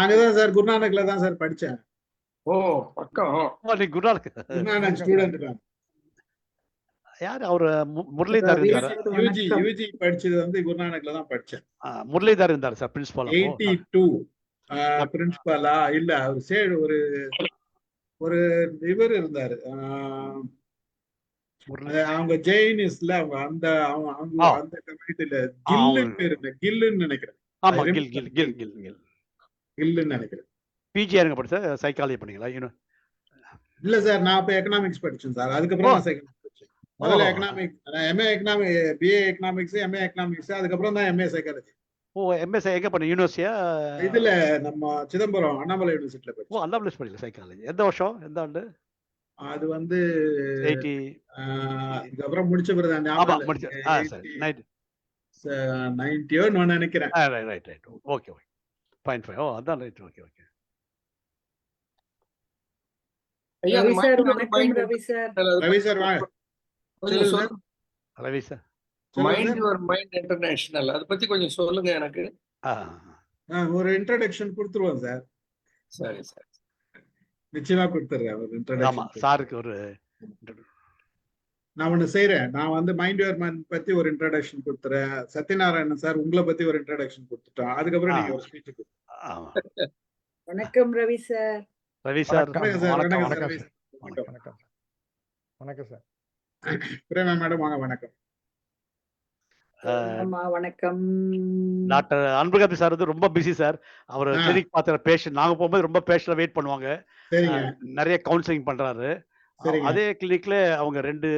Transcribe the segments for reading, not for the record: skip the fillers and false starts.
அங்கதான் சார் குருநானக்ல தான் சார் படிச்சேன். ஓ பக்கம். நீ குருநானக் குருநானக் ஸ்டூடெண்ட் தான். யாரு அவரு? முரளிதர் இருந்தாரு. யூஜி படிச்சது வந்து குருநானக்ல தான் படிச்சேன். முரளிதர் இருந்தாரு சார் பிரின்சிபால். 82 பிரின்சிபாலா இல்ல அவர் ஒரு இவர் இருந்தாரு. அவங்க ஜெயினிஸ்ல அவங்க அந்த கம்யூனிட்டில கில்லுன்னு நினைக்கிறேன். ஆமா kill kill kill kill kill கில்லுன்னு நினைக்கிறேன். பிஜி யாருங்க படிச்சா? சைக்காலஜி பண்ணீங்களா? இல்ல சார், நான் இப்ப எக்கனாமிக்ஸ் படிச்சேன் சார். அதுக்கப்புறம் நான் சைக்காலஜி படிச்சேன். முதல்ல economics, MA economic, BA economics, MA economics, அதுக்கப்புறம் தான் எம்ஏ சைக்காலஜி. ஓ எம்எஸ் எங்க பண்ண? யூனிவர்சிட்டியா? இதுல நம்ம சிதம்பரம் அண்ணாமலை யூனிவர்சிட்டில படிச்சேன். ஓ அண்ணாமலை படிக்கல சைக்காலஜி. எந்த வருஷம், எந்த ஆண்டு? அது வந்து 80 இதுக்கப்புறம் முடிச்ச பிறகு ஆமா முடிச்சு. சரி 90 நான் நினைக்கிறேன். Right okay okay fine fine. Oh அதான் ரைட் ஓகே ஓகே. ஐயா ரவி சார் வணக்கம். ரவி சார் ரவி சார் வாங்க. Ravi sir mind your mind international அத பத்தி கொஞ்சம் சொல்லுங்க எனக்கு. ஒரு இன்ட்ரோடக்ஷன் கொடுத்துருவோம் சார். சரி சரி நிச்சயமா கொடுத்துறேன் ஒரு இன்ட்ரோடக்ஷன். ஆமா சாருக்கு ஒரு நான் ஒண்ணு செய்யறேன். நான் வந்து மைண்ட் யுவர் மைண்ட் பத்தி ஒரு இன்ட்ரோடக்ஷன் கொடுத்துறேன். சத்யநாராயணன் சார் உங்களை பத்தி ஒரு இன்ட்ரோடக்ஷன் கொடுத்துட்டோம். அதுக்கப்புறம் நீங்க ஒரு ஸ்பீச் கொடுங்க. வணக்கம் ரவி சார். ரவி சார் வணக்கம் சார். பிரேமா மேடம் வாங்க. வணக்கம். வணக்கம். டாக்டர் அன்புகாபி சார் வந்து ரொம்ப பிஸி சார். அவர் கிளினிக் பார்த்துற பேஷண்ட் நாங்க போகும்போது ரொம்ப பேஷண்ட் வெயிட் பண்ணுவாங்க. நிறைய கவுன்சிலிங் பண்றாரு. அதே கிளினிக்ல அவங்க 2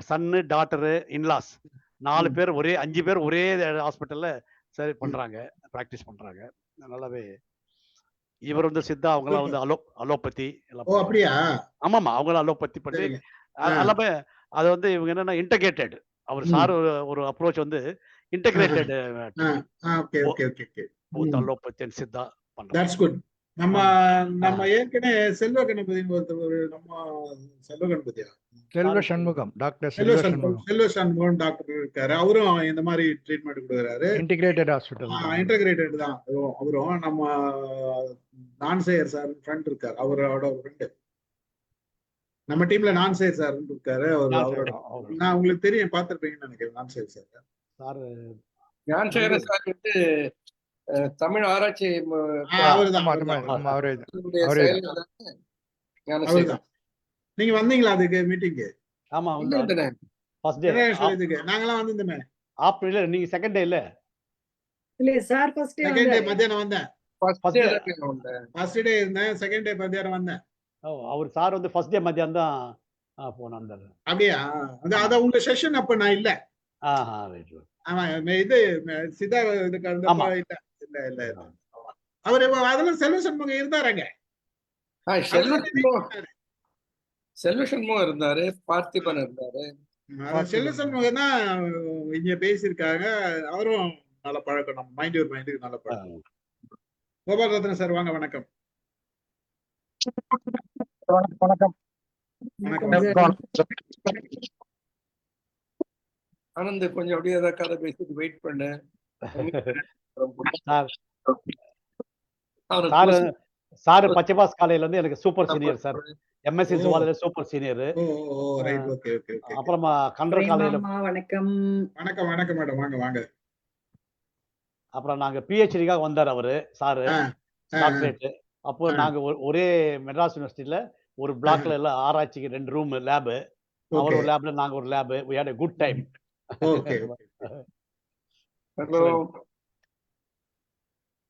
சன்னு டாட்டரு இன்லாஸ் 4 பேர் 5 பேர் ஒரே ஹாஸ்பிட்டல்ல சரி பண்றாங்க, பிராக்டிஸ் பண்றாங்க. நல்லாவே இவர் வந்து சித்தா, அவங்களாம் வந்து அலோபதி எல்லாம். ஓ அப்படியா? ஆமாமா அவங்களும் அலோபதி பண்ணி எல்லாமே. அது வந்து இவங்க என்னன்னா இன்டகிரேட்டட். அவர் சார் ஒரு அப்ரோச் வந்து இன்டகிரேட்டட் அலோபதி அண்ட் சித்தா பண்றாங்க. That's good. நம்ம ஏற்கனவே செல்வ கணபதி செல்வ சண்முகம் டாக்டர் செல்வ சண்முகம் டாக்டர் இருக்காரு. அவரும் இந்த மாதிரி ட்ரீட்மெண்ட் கொடுக்குறாரு. Integrated hospital. இன்டகிரேட்டட் தான் அவரும். நம்ம நான்சேயர் சார் ஃப்ரெண்ட் இருக்காரு, அவரோட ஃப்ரெண்டு. நம்ம டீம்ல நான்சேயர் சார் இருக்காரு. அவரோட நான் உங்களுக்கு தெரியும், பார்த்திருப்பீங்கன்னு நினைக்கிறேன். நான்சேயர் சார் சார் வந்து தமிழ் ஆராய்ச்சி நீங்க வந்தீங்களா அதுக்கு மீட்டிங்கு? ஆமா ஃபர்ஸ்ட் டே நாங்கலாம் வந்திருந்தோமே. இல்ல நீங்க செகண்ட் டே இல்ல? இல்ல sir first day. Second day மத்தியானம் வந்தேன். ஃபர்ஸ்ட் டே இருந்தேன், செகண்ட் டே மத்தியானம் வந்தேன். அவர் சார் வந்து ஃபர்ஸ்ட் டே மத்தியானம் தான் போனாரு. அப்படியா? அத உங்க செஷன் அப்ப நான் இல்ல. ஆமா இது சிதா இதுக்கு இல்ல அவர் அதெல்லாம் செல்வ சண்முகம் இருந்தாருங்க. செல்வ சண்முகம் இருந்தாரு, பார்த்திபன் இருந்தாரு. செல்வ சண்முகம் தான் இங்க பேசியிருக்காங்க. அவரும் நல்ல பழக்கம். நம்ம மைண்ட் யுவர் மைண்டுக்கு நல்ல பழக்கம். கோபால் ரத்ன சார் வாங்க. வணக்கம். ஆனந்த் கொஞ்சம் அப்படியே ஏதாவது கதை பேசிட்டு வெயிட் பண்ணு. சார் பச்சைபாஸ் காலையில இருந்து எனக்கு சூப்பர் சீனியர் சார். எம்எஸ்சி சுவாலில சூப்பர் சீனியர். அப்புறமா கண்டர் காலையில வணக்கம். வணக்கம் வணக்கம் மேடம் வாங்க வாங்க. அப்புறம் நாங்க பிஹெச்டிக்காக வந்தார் அவரு சாரு டாக்டரேட். அப்போ நாங்க ஒரே மெட்ராஸ் யூனிவர்சிட்டியில ஒரு பிளாக்ல எல்லாம் ஆராய்ச்சிக்கு 2 ரூம் லேப். அவர் ஒரு லேப்ல நாங்க ஒரு lab. we had a good time. Okay. Hello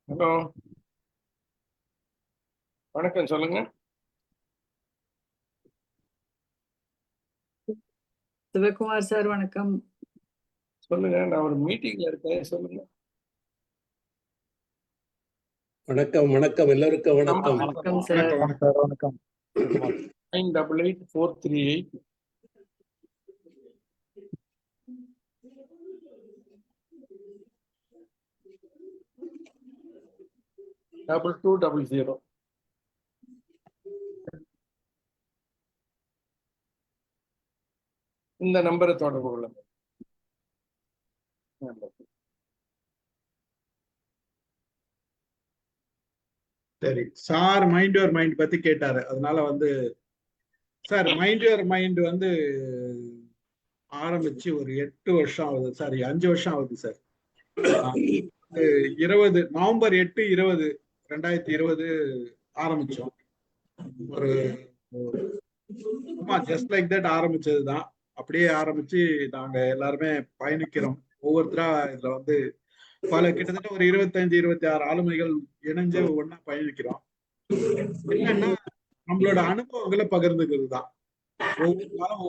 hello வணக்கம் சொல்லுங்க. சிவகுமார் சார் வணக்கம். சொல்லுங்க, நான் ஒரு மீட்டிங்ல இருக்கேன். சொல்லுங்க. வணக்கம் வணக்கம் எல்லாருக்கும் வணக்கம். வணக்கம் சார். வணக்கம். 988-438 2200. இந்த நம்பரை தொடர்பு கொள்ளுங்க. சரி சார் மைண்ட் யுவர் மைண்ட் பத்தி கேட்டாரு, அதனால வந்து சார் மைண்ட் யுவர் மைண்ட் வந்து ஆரம்பிச்சு ஒரு 8 வருஷம் ஆகுது, சாரி 5 வருஷம் ஆகுது சார். 20 நவம்பர் 8/20/2020 ஆரம்பிச்சோம். ஒரு ஜஸ்ட் லைக் தட் ஆரம்பிச்சதுதான். அப்படியே ஆரம்பிச்சு நாங்க எல்லாருமே பயணிக்கிறோம். ஒவ்வொருத்தரா இதுல வந்து கிட்டத்தட்ட ஒரு 25-26 ஆளுமைகள் இணைஞ்சு ஒன்னா பயணிக்கிறோம். என்னன்னா நம்மளோட அனுபவங்களை பகிர்ந்துக்கிறது தான். ஒவ்வொரு நாளும்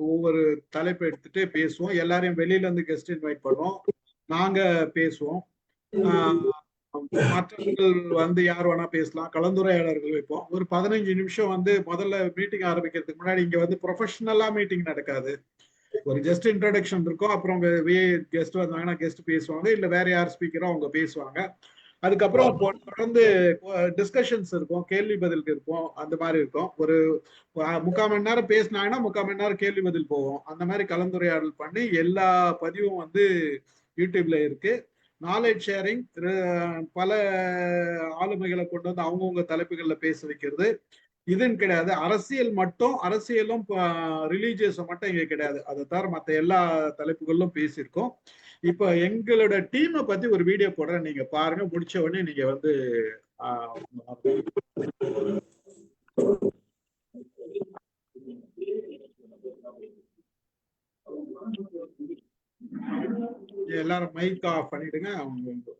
ஒவ்வொரு தலைப்பு எடுத்துட்டு பேசுவோம். எல்லாரையும் வெளியில இருந்து கெஸ்ட் இன்வைட் பண்ணுவோம், நாங்க பேசுவோம். மற்றவர்கள் வந்து யார் வேணா பேசலாம், கலந்துரையாடல்கள் வைப்போம். ஒரு 15 நிமிஷம் வந்து முதல்ல மீட்டிங் ஆரம்பிக்கிறதுக்கு முன்னாடி இங்க வந்து ப்ரொஃபஷனலா மீட்டிங் நடக்காது. ஒரு ஜஸ்ட் இன்ட்ரோடக்ஷன் இருக்கும். அப்புறம் கெஸ்ட் வந்தாங்கன்னா கெஸ்ட் பேசுவாங்க, இல்ல வேற யார் ஸ்பீக்கரோ அவங்க பேசுவாங்க. அதுக்கப்புறம் தொடர்ந்து டிஸ்கஷன்ஸ் இருக்கும், கேள்வி பதில் இருக்கும், அந்த மாதிரி இருக்கும். ஒரு 3/4 மணி நேரம் பேசினாங்கன்னா 3/4 மணி நேரம் கேள்வி பதில் போவோம். அந்த மாதிரி கலந்துரையாடல் பண்ணி எல்லா பதிவும் வந்து யூடியூப்ல இருக்கு. நாலேஜ் ஷேரிங், பல ஆளுமைகளை கொண்டு வந்து அவங்கவுங்க தலைப்புகள்ல பேச வைக்கிறது, இதுன்னு கிடையாது. அரசியல் மட்டும், அரசியலும் ரிலீஜியஸும் மட்டும் இங்க கிடையாது. அதை தவிர மற்ற எல்லா தலைப்புகளிலும் பேசியிருக்கோம். இப்ப எங்களோட டீமை பத்தி ஒரு வீடியோ போடுறேன், நீங்க பாருங்க. முடிச்ச உடனே நீங்க வந்து எல்லாரும் மைக் ஆஃப் பண்ணிடுங்க. அவங்க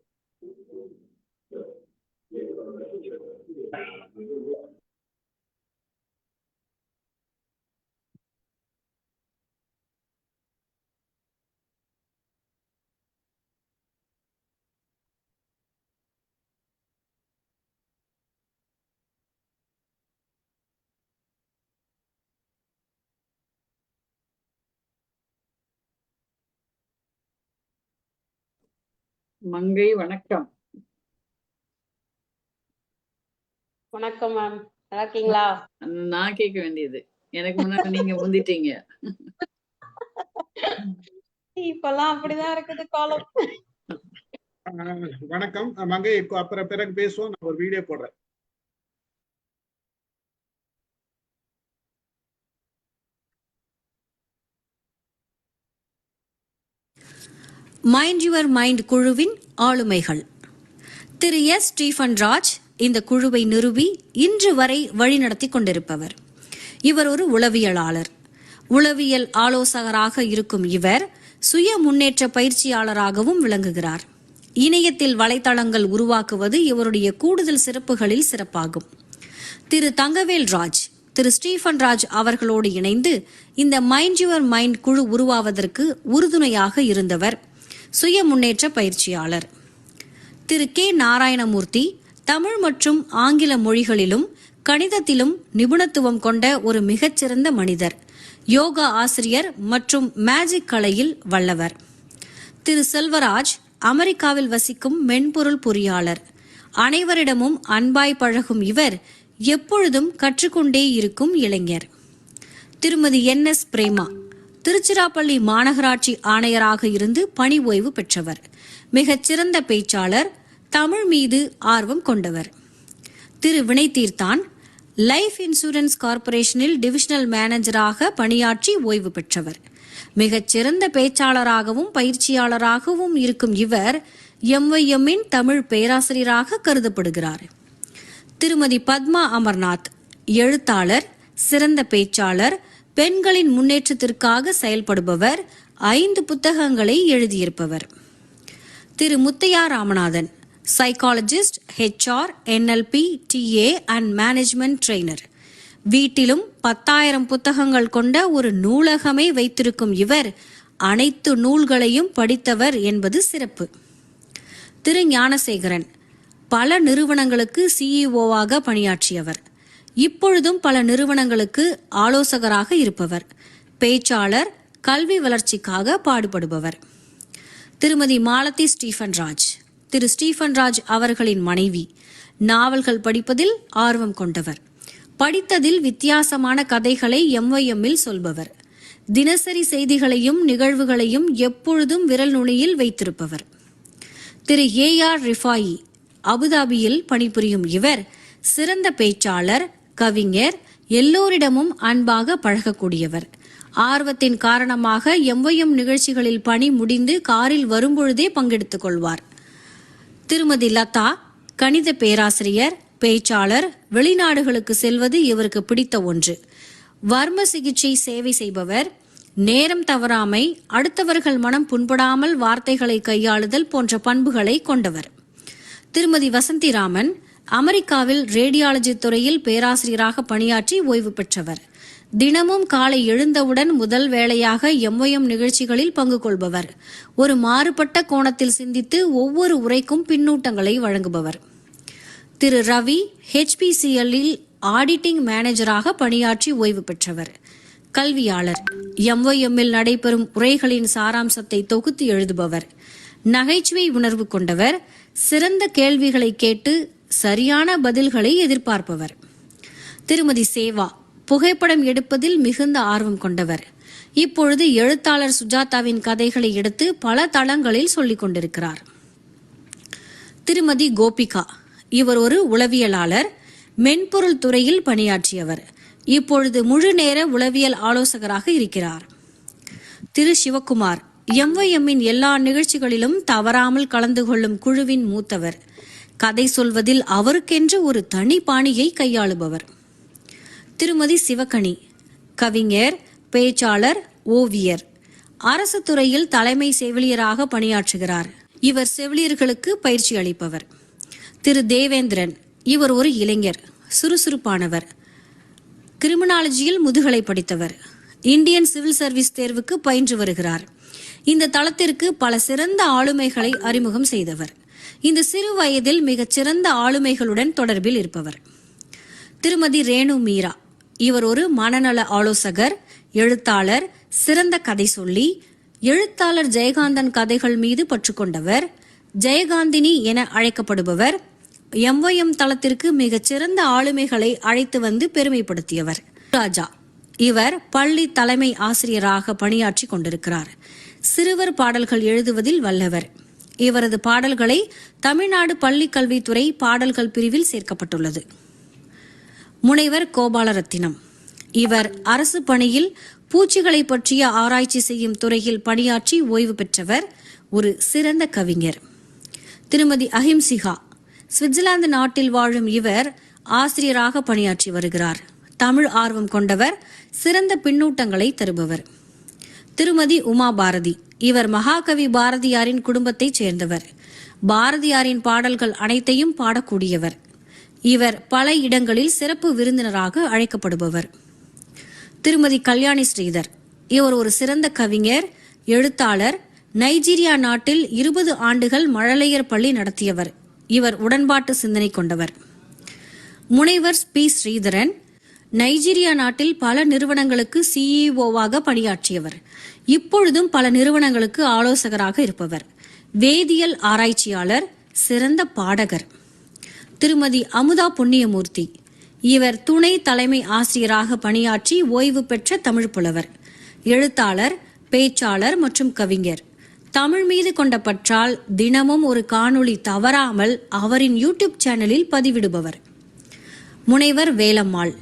மங்கை வணக்கம். வணக்கம் மேம், நல்லா இருக்கீங்களா? நான் கேட்க வேண்டியது, எனக்கு முன்னாடி நீங்க முந்திட்டீங்க. இப்பெல்லாம் அப்படிதான் இருக்குது காலம். வணக்கம் மங்கை, அப்புறம் பிறகு பேசுவோம். நான் ஒரு வீடியோ போடுறேன். மைண்ட் யுவர் மைண்ட் குழுவின் ஆளுமைகள். திரு எஸ். ஸ்டீஃபன் ராஜ் இந்த குழுவை நிறுவி இன்று வரை வழிநடத்தி கொண்டிருப்பவர். இவர் ஒரு உளவியலாளர், உளவியல் ஆலோசகராக இருக்கும் இவர் சுய முன்னேற்ற பயிற்சியாளராகவும் விளங்குகிறார். இணையத்தில் வலைத்தளங்கள் உருவாக்குவது இவருடைய கூடுதல் சிறப்புகளில் சிறப்பாகும். திரு தங்கவேல் ராஜ் திரு ஸ்டீஃபன் ராஜ் அவர்களோடு இணைந்து இந்த மைண்ட் யுவர் மைண்ட் குழு உருவாவதற்கு உறுதுணையாக இருந்தவர், சுய முன்னேற்ற பயிற்சியாளர். திரு கே. நாராயணமூர்த்தி தமிழ் மற்றும் ஆங்கில மொழிகளிலும் கணிதத்திலும் நிபுணத்துவம் கொண்ட ஒரு மிகச்சிறந்த மனிதர், யோகா ஆசிரியர் மற்றும் மேஜிக் கலையில் வல்லவர். திரு செல்வராஜ் அமெரிக்காவில் வசிக்கும் மென்பொருள் பொறியாளர். அனைவரிடமும் அன்பாய் பழகும் இவர் எப்பொழுதும் கற்றுக்கொண்டே இருக்கும் இளைஞர். திருமதி NS பிரேமா திருச்சிராப்பள்ளி மாநகராட்சி ஆணையராக இருந்து பணி ஓய்வு பெற்றவர், மிகச்சிறந்த பேச்சாளர், தமிழ் மீது ஆர்வம் கொண்டவர். திரு வினய் தீர்த்தான் லைஃப் இன்சூரன்ஸ் கார்ப்பரேஷனில் டிவிஷனல் மேனேஜராக பணியாற்றி ஓய்வு பெற்றவர், மிகச்சிறந்த பேச்சாளராகவும் பயிற்சியாளராகவும் இருக்கும் இவர் MYM-இன் தமிழ் பேராசிரியராக கருதப்படுகிறார். திருமதி பத்மா அமர்நாத் எழுத்தாளர், சிறந்த பேச்சாளர், பெண்களின் முன்னேற்றத்திற்காக செயல்படுபவர், 5 புத்தகங்களை எழுதியிருப்பவர். திரு Muthiah Ramanathan psychologist, HR, NLP, TA and management trainer. வீட்டிலும் 10,000 புத்தகங்கள் கொண்ட ஒரு நூலகமே வைத்திருக்கும் இவர் அனைத்து நூல்களையும் படித்தவர் என்பது சிறப்பு. திரு ஞானசேகரன் பல நிறுவனங்களுக்கு CEO-வாக பணியாற்றியவர், இப்பொழுதும் பல நிறுவனங்களுக்கு ஆலோசகராக இருப்பவர், பேச்சாளர், கல்வி வளர்ச்சிக்காக பாடுபடுபவர். திருமதி மாலதி ஸ்டீஃபன் ராஜ் திரு ஸ்டீஃபன் ராஜ் அவர்களின் மனைவி, நாவல்கள் படிப்பதில் ஆர்வம் கொண்டவர், படித்ததில் வித்தியாசமான கதைகளை MYM-இல் சொல்பவர், தினசரி செய்திகளையும் நிகழ்வுகளையும் எப்பொழுதும் விரல் நுனியில் வைத்திருப்பவர். திரு AR ரிஃபாயி அபுதாபியில் பணிபுரியும் இவர் சிறந்த பேச்சாளர், கவிஞர், எல்லோரிடமும் அன்பாக பழகக்கூடியவர். ஆர்வத்தின் காரணமாக MYM நிகழ்ச்சிகளில் பணி முடிந்து காரில் வரும்பொழுதே பங்கெடுத்துக் கொள்வார். திருமதி லதா கணித பேராசிரியர், பேச்சாளர், வெளிநாடுகளுக்கு செல்வது இவருக்கு பிடித்த ஒன்று. வர்ம சிகிச்சை சேவை செய்பவர், நேரம் தவறாமை, அடுத்தவர்கள் மனம் புண்படாமல் வார்த்தைகளை கையாளுதல் போன்ற பண்புகளை கொண்டவர். திருமதி வசந்திராமன் அமெரிக்காவில் ரேடியாலஜி துறையில் பேராசிரியராக பணியாற்றி ஓய்வு பெற்றவர். தினமும் காலை எழுந்தவுடன் முதல் வேளையாக MYM நிகழ்ச்சிகளில் பங்கு கொள்பவர். ஒரு மாறுபட்ட கோணத்தில் சிந்தித்து ஒவ்வொரு உரைக்கும் பின்னூட்டங்களை வழங்குபவர். திரு ரவி HPCL-இல் ஆடிட்டிங் மேனேஜராக பணியாற்றி ஓய்வு பெற்றவர். கல்வியாளர், MYM-இல் நடைபெறும் உரைகளின் சாராம்சத்தை தொகுத்து எழுதுபவர். நகைச்சுவை உணர்வு கொண்டவர். சிறந்த கேள்விகளை கேட்டு சரியான பதில்களை எதிர்பார்ப்பவர். திருமதி சேவா புகைப்படம் எடுப்பதில் மிகுந்த ஆர்வம் கொண்டவர். இப்பொழுது எழுத்தாளர் சுஜாதாவின் கதைகளை எடுத்து பல தளங்களில் சொல்லிக் கொண்டிருக்கிறார். திருமதி கோபிகா, இவர் ஒரு உளவியலாளர், மென்பொருள் துறையில் பணியாற்றியவர். இப்பொழுது முழு நேர உளவியல் ஆலோசகராக இருக்கிறார். திரு சிவகுமார் MYM-இன் எல்லா நிகழ்ச்சிகளிலும் தவறாமல் கலந்து கொள்ளும் குழுவின் மூத்தவர். கதை சொல்வதில் அவருக்கென்று ஒரு தனி பாணியை கையாளுபவர். திருமதி சிவகணி கவிஞர், பேச்சாளர், ஓவியர். அரசு துறையில் தலைமை செவிலியராக பணியாற்றுகிறார். இவர் செவிலியர்களுக்கு பயிற்சி அளிப்பவர். திரு தேவேந்திரன், இவர் ஒரு இளைஞர், சுறுசுறுப்பானவர். கிரிமினாலஜியில் முதுகலை படித்தவர். இந்தியன் சிவில் சர்வீஸ் தேர்வுக்கு பயின்று வருகிறார். இந்த தளத்திற்கு பல சிறந்த ஆளுமைகளை அறிமுகம் செய்தவர். இந்த சிறு வயதில் மிகச் சிறந்த ஆளுமைகளுடன் தொடர்பில் இருப்பவர். திருமதி ரேணு மீரா, இவர் ஒரு மனநல ஆலோசகர், எழுத்தாளர், சிறந்த கதை சொல்லி. எழுத்தாளர் ஜெயகாந்தன் கதைகள் மீது பற்று கொண்டவர். ஜெயகாந்தினி என அழைக்கப்படுபவர். MYM தளத்திற்கு மிகச் சிறந்த ஆளுமைகளை அழைத்து வந்து பெருமைப்படுத்தியவர். ராஜா, இவர் பள்ளி தலைமை ஆசிரியராக பணியாற்றி கொண்டிருக்கிறார். சிறுவர் பாடல்கள் எழுதுவதில் வல்லவர். இவரது பாடல்களை தமிழ்நாடு பள்ளி கல்வித்துறை பாடல்கள் பிரிவில் சேர்க்கப்பட்டுள்ளது. முனைவர் கோபாலரத்தினம், இவர் அரசு பணியில் பூச்சிகளை பற்றிய ஆராய்ச்சி செய்யும் துறையில் பணியாற்றி ஓய்வு பெற்றவர். ஒரு சிறந்த கவிஞர். திருமதி அஹிம்சிகா, சுவிட்சர்லாந்து நாட்டில் வாழும் இவர் ஆசிரியராக பணியாற்றி வருகிறார். தமிழ் ஆர்வம் கொண்டவர், சிறந்த பின்னூட்டங்களை தருபவர். திருமதி உமா பாரதி, இவர் மகாகவி பாரதியாரின் குடும்பத்தைச் சேர்ந்தவர். பாரதியாரின் பாடல்கள் அனைத்தையும் பாடக்கூடியவர். இவர் பல இடங்களில் சிறப்பு விருந்தினராக அழைக்கப்படுபவர். திருமதி கல்யாணி ஸ்ரீதர், இவர் ஒரு சிறந்த கவிஞர், எழுத்தாளர். நைஜீரியா நாட்டில் 20 ஆண்டுகள் மழலையர் பள்ளி நடத்தியவர். இவர் உடன்பாட்டு சிந்தனை கொண்டவர். முனைவர் பி ஸ்ரீதரன், நைஜீரியா நாட்டில் பல நிறுவனங்களுக்கு CEO-வாக பணியாற்றியவர். இப்பொழுதும் பல நிறுவனங்களுக்கு ஆலோசகராக இருப்பவர். வேதியியல் ஆராய்ச்சியாளர், சிறந்த பாடகர். திருமதி அமுதா புண்ணியமூர்த்தி, இவர் துணை தலைமை ஆசிரியராக பணியாற்றி ஓய்வு பெற்ற தமிழ் புலவர், எழுத்தாளர், பேச்சாளர் மற்றும் கவிஞர். தமிழ் மீது கொண்ட பற்றால் தினமும் ஒரு காணொளி தவறாமல் அவரின் யூடியூப் சேனலில் பதிவிடுபவர். முனைவர் வேலம்மாள்,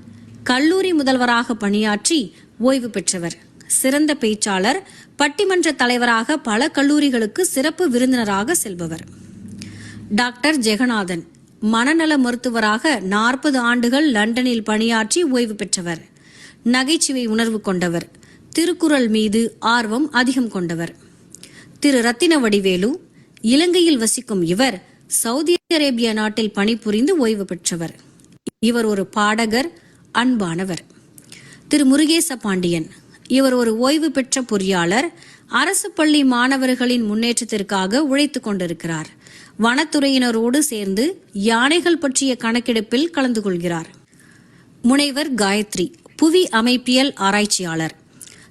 கல்லூரி முதல்வராக பணியாற்றி ஓய்வு பெற்றவர். சிறந்த பேச்சாளர், பட்டிமன்ற தலைவராக பல கல்லூரிகளுக்கு சிறப்பு விருந்தினராக செல்பவர். டாக்டர் ஜெகநாதன், மனநல மருத்துவராக 40 ஆண்டுகள் லண்டனில் பணியாற்றி ஓய்வு பெற்றவர். நகைச்சுவை உணர்வு கொண்டவர். திருக்குறள் மீது ஆர்வம் அதிகம் கொண்டவர். திரு ரத்தின வடிவேலு, இலங்கையில் வசிக்கும் இவர் சவுதி அரேபியா நாட்டில் பணிபுரிந்து ஓய்வு பெற்றவர். இவர் ஒரு பாடகர், அன்பானவர். திரு முருகேச பாண்டியன், இவர் ஒரு ஓய்வு பெற்ற பொறியாளர். அரசு பள்ளி மாணவர்களின் முன்னேற்றத்திற்காக உழைத்துக் கொண்டிருக்கிறார். வனத்துறையினரோடு சேர்ந்து யானைகள் பற்றிய கணக்கெடுப்பில் கலந்து கொள்கிறார். முனைவர் காயத்ரி, புவி அமைப்பியல் ஆராய்ச்சியாளர்.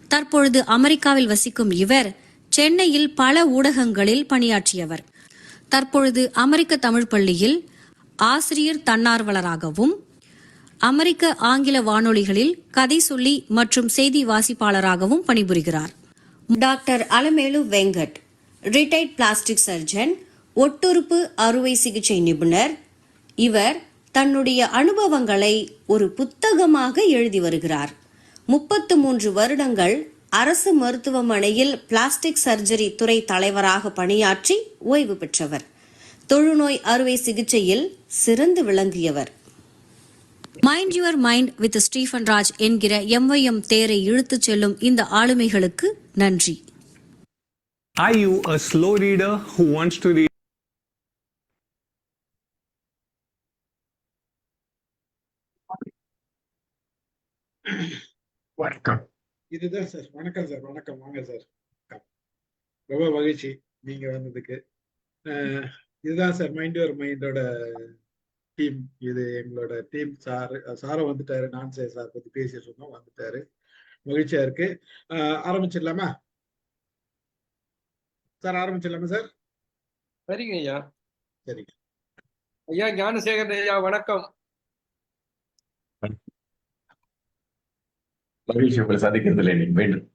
தற்பொழுது அமெரிக்காவில் வசிக்கும் இவர் சென்னையில் பல ஊடகங்களில் பணியாற்றியவர். தற்பொழுது அமெரிக்க தமிழ் பள்ளியில் ஆசிரியர் தன்னார்வலராகவும், அமெரிக்க ஆங்கில வானொலிகளில் கதை சொல்லி மற்றும் செய்தி வாசிப்பாளராகவும் பணிபுரிகிறார். Doctor Alamelu Venkat, retired plastic surgeon, ஒட்டுறுப்பு அறுவை சிகிச்சை நிபுணர். இவர் தன்னுடைய அனுபவங்களை ஒரு புத்தகமாக எழுதி வருகிறார். 33 வருடங்கள் அரசு மருத்துவமனையில் பிளாஸ்டிக் சர்ஜரி துறை தலைவராக பணியாற்றி ஓய்வு பெற்றவர். தொழுநோய் அறுவை சிகிச்சையில் சிறந்து விளங்கியவர். Mind your mind with Stephen Raj என்கிற MYM தேரை இழுத்துச் செல்லும் இந்த ஆளுமைகளுக்கு நன்றி. Are you a slow reader who wants to read? வணக்கம். இதுதான் சார். வணக்கம் சார். வணக்கம். வாங்க சார். ரொம்ப மகிழ்ச்சி நீங்க வந்ததுக்கு. இதுதான் சார் மைண்ட் யுவர் மைண்டோட டீம். இது எங்களோட டீம். சாரை வந்துட்டாரு. நான் சார் பத்தி பேசிட்டு இருந்தோம், வந்துட்டாரு. மகிழ்ச்சியா இருக்கு. ஆரம்பிச்சிடலாமா சார்? ஆரம்பிச்சிடலாமா சார்? சரிங்க ஐயா. சரிங்க ஐயா. ஞானசேகரன் ஐயா வணக்கம். மகிழ்ச்சி உங்களை சந்திக்கிறதுல எனக்கு வேண்டும்.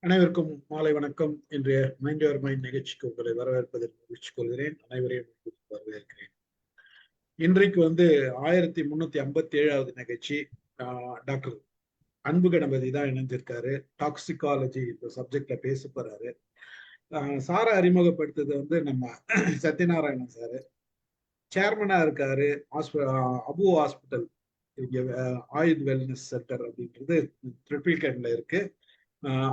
அனைவருக்கும் மாலை வணக்கம். இன்றைய மைண்ட் யுவர் மைண்ட் நிகழ்ச்சிக்கு உங்களை வரவேற்பதில் மகிழ்ச்சி கொள்கிறேன். அனைவரையும் வரவேற்கிறேன். இன்றைக்கு 1357வது நிகழ்ச்சி. டாக்டர் அன்பு கணபதி தான் இணைஞ்சிருக்காரு. டாக்ஸிகாலஜி இந்த சப்ஜெக்ட்ல பேச போறாரு. சாரை அறிமுகப்படுத்துறது நம்ம சத்யநாராயணன் சாரு. சேர்மனா இருக்காரு. Abu hospital Ayudh wellness centre அப்படின்றது ட்ரிபிள்கேன்ல இருக்கு.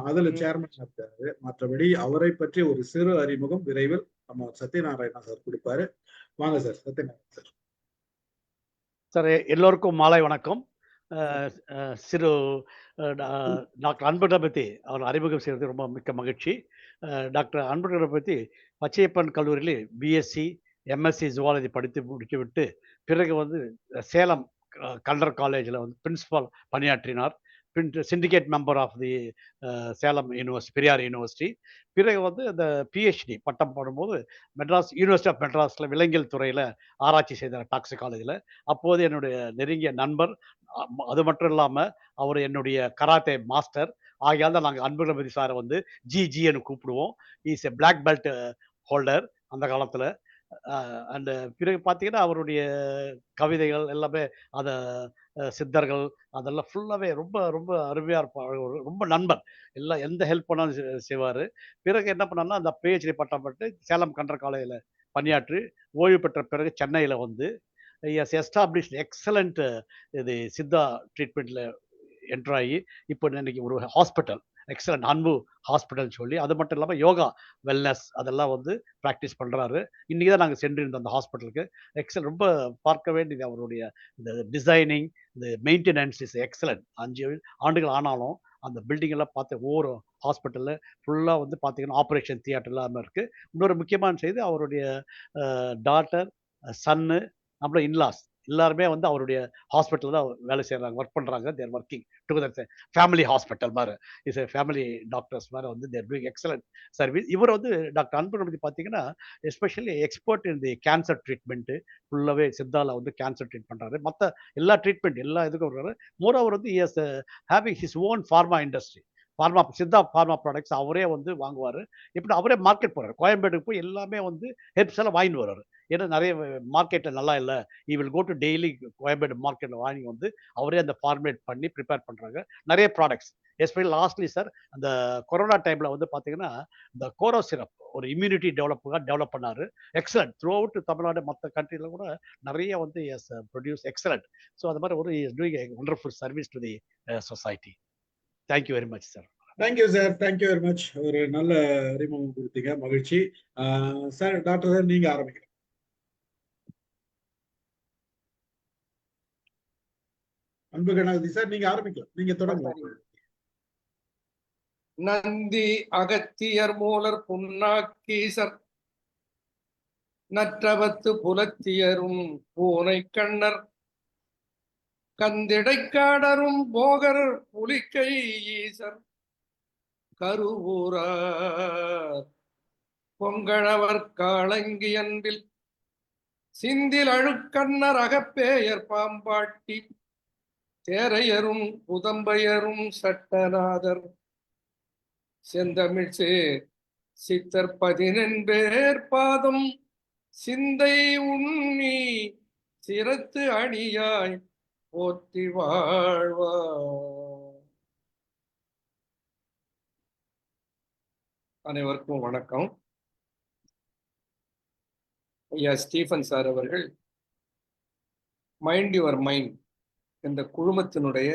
அதுல சேர்மன் இருக்காரு. மற்றபடி அவரை பற்றி ஒரு சிறு அறிமுகம் விரைவில் நம்ம சத்யநாராயணா சார் கொடுப்பாரு. வாங்க சார். சத்யநாராயணன் சார். சார் எல்லோருக்கும் மாலை வணக்கம். சிறு டாக்டர் அன்பு கணபதி அவர் அறிமுகம் செய்வது ரொம்ப மிக்க மகிழ்ச்சி. டாக்டர் அன்பு கணபதி பச்சையப்பன் கல்லூரியில் BSc MSc ஜுவாலஜி படித்து முடித்துவிட்டு பிறகு சேலம் கல்டர் காலேஜில் பிரின்சிபால் பணியாற்றினார். Syndicate member of the Salem university, Periyar university. பிறகு அந்த PhD பட்டம் போடும்போது யூனிவர்சிட்டி ஆஃப் மெட்ராஸில் விலங்கியல் துறையில் ஆராய்ச்சி செய்தார், டாக்ஸிகாலஜியில். அப்போது என்னுடைய நெருங்கிய நண்பர். அது மட்டும் இல்லாமல் அவர் என்னுடைய கராத்தே மாஸ்டர். ஆகையால் தான் நாங்கள் அன்பு கணபதி சாரை GGன்னு கூப்பிடுவோம். Is a black belt holder அந்த காலத்தில். அந்த பிறகு பார்த்தீங்கன்னா அவருடைய கவிதைகள் எல்லாமே அதை சித்தர்கள் அதெல்லாம் ஃபுல்லாகவே ரொம்ப ரொம்ப அருமையாக இருப்பார். ரொம்ப நண்பர். எல்லாம் எந்த ஹெல்ப் பண்ணாலும் செய்வார். பிறகு என்ன பண்ணார்னா அந்த PhD பட்டம் பெற்று சேலம் கல்டர் காலேஜில் பணியாற்றி ஓய்வு பெற்ற பிறகு சென்னையில் எஸ்டாப்ளிஷ்ட் எக்ஸலண்ட் இது சித்தா ட்ரீட்மெண்ட்டில் என்ட்ராகி இப்போ இன்னைக்கு ஒரு ஹாஸ்பிட்டல் எக்ஸலண்ட் அன்பு ஹாஸ்பிட்டல் சொல்லி, அது மட்டும் இல்லாமல் யோகா வெல்னஸ் அதெல்லாம் ப்ராக்டிஸ் பண்ணுறாரு. இன்றைக்கி தான் நாங்கள் சென்றிருந்தோம் அந்த ஹாஸ்பிட்டலுக்கு. ரொம்ப பார்க்க வேண்டியது அவருடைய இந்த டிசைனிங், இந்த மெயின்டெனன்ஸ் இஸ் எக்ஸலண்ட். 5 ஆண்டுகள் ஆனாலும் அந்த பில்டிங் எல்லாம் பார்த்து ஒவ்வொரு ஹாஸ்பிட்டலில் ஃபுல்லாக பார்த்தீங்கன்னா ஆப்ரேஷன் தியேட்டர் எல்லாமே இருக்குது. இன்னொரு முக்கியமான செய்தி, அவருடைய டாட்டர், சன்னு, அப்புறம் இன்லாஸ் எல்லாருமே அவருடைய ஹாஸ்பிட்டலில் தான் வேலை செய்கிறாங்க, ஒர்க் பண்ணுறாங்க. தேர் ஒர்க்கிங் டுகெதர். ஃபேமிலி ஹாஸ்பிட்டல் மாதிரி இஸ் எ ஃபேமிலி டாக்டர்ஸ் மாதிரி தேர் டூயிங் எக்ஸலண்ட் சர்வீஸ். இவர் டாக்டர் அன்பு கணபதி பார்த்தீங்கன்னா எஸ்பெஷலி எக்ஸ்பர்ட் இன் தி கேன்சர் ட்ரீட்மெண்ட்டு. ஃபுல்லாகவே சித்தாவில் கேன்சர் ட்ரீட் பண்ணுறாரு. மற்ற எல்லா ட்ரீட்மெண்ட் எல்லா இதுக்கும் வருவார். Moreover is having his own pharma industry. Siddha pharma products அவரே வாங்குவார். இப்படி அவரே மார்க்கெட் போகிறார். கோயம்பேடுக்கு போய் எல்லாமே ஹெர்ப்ஸ் எல்லாம் வாங்கிட்டு வர்றாரு. ஏன்னா நிறைய மார்க்கெட்டில் நல்லா இல்லை, he will go to daily Koyambedu மார்க்கெட்டில் வாங்கி அவரே அந்த ஃபார்மேட் பண்ணி ப்ரிப்பேர் பண்ணுறாங்க நிறைய ப்ராடக்ட்ஸ். எஸ்பெஷலி லாஸ்ட்லி சார் அந்த கொரோனா டைமில் பார்த்தீங்கன்னா இந்த கோரோ சிரப் ஒரு இம்யூனிட்டி டெவலப் பண்ணார். எக்ஸலண்ட். த்ரூ அவுட் தமிழ்நாடு மற்ற கண்ட்ரியில் கூட நிறைய எஸ் ப்ரொடியூஸ் எக்ஸலண்ட். ஸோ அது மாதிரி is doing a wonderful service to the society. Thank you very much sir. Thank you sir. Thank you very much. ஒரு நல்ல அறிமுகம் கொடுத்தீங்க. மகிழ்ச்சி சார். டாக்டர் சார் நீங்க ஆரம்பிக்கலாம். அன்பு கணபதி சார், நீங்க ஆரம்பிக்கலாம், நீங்க தொடங்க. நந்தி அகத்தியர் மூலர் புன்னாக்கீசர் நற்றவத்து புலத்தியரும் பூனை கண்ணர் கந்திடைக்காடரும் போகர் புலிக்கை ஈசர் கருவூரார் பொங்கழவர் காளங்கி அன்பில் சிந்தில் அழுக்கண்ணர் அகப்பேயர் பாம்பாட்டி தேரையரும் புதம்பையரும் சட்டநாதர் செந்தமிழ் சித்தர் 14 பாதம் சிந்தை உண்ணி சிரத்து அணியாய் போற்றி வாழ்வார். அனைவருக்கும் வணக்கம். ஐயா ஸ்டீஃபன் சார் அவர்கள் மைண்ட் யுவர் மைண்ட் என்ற குழுமத்தினுடைய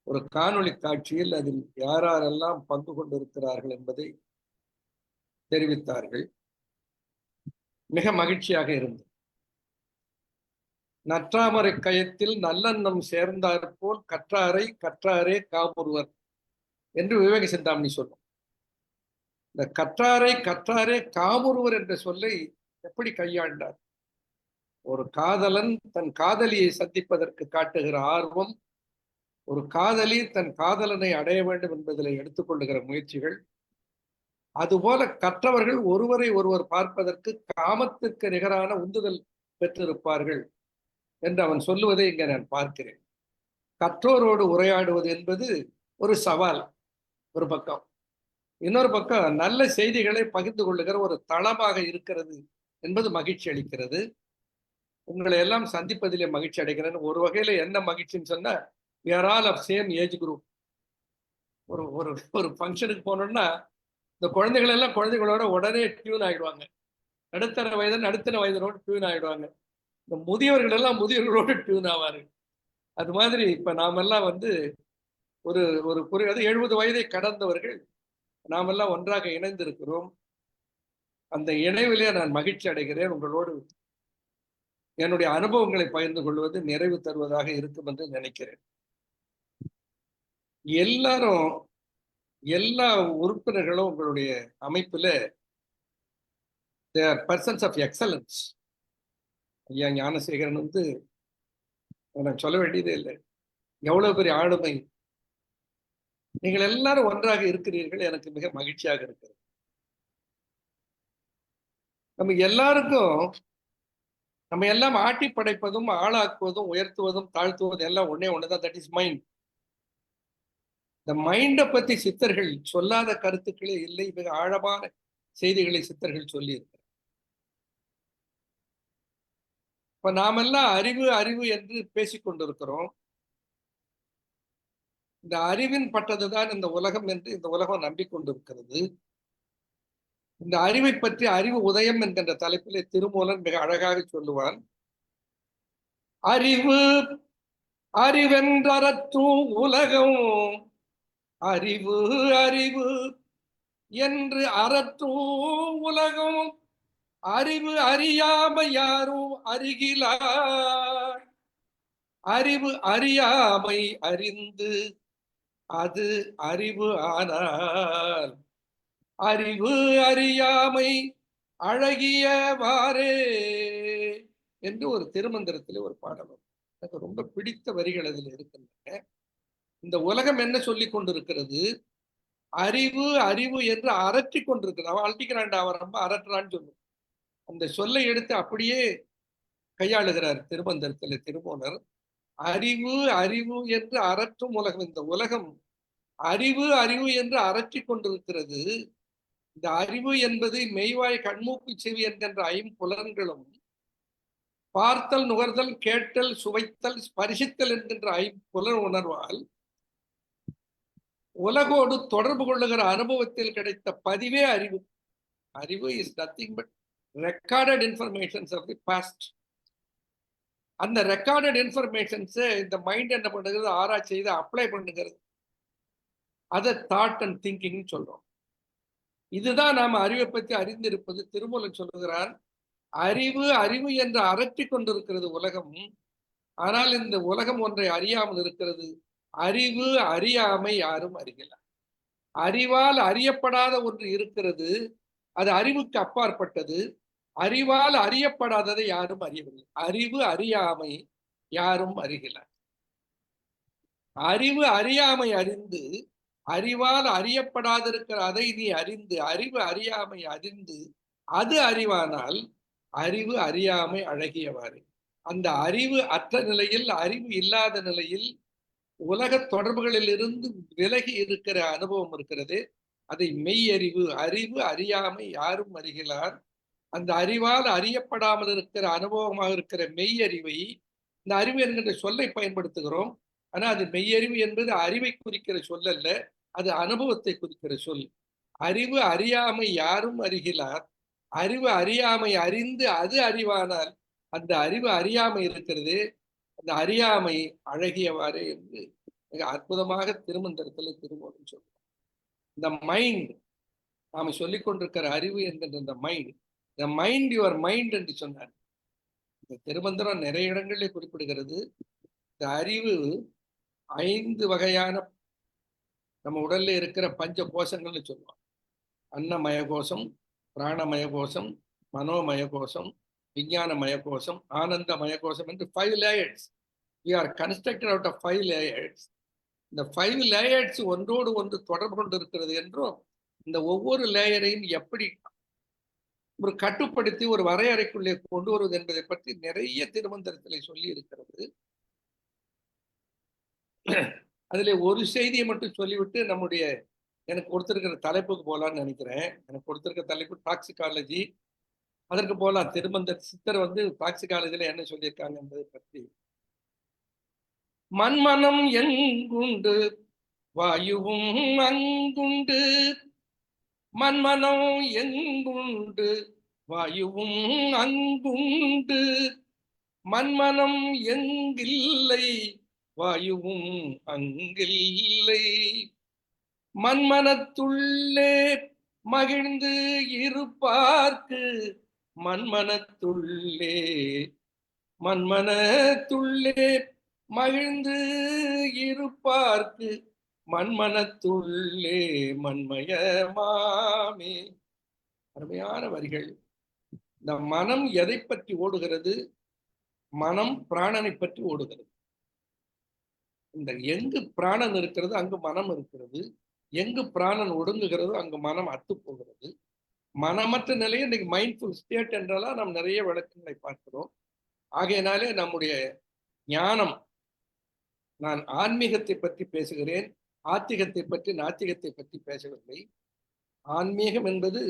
ஒரு காணொளி காட்சியில் அதில் யாரெல்லாம் பங்கு கொண்டிருக்கிறார்கள் என்பதை தெரிவித்தார்கள். மிக மகிழ்ச்சியாக இருந்தது. நற்றாமரை கயத்தில் நல்லெண்ணம் சேர்ந்தார் போல் கற்றாரே காமுறுவர் என்று விவேக சிந்தாமணி சொல்லும். இந்த கற்றாரே காமுறுவர் என்ற சொல்லை எப்படி கையாண்டார்? ஒரு காதலன் தன் காதலியை சந்திப்பதற்கு காட்டுகிற ஆர்வம், ஒரு காதலி தன் காதலனை அடைய வேண்டும் என்பதில் எடுத்துக்கொள்ளுகிற முயற்சிகள், அதுபோல கற்றவர்கள் ஒருவரை ஒருவர் பார்ப்பதற்கு காமத்திற்கு நிகரான உந்துதல் பெற்றிருப்பார்கள் என்று அவன் சொல்லுவதை இங்கே நான் பார்க்கிறேன். கற்றோரோடு உரையாடுவது என்பது ஒரு சவால் ஒரு பக்கம், இன்னொரு பக்கம் நல்ல செய்திகளை பகிர்ந்து கொள்ளுகிற ஒரு தளமாக இருக்கிறது என்பது மகிழ்ச்சி அளிக்கிறது. உங்களை எல்லாம் சந்திப்பதிலே மகிழ்ச்சி அடைகிறேன். ஒரு வகையில என்ன மகிழ்ச்சின்னு சொன்னா, we are all of same age group. ஒரு ஒரு ஒரு ஃபங்க்ஷனுக்கு போனோம்னா இந்த குழந்தைகள் எல்லாம் குழந்தைகளோட உடனே டியூன் ஆயிடுவாங்க. நடுத்தர வயதனோடு டியூன் ஆயிடுவாங்க. இந்த முதியவர்கள் எல்லாம் முதியவர்களோடு டியூன் ஆவார்கள். அது மாதிரி இப்ப நாமெல்லாம் ஒரு ஒரு 70 வயதை கடந்தவர்கள் நாமெல்லாம் ஒன்றாக இணைந்திருக்கிறோம். அந்த இணைவிலே நான் மகிழ்ச்சி அடைகிறேன். உங்களோடு என்னுடைய அனுபவங்களை பகிர்ந்து கொள்வது நிறைவு தருவதாக இருக்கும் என்று நினைக்கிறேன். எல்லா உறுப்பினர்களும் உங்களுடைய அமைப்புல பர்சன்ஸ் ஆஃப் எக்ஸலன்ஸ். ஐயா ஞானசேகரன் நான் சொல்ல வேண்டியதே இல்லை, எவ்வளவு பெரிய ஆளுமை. நீங்கள் எல்லாரும் ஒன்றாக இருக்கிறீர்கள், எனக்கு மிக மகிழ்ச்சியாக இருக்கிறது. நம்ம எல்லாருக்கும் நம்ம எல்லாம் ஆட்டி படைப்பதும் ஆளாக்குவதும் உயர்த்துவதும் தாழ்த்துவதும் எல்லாம் ஒண்ணுதான். That is mind. இந்த மைண்டை பத்தி சித்தர்கள் சொல்லாத கருத்துக்களே இல்லை. மிக ஆழமான செய்திகளை சித்தர்கள் சொல்லி இருக்கிறார். இப்ப நாமெல்லாம் அறிவு என்று பேசிக்கொண்டிருக்கிறோம். இந்த அறிவின் பட்டதுதான் இந்த உலகம் என்று இந்த உலகம் நம்பிக்கொண்டிருக்கிறது. இந்த அறிவை பற்றி அறிவு உதயம் என்கின்ற தலைப்பிலே திருமூலன் மிக அழகாக சொல்லுவான். அறிவென்றறற்றும் உலகம், அறிவு என்று அறற்றும் உலகம், அறிவு அறியாமை யாரும் அருகிலார், அறிவு அறியாமை அறிந்து அது அறிவு ஆனால், அறிவு அறியாமை அழகியவாறே என்று ஒரு திருமந்திரத்திலே ஒரு பாடல். எனக்கு ரொம்ப பிடித்த வரிகள் அதில் இருக்கின்றன. இந்த உலகம் என்ன சொல்லி கொண்டிருக்கிறது? அறிவு என்று அரற்றி கொண்டிருக்கிறது. அவன் அழட்டிக்கிறான்டா, அவன் ரொம்ப அரட்டுறான்னு சொல்லுவோம். அந்த சொல்லை எடுத்து அப்படியே கையாளுகிறார் திருமந்திரத்தில் திருமூலர். அறிவு என்று அரற்றும் உலகம். இந்த உலகம் அறிவு என்று அரற்றி கொண்டிருக்கிறது. இந்த அறிவு என்பது மெய்வாய் கண்மூக்கு செவி என்கின்ற 5 புலன்களும், பார்த்தல் நுகர்தல் கேட்டல் சுவைத்தல் ஸ்பரிசித்தல் என்கின்ற 5 புலன் உணர்வால் உலகோடு தொடர்பு கொள்ளுகிற அனுபவத்தில் கிடைத்த பதிவே அறிவு. அறிவு is nothing but recorded informations of the past. அந்த ரெக்கார்டட் இன்ஃபர்மேஷன்ஸ் இந்த மைண்ட் என்ன பண்ணுகிறது? ஆராய்ச்சி செய்து அப்ளை பண்ணுகிறது. அதை தாட் அண்ட் திங்கிங் சொல்றோம். இதுதான் நாம் அறிவை பற்றி அறிந்திருப்பது. திருமூலன் சொல்லுகிறான், அறிவு என்று அரற்றி கொண்டிருக்கிறது உலகம். ஆனால் இந்த உலகம் ஒன்றை அறியாமல் இருக்கிறது. அறிவு அறியாமை யாரும் அறிகிறார். அறிவால் அறியப்படாத ஒன்று இருக்கிறது, அது அறிவுக்கு அப்பாற்பட்டது. அறிவால் அறியப்படாததை யாரும் அறியவில்லை. அறிவு அறியாமை யாரும் அறிகிறார். அறிவு அறியாமை அறிந்து, அறிவால் அறியப்படாதிருக்கிற அதை நீ அறிந்து, அறிவு அறியாமை அறிந்து அது அறிவானால் அறிவு அறியாமை அழகியவாறு. அந்த அறிவு அற்ற நிலையில், அறிவு இல்லாத நிலையில் உலக தொடர்புகளில் இருந்து விலகி இருக்கிற அனுபவம் இருக்கிறது. அதை மெய்யறிவு, அறிவு அறியாமை யாரும் அறிகிறார். அந்த அறிவால் அறியப்படாமல் இருக்கிற அனுபவமாக இருக்கிற மெய்யறிவை, இந்த அறிவு என்கின்ற சொல்லை பயன்படுத்துகிறோம். ஆனா அது மெய்யறிவு என்பது அறிவை குறிக்கிற சொல் அல்ல, அது அனுபவத்தை குறிக்கிற சொல். அறிவு அறியாமை யாரும் அறிகிறார். அறிவு அறியாமை அறிந்து அது அறிவானால் அந்த அறிவு அறியாமை இருக்கிறது, அந்த அறியாமை அழகியவாறு என்று மிக அற்புதமாக திருமந்திரத்தில் திருமூலன் சொல்றார். இந்த மைண்ட், நாம சொல்லிக் கொண்டிருக்கிற அறிவு என்கின்ற இந்த mind, the mind your mind என்று சொன்னார். இந்த திருமந்திரம் நிறைய இடங்களிலே குறிப்பிடுகிறது. இந்த அறிவு 5 வகையான நம்ம உடல்ல இருக்கிற பஞ்ச கோஷங்கள்னு சொல்லுவோம். அன்னமய கோஷம், பிராணமய கோஷம், மனோமய கோஷம், விஞ்ஞானமய கோஷம், ஆனந்தமய கோஷம் என்று 5 layers. We are constructed out of 5 layers. இந்த 5 லேயர்ஸ் ஒன்றோடு ஒன்று தொடர்பு கொண்டு இருக்கிறது என்றும், இந்த ஒவ்வொரு லேயரையும் எப்படி ஒரு கட்டுப்படுத்தி ஒரு வரையறைக்குள்ளே கொண்டு வருவது என்பதை பற்றி நிறைய திருமந்திரத்திலே சொல்லி இருக்கிறது. அதிலே ஒரு செய்தியை மட்டும் சொல்லிவிட்டு நம்முடைய எனக்கு கொடுத்திருக்கிற தலைப்புக்கு போலான்னு நினைக்கிறேன். எனக்கு கொடுத்திருக்கிற தலைப்பு டாக்சிகாலஜி. அதற்கு போலாம். திருமந்திர சித்தர் டாக்சிகாலஜில என்ன சொல்லியிருக்காங்க என்பதை பற்றி. மண்மனம் எங்குண்டு வாயுவும் அங்குண்டு, மண்மனம் எங்குண்டு வாயுவும் அங்குண்டு, மண்மனம் எங்கில்லை வாயுவும் அங்கில்லை, மண்மனத்துள்ளே மகிழ்ந்து இருப்பார்க்கு மண்மனத்துள்ளே, மண்மனத்துள்ளே மகிழ்ந்து இருப்பார்க்கு மண்மனத்துள்ளே மண்மயமாமே. அருமையான வரிகள். இந்த மனம் எதை பற்றி ஓடுகிறது? மனம் பிராணனை பற்றி ஓடுகிறது. இந்த எங்கு பிராணன் இருக்கிறது அங்கு மனம் இருக்கிறது, எங்கு பிராணன் ஒடுங்குகிறதோ அங்கு மனம் அத்து போகிறது. மனமற்ற நிலையை இன்னைக்கு மைண்ட்ஃபுல் ஸ்டேட் என்றெல்லாம் நாம் நிறைய விளக்கங்களை பார்க்கிறோம். ஆகையினாலே நம்முடைய ஞானம், நான் ஆன்மீகத்தை பற்றி பேசுகிறேன், ஆத்திகத்தை பற்றி நாத்திகத்தை பற்றி பேசவில்லை. ஆன்மீகம் என்பது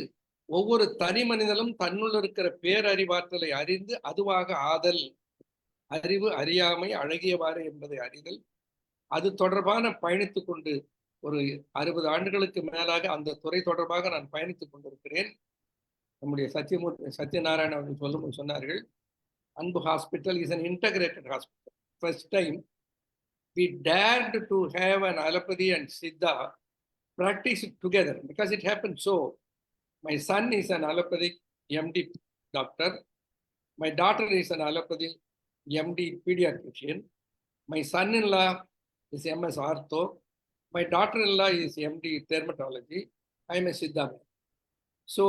ஒவ்வொரு தனி மனிதனும் தன்னுள் இருக்கிற பேரறிவாற்றலை அறிந்து அதுவாக ஆதல். அறிவு அறியாமை அழகியவாறு என்பதை அறிதல். அது தொடர்பான பயணித்துக் கொண்டு ஒரு 60 ஆண்டுகளுக்கு மேலாக அந்த துறை தொடர்பாக நான் பயணித்துக் கொண்டிருக்கிறேன். நம்முடைய சத்யநாராயண அவர்கள் சொன்னார்கள், அன்பு hospital is an integrated hospital. First time we dared to have an allopathy and Siddha practice it together because it happened so. My son is an allopathic MD doctor. My daughter is an allopathic MD pediatrician. My son-in-law is MS Ortho. My daughter-in-law is MD dermatology. I am a Siddha man. So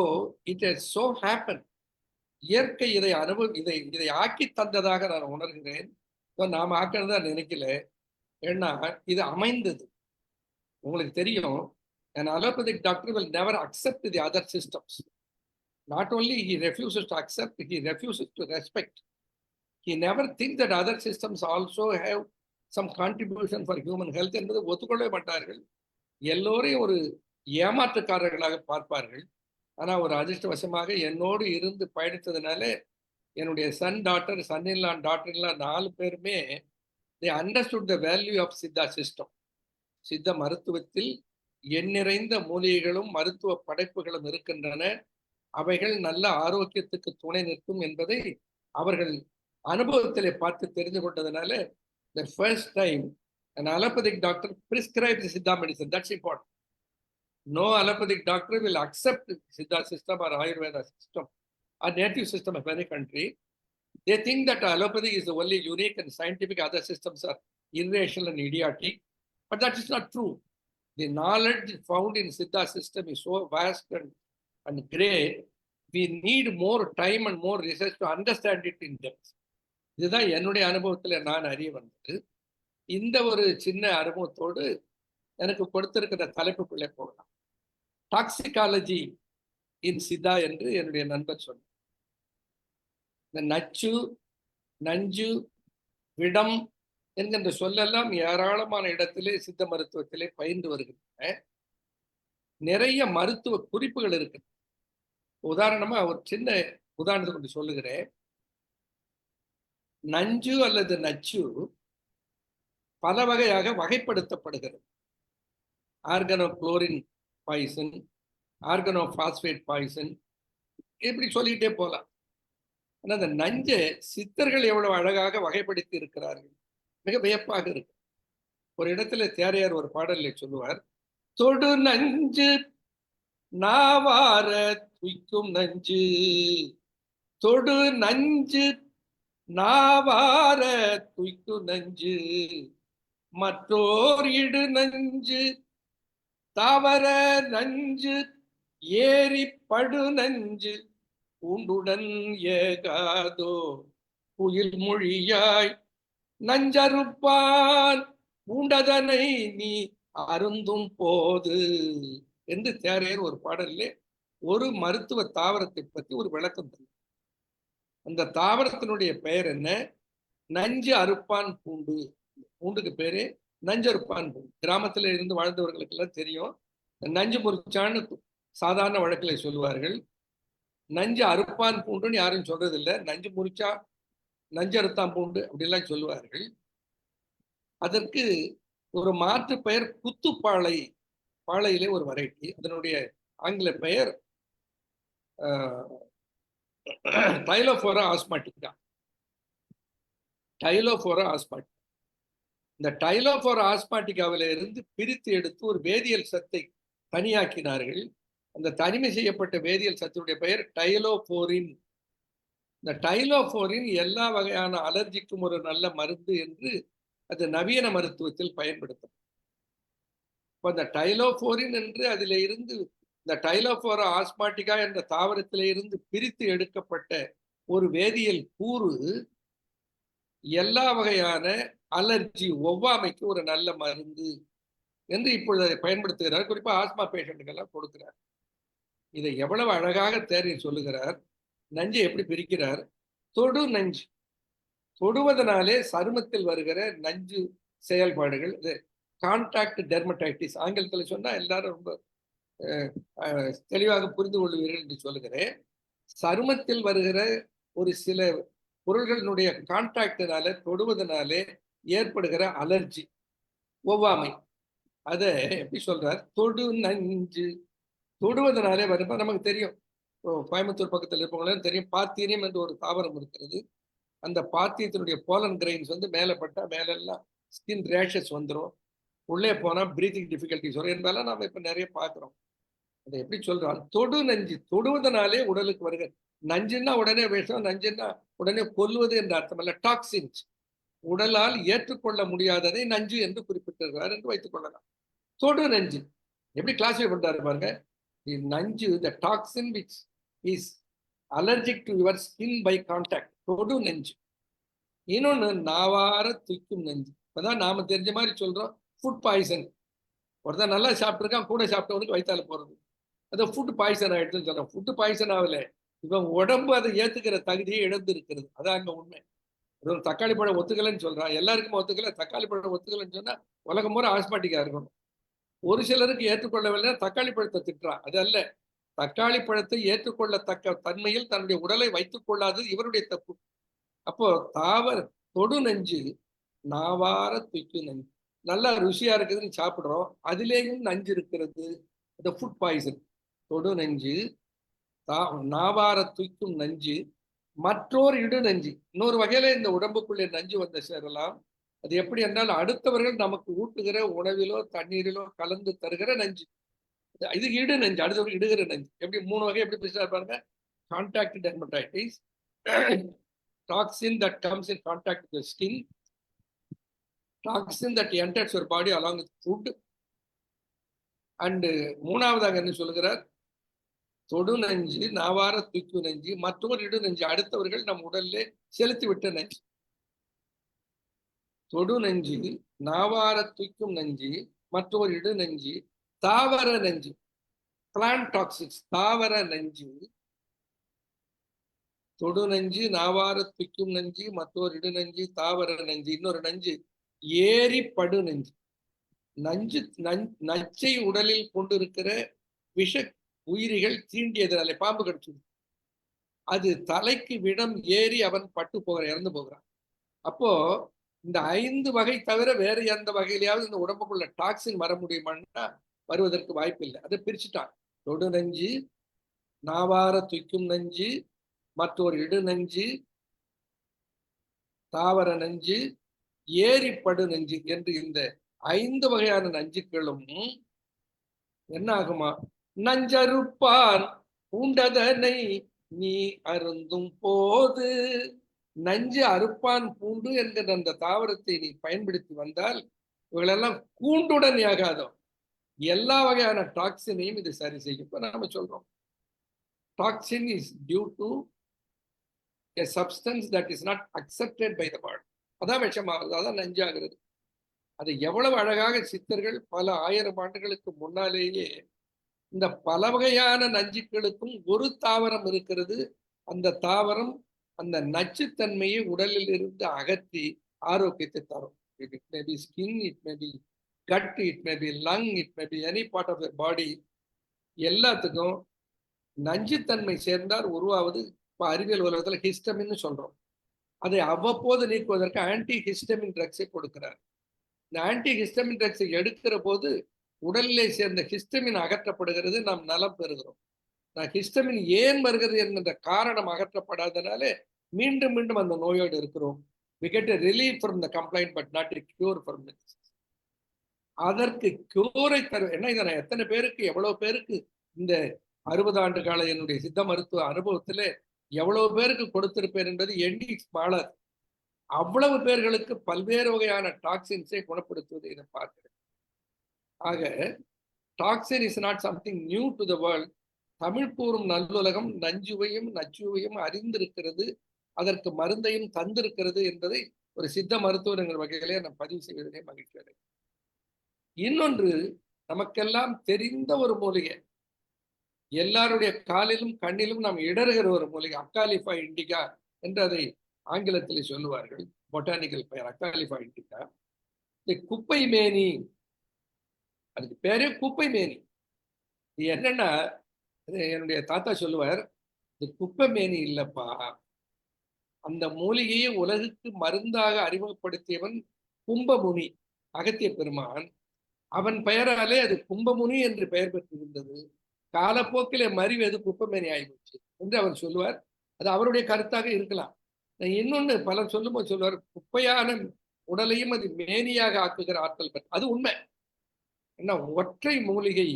it has so happened. இயற்கை இதை ஆக்கி தந்ததாக நான் உணர்கிறேன். நாம் ஆக்கிறதா நினைக்கல. ஏன்னா இது அமைந்தது. உங்களுக்கு தெரியும், an allopathic doctor will never accept the other systems. Not only he refuses to accept, he refuses to respect. He never thinks that other systems also have some contribution for human health என்பது ஒத்துக்கொள்ளவே மாட்டார்கள். எல்லோரையும் ஒரு ஏமாற்றுக்காரர்களாக பார்ப்பார்கள். ஆனா ஒரு அதிர்ஷ்டவசமாக என்னோடு இருந்து பயணித்ததுனால என்னுடைய சன்-இன்-லா, டாட்டர்-இன்-லா 4 பேருமே they understood the value of Siddha system. சித்த மருத்துவத்தில் எண்ணிறைந்த மூலிகைகளும் மருத்துவ படைப்புகளும் இருக்கின்றன. அவைகள் நல்ல ஆரோக்கியத்துக்கு துணை நிற்கும் என்பதை அவர்கள் அனுபவத்திலே பார்த்து தெரிந்து கொண்டதுனால the first time an allopathic doctor prescribes Siddha medicine. That's important. No allopathic doctor will accept Siddha system or Ayurveda system or native system of any country. They think that allopathy is the only unique and scientific, other systems are irrational and idiotic, but that is not true. The knowledge found in Siddha system is so vast and great, we need more time and more research to understand it in depth. இதுதான் என்னுடைய அனுபவத்துல நான் அறிய வந்தது. இந்த ஒரு சின்ன அனுபவத்தோடு எனக்கு கொடுத்திருக்கிற தலைப்புக்குள்ளே போகலாம். டாக்ஸிகாலஜி இன் சித்தா என்று என்னுடைய நண்பர் சொன்னார். இந்த நச்சு, நஞ்சு, விடம் என்கின்ற சொல்லெல்லாம் ஏராளமான இடத்திலே சித்த மருத்துவத்திலே பயின்று வருகின்றன. நிறைய மருத்துவ குறிப்புகள் இருக்கு. உதாரணமா ஒரு சின்ன உதாரணத்தை கொண்டு சொல்லுகிறேன். நஞ்சு அல்லது நச்சு பல வகையாக வகைப்படுத்தப்படுகிறது. ஆர்கனோக்ளோரின் பாய்சன், ஆர்கனோபாஸ்பேட் பாய்சன், இப்படி சொல்லிக்கிட்டே போகலாம். ஆனால் அந்த நஞ்சை சித்தர்கள் எவ்வளவு அழகாக வகைப்படுத்தி இருக்கிறார்கள், மிக வியப்பாக இருக்கு. ஒரு இடத்துல தேரையார் ஒரு பாடலில் சொல்லுவார், தொடு நஞ்சு நாவார துய்க்கும் நஞ்சு, தொடு நஞ்சு நாவார துய்க்கும் நஞ்சு, மற்றோர் இடு நஞ்சு தாவர நஞ்சு, ஏறி படு நஞ்சு பூண்டுடன் ஏகாதோ, புயல் மொழியாய் நஞ்சறுப்பான் பூண்டதனை நீ அருந்தும் போது என்று தேரையர் ஒரு பாடலிலே ஒரு மருத்துவ தாவரத்தை பற்றி ஒரு விளக்கம் தரும். அந்த தாவரத்தினுடைய பெயர் என்ன? நஞ்சு அறுப்பான் பூண்டு. பூண்டுக்கு பேரு நஞ்சறுப்பான் பூண்டு. கிராமத்துல இருந்து வாழ்ந்தவர்களுக்கு எல்லாம் தெரியும். நஞ்சு முறிச்சான்னு சாதாரண வழக்கில் சொல்லுவார்கள். நஞ்சு அறுப்பான் பூண்டுன்னு யாரும் சொல்றது இல்லை. நஞ்சு முறிச்சா நஞ்சு அறுத்தான் பூண்டு அப்படிலாம் சொல்லுவார்கள். அதற்கு ஒரு மாற்று பெயர் குத்துப்பாளை. பாளையிலே ஒரு வெரைட்டி, அதனுடைய ஆங்கில பெயர் டைலோஃபோரா ஆஸ்மாட்டிகா. டைலோஃபோரா ஆஸ்மாட்டிகா. இந்த டைலோஃபோரா ஆஸ்மாட்டிகாவில இருந்து பிரித்து எடுத்து ஒரு வேதியியல் சத்தை தனியாக்கினார்கள். அந்த தனிமை செய்யப்பட்ட வேதியியல் சத்துடைய பெயர் டைலோஃபோரின். இந்த டைலோஃபோரின் எல்லா வகையான அலர்ஜிக்கும் ஒரு நல்ல மருந்து என்று அது நவீன மருத்துவத்தில் பயன்படுத்தும். இப்போ அந்த டைலோஃபோரின் என்று அதில் இருந்து இந்த டைலோஃபோரா ஆஸ்மாட்டிகா என்ற தாவரத்திலே இருந்து பிரித்து எடுக்கப்பட்ட ஒரு வேதியியல் கூறு எல்லா வகையான அலர்ஜி, ஒவ்வாமைக்கு ஒரு நல்ல மருந்து என்று இப்பொழுது அதை பயன்படுத்துகிறார். குறிப்பாக ஆஸ்மா பேஷண்ட்டுக்கெல்லாம் கொடுக்கிறார். இதை எவ்வளவு அழகாக தேர்வு சொல்லுகிறார். நஞ்சை எப்படி பிரிக்கிறார்? தொடு நஞ்சு. தொடுவதனாலே சருமத்தில் வருகிற நஞ்சு செயல்பாடுகள், இது கான்டாக்ட் டெர்மடைட்டிஸ். ஆங்கிலத்தில் சொன்னா எல்லாரும் ரொம்ப தெளிவாக புரிந்து கொள்வீர்கள் என்று சொல்லுகிறேன். சருமத்தில் வருகிற ஒரு சில பொருள்களினுடைய கான்டாக்டினால, தொடுவதனாலே ஏற்படுகிற அலர்ஜி, ஒவ்வாமை, அதை எப்படி சொல்றார்? தொடு நஞ்சு. தொடுவதனாலே வரும்போ நமக்கு தெரியும். கோயம்புத்தூர் பக்கத்தில் இருப்பவங்களும் தெரியும், பாத்தீனியம் என்று ஒரு தாவரம் இருக்கிறது. அந்த பாத்தியத்தினுடைய போலன் கிரெயின்ஸ் வந்து மேலே பட்டா மேலெல்லாம் ஸ்கின் ரேஷஸ் வந்துடும். உள்ளே போனால் பிரீத்திங் டிஃபிகல்ட்டிஸ் வரும் என்பதெல்லாம் நம்ம இப்போ நிறைய பார்க்குறோம். அதை எப்படி சொல்றான்? தொடு நஞ்சு. தொடுவதனாலே உடலுக்கு வருகிற நஞ்சுன்னா உடனே விஷம், நஞ்சுன்னா உடனே கொல்வது என்ற அர்த்தமல்ல. டாக்ஸின்ஸ், உடலால் ஏற்றுக்கொள்ள முடியாததை நஞ்சு என்று குறிப்பிட்டிருக்கிறார் என்று வைத்துக் கொள்ளலாம். தொடு நஞ்சு எப்படி கிளாஸிஃபை பண்றாரு பாருங்க. நஞ்சு, the toxin which is allergic to your skin by contact, தொடு நஞ்சு. இன்னொன்று நாவார துய்க்கும் நஞ்சு. இப்பதான் நாம தெரிஞ்ச மாதிரி சொல்றோம் ஃபுட் பாய்சன். ஒருத்தர் நல்லா சாப்பிட்டுருக்கான், கூட சாப்பிட்டவனுக்கு வயிற்றால போறது, அது ஃபுட் பாய்சன் ஆயிடுச்சுன்னு சொல்றோம். ஃபுட் பாய்சன் ஆகல, இவன் உடம்பு அதை ஏத்துக்கிற தகுதியை இழந்து இருக்கிறது. அதான் அங்க உண்மை. ஒரு தக்காளி பழம் ஒத்துக்கலைன்னு சொல்றான், எல்லாருக்குமே ஒத்துக்கல. தக்காளி பழம் ஒத்துக்கலைன்னு சொன்னா உலகம் பூரா ஆஸ்மாட்டிக்கா இருக்கணும். ஒரு சிலருக்கு ஏற்றுக்கொள்ளவில்லை, தக்காளி பழத்தை திட்டுறான். அது அல்ல, தக்காளி பழத்தை ஏற்றுக்கொள்ளத்தக்க தன்மையில் தன்னுடைய உடலை வைத்துக் கொள்ளாதது இவருடைய தப்பு. அப்போ தாவர தொடு நஞ்சு, நாவார துய்க்கு நஞ்சு. நல்லா ருசியா இருக்குதுன்னு சாப்பிடுறோம், அதிலேயும் நஞ்சு இருக்கிறது. இந்த ஃபுட் பாய்சன். தொடு நஞ்சு, நாவார துய்க்கும் நஞ்சு, மற்றொரு இடு நஞ்சு. இன்னொரு வகையில இந்த உடம்புக்குள்ளே நஞ்சு வந்து சேரலாம். அது எப்படி என்றால், அடுத்தவர்கள் நமக்கு ஊட்டுகிற உணவிலோ தண்ணீரிலோ கலந்து தருகிற நஞ்சு. இது இடு நஞ்சு, அடுத்தவர்கள் இடுகிற நஞ்சு. எப்படி மூணு வகை எப்படி பேசுறா பாருங்க. Contact dermatitis, toxin that comes in contact with the skin, toxin that enters your body along with food, and மூணாவதாக என்ன சொல்லுகிறார்? தொடு நஞ்சு, நாவார தூக்கு நஞ்சு, மற்றொரு இடு நஞ்சு, அடுத்தவர்கள் நம் உடல்ல செலுத்தி விட்ட நஞ்சு. தொடு நஞ்சு, நாவார தூக்கும் நஞ்சு, மற்றொரு இடு நஞ்சு, தாவர நஞ்சு, பிளான்ட் டாக்ஸிக்ஸ், தாவர நஞ்சு. தொடு நஞ்சு, நாவார தூக்கும் நஞ்சு, மற்றொரு இடு நஞ்சு, தாவர நஞ்சு, இன்னொரு நஞ்சு ஏரி படு நஞ்சு. நச்சை உடலில் கொண்டிருக்கிற விஷ உயிரிகள் தீண்டியதுனால பாம்பு கடிச்சது, அது தலைக்கு விடம் ஏறி அவன் பட்டு இறந்து போகிறான். அப்போ இந்த 5 வகை தவிர வேற எந்த வகையிலாவது இந்த உடம்புக்குள்ள டாக்ஸின் வர முடியுமான்னா வருவதற்கு வாய்ப்பு இல்லை. அதை பிரிச்சுட்டான். தொடு நஞ்சு, நாவார துய்க்கும் நஞ்சு, மற்றொரு இடு நஞ்சு, தாவர நஞ்சு, ஏரிப்படு நஞ்சு என்று இந்த 5 வகையான நஞ்சுக்களும் என்ன ஆகுமா? நஞ்சறுப்பான் பூண்டதனை நீ அருந்தும் போது, நஞ்சு அறுப்பான் பூண்டு என்கிற அந்த தாவரத்தை நீ பயன்படுத்தி வந்தால் இவங்களெல்லாம் கூண்டுடன் ஆகாதோ எல்லா வகையான டாக்ஸினையும் இது சரி செய்யும். இப்ப நாம சொல்றோம் toxin is due to a substance that is not accepted by the body. அதான் விஷமாகுது, அதான் நஞ்சாகிறது. அது எவ்வளவு அழகாக சித்தர்கள் பல 1000 ஆண்டுகளுக்கு முன்னாலேயே இந்த பல வகையான நஞ்சுக்களுக்கும் ஒரு தாவரம் இருக்கிறது, அந்த தாவரம் அந்த நச்சுத்தன்மையை உடலில் இருந்து அகற்றி ஆரோக்கியத்தை தரும். It may be skin, it may be gut, it may be lung, it may be any part of your body. எல்லாத்துக்கும் நஞ்சுத்தன்மை சேர்ந்தால் உருவாவது இப்போ அறிவியல் உலகத்தில் ஹிஸ்டமின்னு சொல்றோம். அதை அவ்வப்போது நீக்குவதற்கு ஆன்டி ஹிஸ்டமின் ட்ரக்ஸை கொடுக்கிறார். இந்த ஆன்டி ஹிஸ்டமின் ட்ரக்ஸை எடுக்கிற போது உடலிலே சேர்ந்த ஹிஸ்டமின் அகற்றப்படுகிறது, நாம் நலம் பெறுகிறோம். ஹிஸ்டமின் ஏன் வருகிறது என்கின்ற காரணம் அகற்றப்படாதனாலே மீண்டும் மீண்டும் அந்த நோயோடு இருக்கிறோம். We get a relief from the complaint but not a cure from it. அதற்கு கியூரை தரும். என்ன இதை நான் எத்தனை பேருக்கு எவ்வளவு பேருக்கு இந்த 60 ஆண்டு கால என்னுடைய சித்த மருத்துவ அனுபவத்திலே எவ்வளவு பேருக்கு கொடுத்திருப்பேன் என்பது எண்ணி மாளாது. அவ்வளவு பேர்களுக்கு பல்வேறு வகையான டாக்ஸின்ஸை குணப்படுத்துவதை இதை பார்க்கிறேன். ஆக toxin is not something new to the world. Tamil கூறும் நல்லுலகம் நஞ்சுவையும் நச்சுவையும் அறிந்திருக்கிறது, அதற்கு மருந்தையும் தந்திருக்கிறது என்பதை ஒரு சித்த மருத்துவர் என்கிற வகையிலே நான் பதிவு செய்வதிலே மகிழ்ச்சி அடைகிறேன். இன்னொன்று, நமக்கெல்லாம் தெரிந்த ஒரு மூலிகை, எல்லாருடைய காலிலும் கண்ணிலும் நாம் இடறுகிற ஒரு மூலிகை, அக்காலிஃபா இண்டிகா என்று அதை ஆங்கிலத்தில் சொல்லுவார்கள், பொட்டானிக்கல் பெயர் அக்காலிஃபா இண்டிகா. இந்த குப்பை மேனி, அதுக்கு பேரே குப்பை மேனி. இது என்னன்னா, என்னுடைய தாத்தா சொல்லுவார், இது குப்பை மேனி இல்லப்பா, அந்த மூலிகையை உலகுக்கு மருந்தாக அறிமுகப்படுத்தியவன் கும்பமுனி, அகத்திய பெருமான். அவன் பெயராலே அது கும்பமுனி என்று பெயர் பெற்றிருந்தது. காலப்போக்கிலே மறிவது குப்பமேனி ஆகிப்போச்சு என்று அவர் சொல்லுவார். அது அவருடைய கருத்தாக இருக்கலாம். இன்னொன்று பலர் சொல்லும்போது சொல்லுவார், குப்பையான உடலையும் அது மேனியாக ஆக்குகிற ஆற்றல் பெற்ற. அது உண்மை. என்ன, ஒற்றை மூலிகை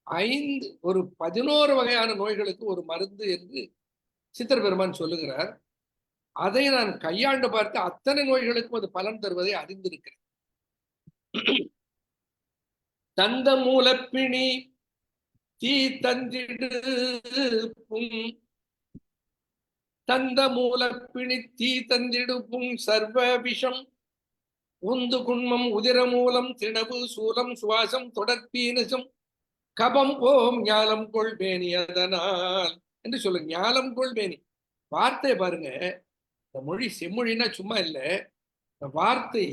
11 வகையான நோய்களுக்கு ஒரு மருந்து என்று சித்தர் பெருமான் சொல்லுகிறார். அதை நான் கையாண்டு பார்த்து அத்தனை நோய்களுக்கும் அது பலன் தருவதை அறிந்திருக்கிறேன். தந்த மூலப்பிணி தீ தந்திடு தந்த மூலப்பிணி தீ தந்திடு புங் சர்வ விஷம் உந்து குண்மம் உதிரமூலம் திணவு சூலம் சுவாசம் தொடர்பீனசம் கபம் போம் ஞாலம் கொள்வேணி அதனால் என்று சொல்லு. ஞாலம் கொள்வேணி வார்த்தை பாருங்க, இந்த மொழி செம்மொழின்னா சும்மா இல்லை. இந்த வார்த்தை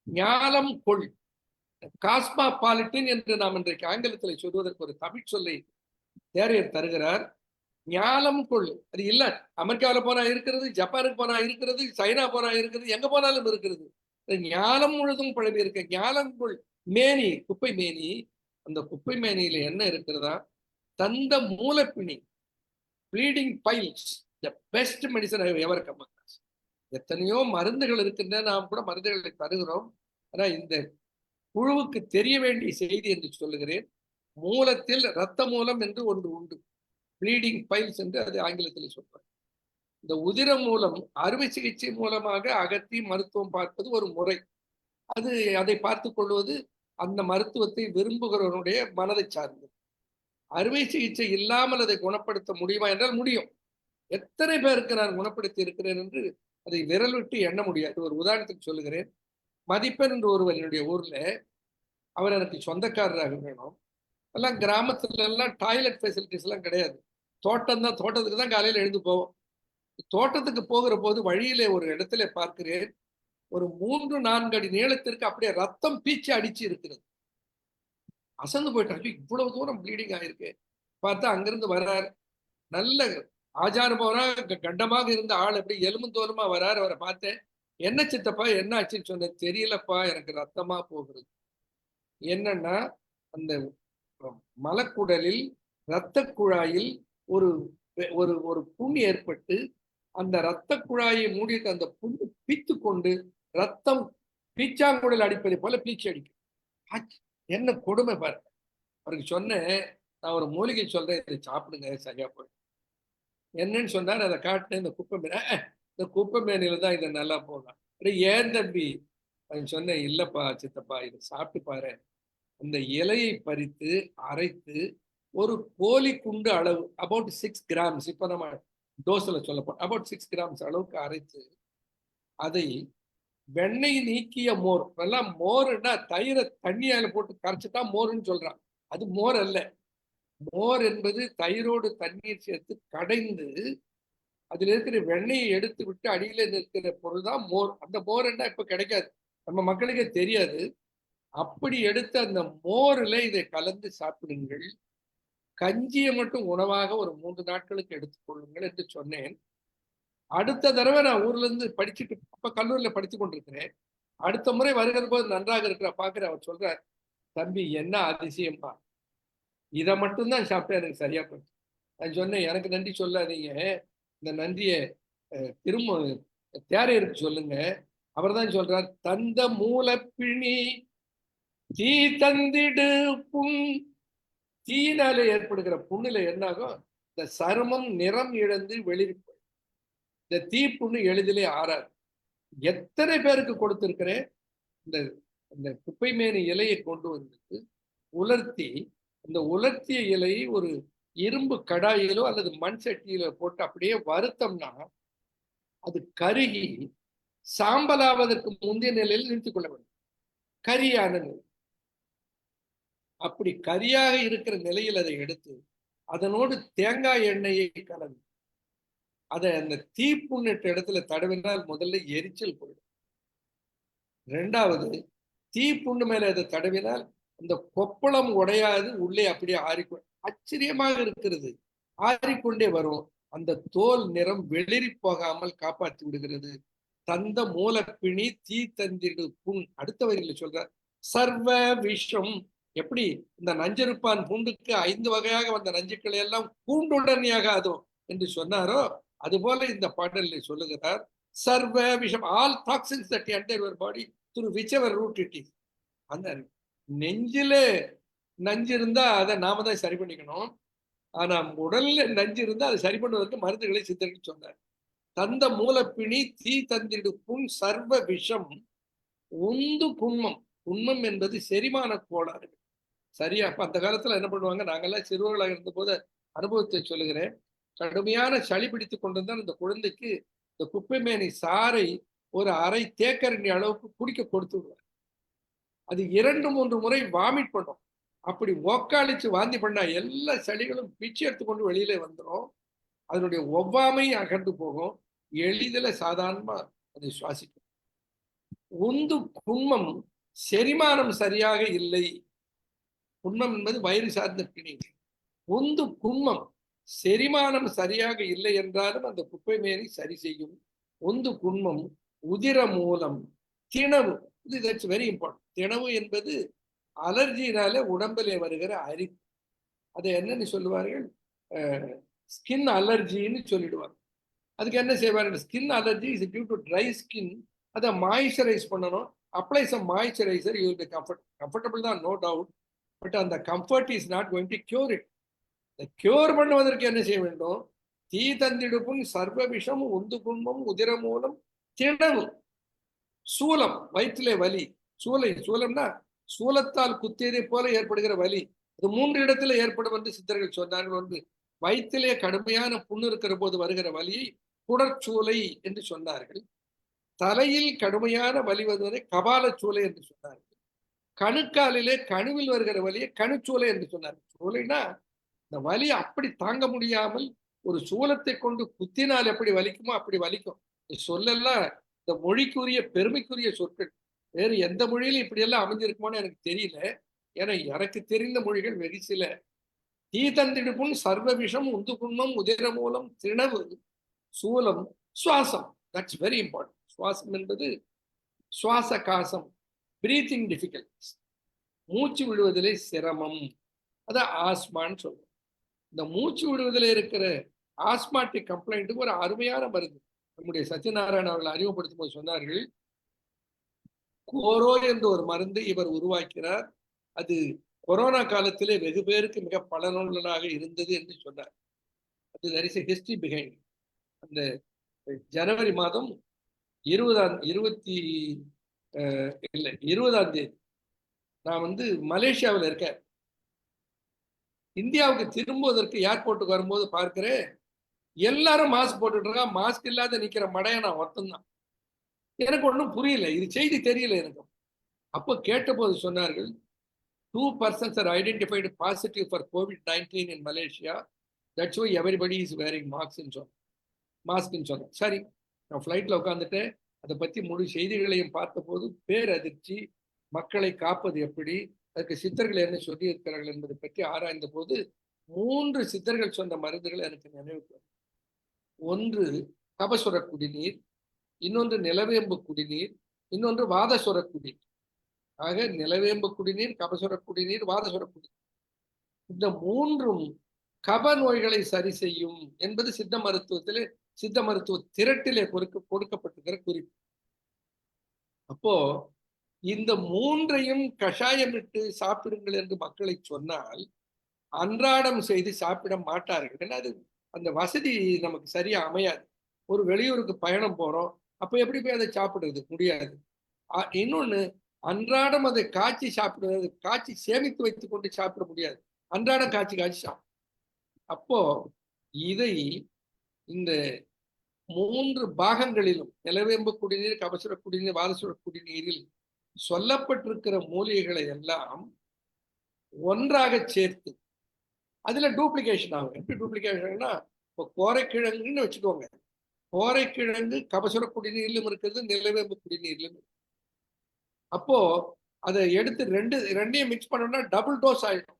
ஞாலம் கொள், காஸ்மாபாலிட்டின் என்று நாம் இன்றைக்கு ஆங்கிலத்தில் சொல்வதற்கு ஒரு தமிழ் சொல்லை தேரையர் தருகிறார். ஞாலம் கொள், அது இல்ல அமெரிக்காவில் போனா இருக்கிறது, ஜப்பானுக்கு போனா இருக்கிறது, சைனா போனா இருக்கிறது, எங்க போனாலும் இருக்கிறது. ஞாலம் முழுதும் பழவி இருக்க ஞாலம் கொள் மேனி, குப்பை மேனி. அந்த குப்பை மேனியில என்ன இருக்கிறதா? தந்த மூலப்பிணி, bleeding piles, the best medicine ever come across. எத்தனையோ மருந்துகள் இருக்கின்றன, நாம் கூட மருந்துகளை தருகிறோம். ஆனா இந்த குழுவுக்கு தெரிய வேண்டிய செய்தி என்று சொல்லுகிறேன். மூலத்தில் இரத்த மூலம் என்று ஒன்று உண்டு, ப்ளீடிங் பைல்ஸ் என்று அது ஆங்கிலத்தில் சொல்றாங்க. இந்த உதிரம் மூலம் அறுவை சிகிச்சை மூலமாக அகற்றி மருத்துவம் பார்ப்பது ஒரு முறை. அதை பார்த்துக் கொள்வது அந்த மருத்துவத்தை விரும்புகிறவனுடைய மனதை சார்ந்தது. அறுவை சிகிச்சை இல்லாமல் அதை குணப்படுத்த முடியுமா என்றால் முடியும். எத்தனை பேருக்கு நான் குணப்படுத்தி இருக்கிறேன் என்று அதை விரல் விட்டு எண்ண முடியாது. ஒரு உதாரணத்துக்கு சொல்லுகிறேன். மதிப்பெண் என்று ஒருவர் என்னுடைய ஊர்ல, அவர் எனக்கு சொந்தக்காரராக வேணும். எல்லாம் கிராமத்துல எல்லாம் டாய்லெட் ஃபெசிலிட்டிஸ் எல்லாம் கிடையாது. தோட்டத்துக்கு தான் காலையில் எழுந்து போவோம். தோட்டத்துக்கு போகிற போது வழியிலே ஒரு இடத்துல பார்க்கிறேன், ஒரு 3-4 அடி நீளத்திற்கு அப்படியே ரத்தம் பீச்சு அடிச்சு இருக்கிறது. அசந்து போயிட்டாங்க, இவ்வளவு தூரம் ப்ளீடிங் ஆயிருக்கு. பார்த்தா அங்கிருந்து வர்றார், நல்ல ஆஜானுபவரா கண்டமாக இருந்த ஆள், எப்படி எலும்பு தோலுமா வர்றார். அவரை பார்த்தேன், என்ன சித்தப்பா என்ன ஆச்சுன்னு சொன்னேன். தெரியலப்பா, எனக்கு ரத்தமா போகிறது. என்னன்னா, அந்த மலக்குடலில் இரத்த குழாயில் ஒரு ஒரு ஒரு புண் ஏற்பட்டு அந்த இரத்த குழாயை மூடிட்டு அந்த புண்ணு பீத்து கொண்டு ரத்தம் பீச்சாங்குடல் அடிப்பதை போல பீச்சு அடிக்கும். என்ன கொடுமை பாருங்க. அவருக்கு சொன்னேன், நான் ஒரு மூலிகை சொல்றேன், இதை சாப்பிடுங்க சரியா போயிடும். என்னன்னு சொன்னார், அதை காட்டினேன். இந்த குப்பை மேனில தான் இதை நல்லா போகலாம். ஏன் தம்பி அப்படின்னு சொன்னேன். இல்லப்பா சித்தப்பா, இதை சாப்பிட்டு பாரு. அந்த இலையை பறித்து அரைத்து ஒரு கோழி குண்டு அளவு, அபவுட் 6 கிராம்ஸ், இப்போ நம்ம டோஸ்ல சொல்லப்போம், அபவுட் 6 கிராம்ஸ் அளவுக்கு அரைத்து அதை வெண்ணெய் நீக்கிய மோர், எல்லாம் மோர்னா தயிரை தண்ணியால போட்டு கரைச்சிட்டா மோர்ன்னு சொல்றான். அது மோர் அல்ல. மோர் என்பது தயிரோடு தண்ணீர் சேர்த்து கடைந்து அதுல இருக்கிற வெண்ணெயை எடுத்து விட்டு அடியில இருக்கிற பொருள் தான் மோர். அந்த மோர் என்ன இப்ப கிடைக்காது, நம்ம மக்களுக்கே தெரியாது. அப்படி எடுத்து அந்த மோரில் இதை கலந்து சாப்பிடுங்கள். கஞ்சியை மட்டும் உணவாக ஒரு 3 நாட்களுக்கு எடுத்துக்கொள்ளுங்கள் என்று சொன்னேன். அடுத்த தடவை நான் ஊர்ல இருந்து படிச்சுட்டு, அப்ப கல்லூரியில படித்து கொண்டிருக்கிறேன். அடுத்த முறை வருகிற போது நன்றாக இருக்கிற பாக்குற, அவர் சொல்றார், தம்பி என்ன அதிசயம்பா, இதை மட்டும்தான் சாப்பிட்டா எனக்கு சரியா போச்சு. நான் சொன்னேன், எனக்கு நன்றி சொல்லாதீங்க, இந்த நன்றியை திரும்ப தேரையருக்கு சொல்லுங்க. அவர் தான் சொல்றார், தந்த மூலப்பிணி தீ தந்திடு புண். தீயினாலே ஏற்படுகிற புண்ணுல என்னாகும், இந்த சருமம் நிறம் இழந்து வெளிரிப்பு. இந்த தீப்புண்ணு எளிதிலே ஆறாது. எத்தனை பேருக்கு கொடுத்திருக்கிறேன். இந்த குப்பை மேனி இலையை கொண்டு வந்து உலர்த்தி, அந்த உலர்த்திய இலையை ஒரு இரும்பு கடாயிலோ அல்லது மண் சட்டியிலோ போட்டு அப்படியே வருத்தம்னா அது கருகி சாம்பலாவதற்கு முந்தைய நிலையில் நிறுத்திக் கொள்ள வேண்டும். கரியான நிலை. அப்படி கரியாக இருக்கிற நிலையில் அதை எடுத்து அதனோடு தேங்காய் எண்ணெயை கலந்து அதை அந்த தீப்புண்ணிட்ட இடத்துல தடவினால் முதல்ல எரிச்சல் போயிடும். 2வது, தீப்புண்ணு மேல அதை தடவினால் அந்த கொப்பளம் உடையாது, உள்ளே அப்படியே ஆறிக்கொண்டு ஆச்சரியமாக இருக்கிறது, ஆறிக்கொண்டே வரும். அந்த தோல் நிறம் வெளிரி போகாமல் காப்பாற்றி விடுகிறது. தந்த மூலப்பிணி தீ தந்திடு புண். அடுத்த வரியில சொல்றார், சர்வ விஷம். எப்படி இந்த நஞ்சிருப்பான் பூண்டுக்கு 5 வகையாக வந்த நஞ்சுக்களை எல்லாம் பூண்டுடனேயாக அதோ என்று சொன்னாரோ, அதுபோல இந்த பாடலில் சொல்லுகிறார், சர்வ விஷம், all toxins that enter your body through whichever route it is. அந்த நெஞ்சில நஞ்சு இருந்தா அதை நாம தான் சரி பண்ணிக்கணும். ஆனா உடல்ல நஞ்சு இருந்தா அதை சரி பண்ணுவதற்கு மருந்துகளை சித்தர்கள் சொன்னார். தந்த மூலப்பிணி தீ தந்திடு புண் சர்வ விஷம் உந்து குன்மம். குன்மம் என்பது செரிமான கோளாறு. சரியா? அப்ப அந்த காலத்துல என்ன பண்ணுவாங்க, நாங்கெல்லாம் சிறுவர்களாக இருந்த போது அனுபவத்தை சொல்லுகிறேன். கடுமையான சளி பிடித்து கொண்டிருந்தால் இந்த குழந்தைக்கு இந்த குப்பை மேனி சாறை ஒரு அரை தேக்கரண்டி அளவுக்கு குடிக்க கொடுத்து விடுவார். அது 2-3 முறை வாமிட் பண்ணும். அப்படி ஓக்காளிச்சு வாந்தி பண்ணா எல்லா சளிகளும் பிச்சு எடுத்துக்கொண்டு வெளியில வந்துடும். அதனுடைய ஒவ்வாமை அகன்று போகும். எளிதில் சாதாரணமா அதை சுவாசிக்கும். உந்து குன்மம், செரிமானம் சரியாக இல்லை. குன்மம் என்பது வயிறு சார்ந்த பிணி. உந்து குன்மம், செரிமானம் சரியாக இல்லை என்றாலும் அந்த குப்பை மேனி சரி செய்யும். உந்து குன்மம் உதிர மூலம் திணவு. That's very important. திணவு என்பது அலர்ஜினால உடம்பிலே வருகிற அரிப்பு. அதை என்னன்னு சொல்லுவார்கள், ஸ்கின் அலர்ஜின்னு சொல்லிடுவாங்க. அதுக்கு என்ன செய்வார்கள், skin allergy is due to dry skin. அதை மாய்ஸ்சரைஸ் பண்ணணும். Apply some moisturiser, you will be comfortable தான், நோ டவுட். பட் அந்த comfort is not going to cure it. Cure பண்ணுவதற்கு என்ன செய்ய வேண்டும், தீ தந்திடுப்பும் சர்வ விஷம் உந்து குண்மம் உதிர மூலம் திணவு சூலம் வயிற்றிலே வலி சூலம்னா சூலத்தால் குத்தியதை போல ஏற்படுகிற வலி. இது 3 இடத்துல ஏற்படும் என்று சித்தர்கள் சொன்னார்கள். ஒன்று வயிற்றிலே கடுமையான புண்ணு இருக்கிற போது வருகிற வலியை குடற்சூலை என்று சொன்னார்கள். தலையில் கடுமையான வலி வருவதை கபால சூலை என்று சொன்னார்கள். கணுக்காலிலே கணுவில் வருகிற வலியை கணுச்சூலை என்று சொன்னார்கள். சூலைனா இந்த வலி அப்படி தாங்க முடியாமல் ஒரு சூலத்தை கொண்டு குத்தினால் எப்படி வலிக்குமோ அப்படி வலிக்கும். சொல்லெல்லாம் இந்த மொழிக்குரிய பெருமைக்குரிய சொற்கள். வேறு எந்த மொழியிலும் இப்படி எல்லாம் அமைஞ்சிருக்குமோன்னு எனக்கு தெரியல. ஏன்னா எனக்கு தெரிந்த மொழிகள் வெகு சில. தீ தந்திடுப்பும் சர்வ விஷம் உந்து குண்மம் உதிர மூலம் திணவு சூலம் சுவாசம். That's very important. சுவாசம் என்பது சுவாச காசம், பிரீத்திங் டிஃபிகல்டிஸ், மூச்சு விடுவதிலே சிரமம். அதான் ஆஸ்மான்னு சொல்றோம். இந்த மூச்சு விடுவதில் இருக்கிற ஆஸ்மாட்டிக் கம்ப்ளைண்ட்டுக்கு ஒரு அருமையான மருந்து நம்முடைய சத்யநாராயண அவர்கள் அறிமுகப்படுத்தும் போது சொன்னார்கள். கோரோ என்ற ஒரு மருந்து இவர் உருவாக்கினார். அது கொரோனா காலத்திலே வெகு பேருக்கு மிக பலனுள்ளதாக இருந்தது என்று சொன்னார். அது there is a history behind. அந்த ஜனவரி மாதம் 20ஆம் தேதி நான் மலேசியாவில் இருக்கேன். இந்தியாவுக்கு திரும்புவதற்கு ஏர்போர்ட்டுக்கு வரும்போது பார்க்கிறேன் எல்லாரும் மாஸ்க் போட்டுட்டு இருக்கா. மாஸ்க் இல்லாத நிக்கிற மடைய நான் ஒருத்தந்தான். எனக்கு ஒன்றும் புரியல, இது செய்தி தெரியல எனக்கு. அப்போ கேட்டபோது சொன்னார்கள் 2 persons are identified positive for COVID-19 in Malaysia. That's why everybody is wearing மாஸ்க்னு சொன்னேன். சரி, நான் ஃப்ளைட்டில் உட்காந்துட்டேன். அதை பற்றி முழு செய்திகளையும் பார்த்தபோது பேரதிர்ச்சி. மக்களை காப்பது எப்படி, அதுக்கு சித்தர்கள் என்ன சொல்லியிருக்கிறார்கள் என்பதை பற்றி ஆராய்ந்த போது 3 சித்தர்கள் சொன்ன மருந்துகள் எனக்கு நினைவுக்கு வரும். ஒன்று கபசுர குடிநீர், இன்னொன்று நிலவேம்பு குடிநீர், இன்னொன்று வாதசுர குடிநீர். ஆக நிலவேம்பு குடிநீர், கபசுர குடிநீர், வாதசுர குடிநீர், இந்த 3ம் கப நோய்களை சரி செய்யும் என்பது சித்த மருத்துவ திரட்டிலே கொடுக்கப்பட்டிருக்கிற குறிப்பு. அப்போ இந்த 3ஐயும் கஷாயமிட்டு சாப்பிடுங்கள் என்று மக்களை சொன்னால் அன்றாடம் செய்து சாப்பிட மாட்டார்கள். ஏன்னா அது அந்த வசதி நமக்கு சரியா அமையாது. ஒரு வெளியூருக்கு பயணம் போறோம், அப்ப எப்படி போய் அதை சாப்பிடுறது முடியாது. இன்னொன்னு, அன்றாடம் அதை காய்ச்சி சாப்பிடுறது, காய்ச்சி சேமித்து வைத்துக் கொண்டு சாப்பிட முடியாது. அன்றாடம் காய்ச்சி சாப்பிடும். அப்போ இதை இந்த 3 பாகங்களிலும் நிலவேம்பு குடிநீர், கபசுர குடிநீர், வாதசுர குடிநீரில் சொல்லப்பட்டிருக்கிற மூலிகைகளை எல்லாம் ஒன்றாக சேர்த்து அதுல டூப்ளிகேஷன் ஆகும். எப்படி டூப்ளிகேஷன்னா, இப்போ கோரைக்கிழங்குன்னு வச்சுக்கோங்க. கோரைக்கிழங்கு கபசுர குடிநீரிலும் இருக்கிறது, நிலவேம்பு குடிநீரிலும். அப்போ அதை எடுத்து ரெண்டையும் மிக்ஸ் பண்ணோம்னா டபுள் டோஸ் ஆயிடும்.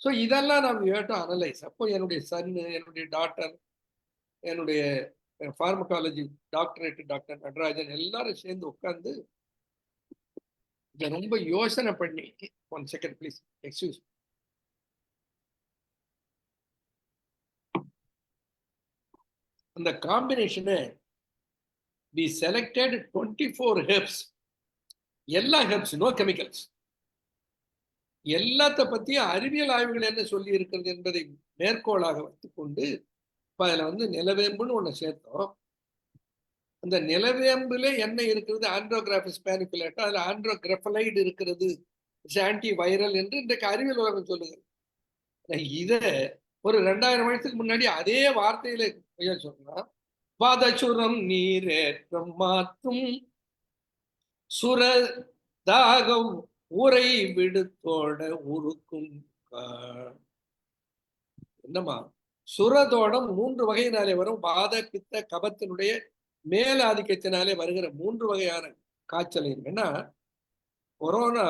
ஸோ இதெல்லாம் நாம் டு அனலைஸ். அப்போ என்னுடைய சன்னு, என்னுடைய டாக்டர், என்னுடைய ஃபார்மகாலஜி டாக்டரேட் டாக்டர் நடராஜன் எல்லாரும் சேர்ந்து உட்கார்ந்து இதை ரொம்ப யோசனை பண்ணி, 1 second ப்ளீஸ், எக்ஸ்கியூஸ். அந்த காம்பினேஷனை we selected 24 herbs. எல்லா ஹெர்ப்ஸ், நோ கெமிக்கல்ஸ். எல்லாத்த பத்தியும் அறிவியல் ஆய்வுகள் என்ன சொல்லி இருக்கிறது என்பதை மேற்கோளாக வைத்துக்கொண்டு அதுல நிலவேம்புன்னு ஒண்ணு சேர்த்தோம். அந்த நிலவேம்புல என்ன இருக்கிறது, ஆண்ட்ரோகிராபிஸ் பேனிகுலேட்டா, அதுல ஆண்ட்ரோகிராஃபலைடு இருக்கிறது, ஆன்டி வைரல் என்று இன்றைக்கு அறிவியல் உலகம் சொல்லுங்க. இத ஒரு 2000 வருஷத்துக்கு முன்னாடி அதே வார்த்தையில சொன்னா, வாதசுரம் நீரேற்றம் மாற்றும் சுர தாகம் உரை விடுத்தோட உருக்கும். என்னமா சுரதோடம் 3 வகையினாலே வரும். வாத பித்த கபத்தினுடைய மேல ஆதிக்கத்தினாலே வருகிற 3 வகையான காய்ச்சல். என்னன்னா, corona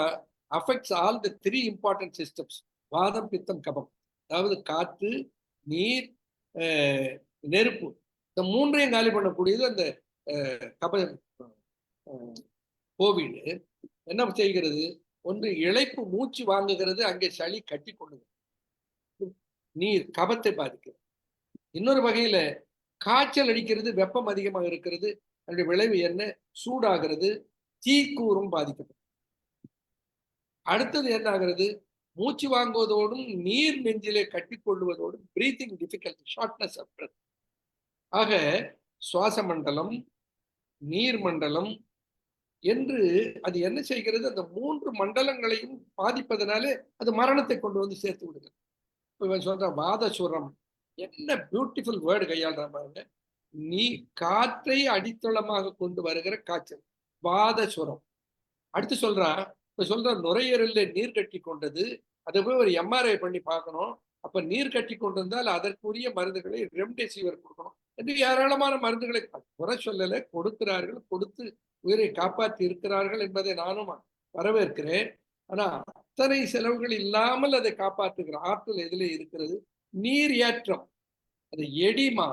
affects all the 3 important systems. வாதம், பித்தம், கபம். அதாவது காற்று, நீர், நெருப்பு. இந்த 3ஐயும் காலி பண்ணக்கூடியது அந்த கோவிட். என்ன செய்கிறது, ஒன்று இளைப்பு, மூச்சு வாங்குகிறது, அங்கே சளி கட்டி கொள்ளுது, நீர் கபத்தை பாதிக்கிறது. இன்னொரு வகையில காய்ச்சல் அடிக்கிறது, வெப்பம் அதிகமாக இருக்கிறது, அதனுடைய விளைவு என்ன, சூடாகிறது, தீக்கூறும் பாதிக்கிறது. அடுத்தது என்ன ஆகிறது, மூச்சு வாங்குவதோடும் நீர் நெஞ்சிலே கட்டிக்கொள்வதோடும் breathing difficulty, shortness of breath. ஆக சுவாச மண்டலம், நீர் மண்டலம் என்று அது என்ன செய்கிறது, அந்த 3 மண்டலங்களையும் பாதிப்பதனாலே அது மரணத்தை கொண்டு வந்து சேர்த்து விடுகிறது. இவன் சொல்ற வாதசுரம், என்ன பியூட்டிஃபுல் வேர்டு கையாளுறாங்க. நீ காற்றை அடித்தளமாக கொண்டு வருகிற காய்ச்சல் வாதசுரம். அடுத்து சொல்றான், இப்ப சொல்ற நுரையீரல்ல நீர் கட்டி கொண்டது, அதை போய் ஒரு எம்ஆர்ஐ பண்ணி பார்க்கணும். அப்ப நீர் கட்டி கொண்டிருந்தால் அதற்குரிய மருந்துகளை ரெம்டெசிவிர் கொடுக்கணும் என்று ஏராளமான மருந்துகளை குறை சொல்லல, கொடுக்கிறார்கள், கொடுத்து உயிரை காப்பாற்றி இருக்கிறார்கள் என்பதை நானும் வரவேற்கிறேன். ஆனா அத்தனை செலவுகள் இல்லாமல் அதை காப்பாற்றுகிற ஆற்றல் எதிலே இருக்கிறது? நீர் ஏற்றம். அது எடிமா,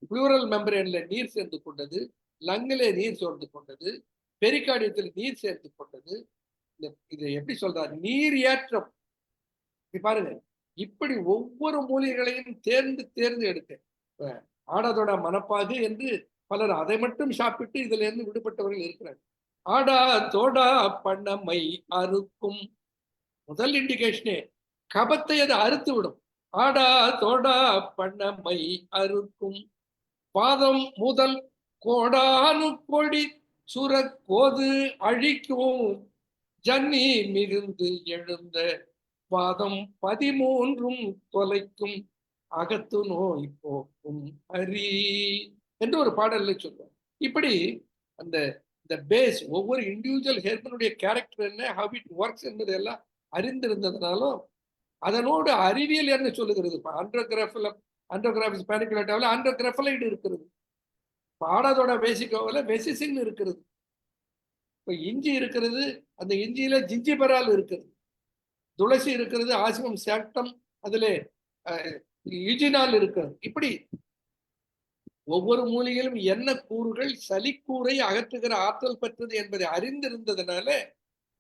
பிளூரல் மெம்பரேன்ல நீர் சேர்ந்து கொண்டது, லங்கிலே நீர் சேர்ந்து கொண்டது, பெரிகார்டியத்தில் நீர் சேர்த்து கொண்டது. இதை எப்படி சொல்றாரு? நீர் ஏற்றம். பாருங்க, இப்படி ஒவ்வொரு மூலிகைகளையும் தேர்ந்து எடுக்க ஆடாதோட மனப்பாகு என்று பலர் அதை மட்டும் சாப்பிட்டு இதுல இருந்து விடுபட்டவர்கள் இருக்கிறார்கள். ஆடா தோடா பண்ணமை அறுக்கும். முதல் இண்டிகேஷனே கபத்தை அது அறுத்து விடும். ஆடா தோடா பண்ணமை அறுக்கும். பாதம் முதல் கோடானு கொடி சுரக்கோது அழிக்கும். ஜன்னி மிகுந்து எழுந்த வாதம் 13 தொலைக்கும். அகத்து நோய் போக்கும் ஹரி என்று ஒரு பாடல்ல சொல்லுவார். இப்படி அந்த பேஸ், ஒவ்வொரு இண்டிவிஜுவல் ஹெர்பனுடைய கேரக்டர் என்ன, ஹவ் இட் ஒர்க்ஸ் என்பது எல்லாம் அறிந்திருந்ததுனாலும் அதனோடு அறிவியல் என்ன சொல்லுகிறது? இப்போ ஆண்ட்ரோகிராஃபிஸ் பேனிகுலேட்டாவில் ஆண்ட்ரோகிராஃபலைடு இருக்கிறது. பாடாதோட பேசிக்கோவில் வெசிசின் இருக்கிறது. இப்போ இஞ்சி இருக்கிறது, அந்த இஞ்சியில ஜிஞ்சிபரால் இருக்கிறது. துளசி இருக்கிறது, ஆசிமம் சாக்டம், அதுல யுஜினால் இருக்கிறது. இப்படி ஒவ்வொரு மூலிகையிலும் என்ன கூறுகள் சலிக்கூரை அகற்றுகிற ஆற்றல் பெற்றது என்பதை அறிந்திருந்ததுனால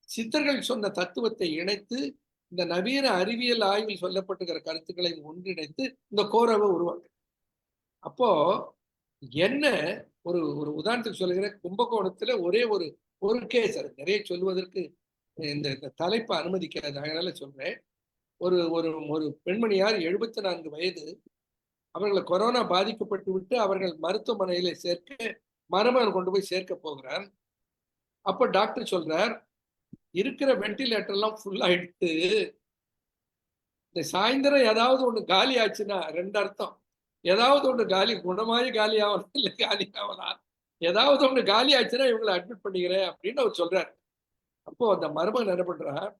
சித்தர்கள் சொன்ன தத்துவத்தை இணைத்து இந்த நவீன அறிவியல் ஆய்வில் சொல்லப்பட்டுகிற கருத்துக்களை ஒன்றிணைத்து இந்த கோரவை உருவாக்கு. அப்போ என்ன ஒரு உதாரணத்துக்கு சொல்லுகிற, கும்பகோணத்துல ஒரே ஒரு கேஸ், அது நிறைய சொல்வதற்கு இந்த தலைப்பு அனுமதிக்காது, அதனால சொல்றேன். ஒரு பெண்மணியார் 74 வயது, அவர்களை கொரோனா பாதிக்கப்பட்டு விட்டு அவர்கள் மருத்துவமனையில சேர்க்க மருமகன் கொண்டு போய் சேர்க்க போகிறார். அப்போ டாக்டர் சொல்றார், இருக்கிற வெண்டிலேட்டர் எல்லாம் ஃபுல் ஆயிடுத்து, இந்த சாயந்தரம் ஏதாவது ஒண்ணு காலி ஆச்சுன்னா 2 அர்த்தம். ஏதாவது ஒண்ணு காலி, குணமாயி காலி ஆகலாம், இல்லை காலி ஆகலாம். ஏதாவது ஒண்ணு காலி ஆச்சுன்னா இவங்களை அட்மிட் பண்ணிக்கிறேன் அப்படின்னு அவர் சொல்றாரு. அப்போ அந்த மருமகன் என்ன பண்றார்,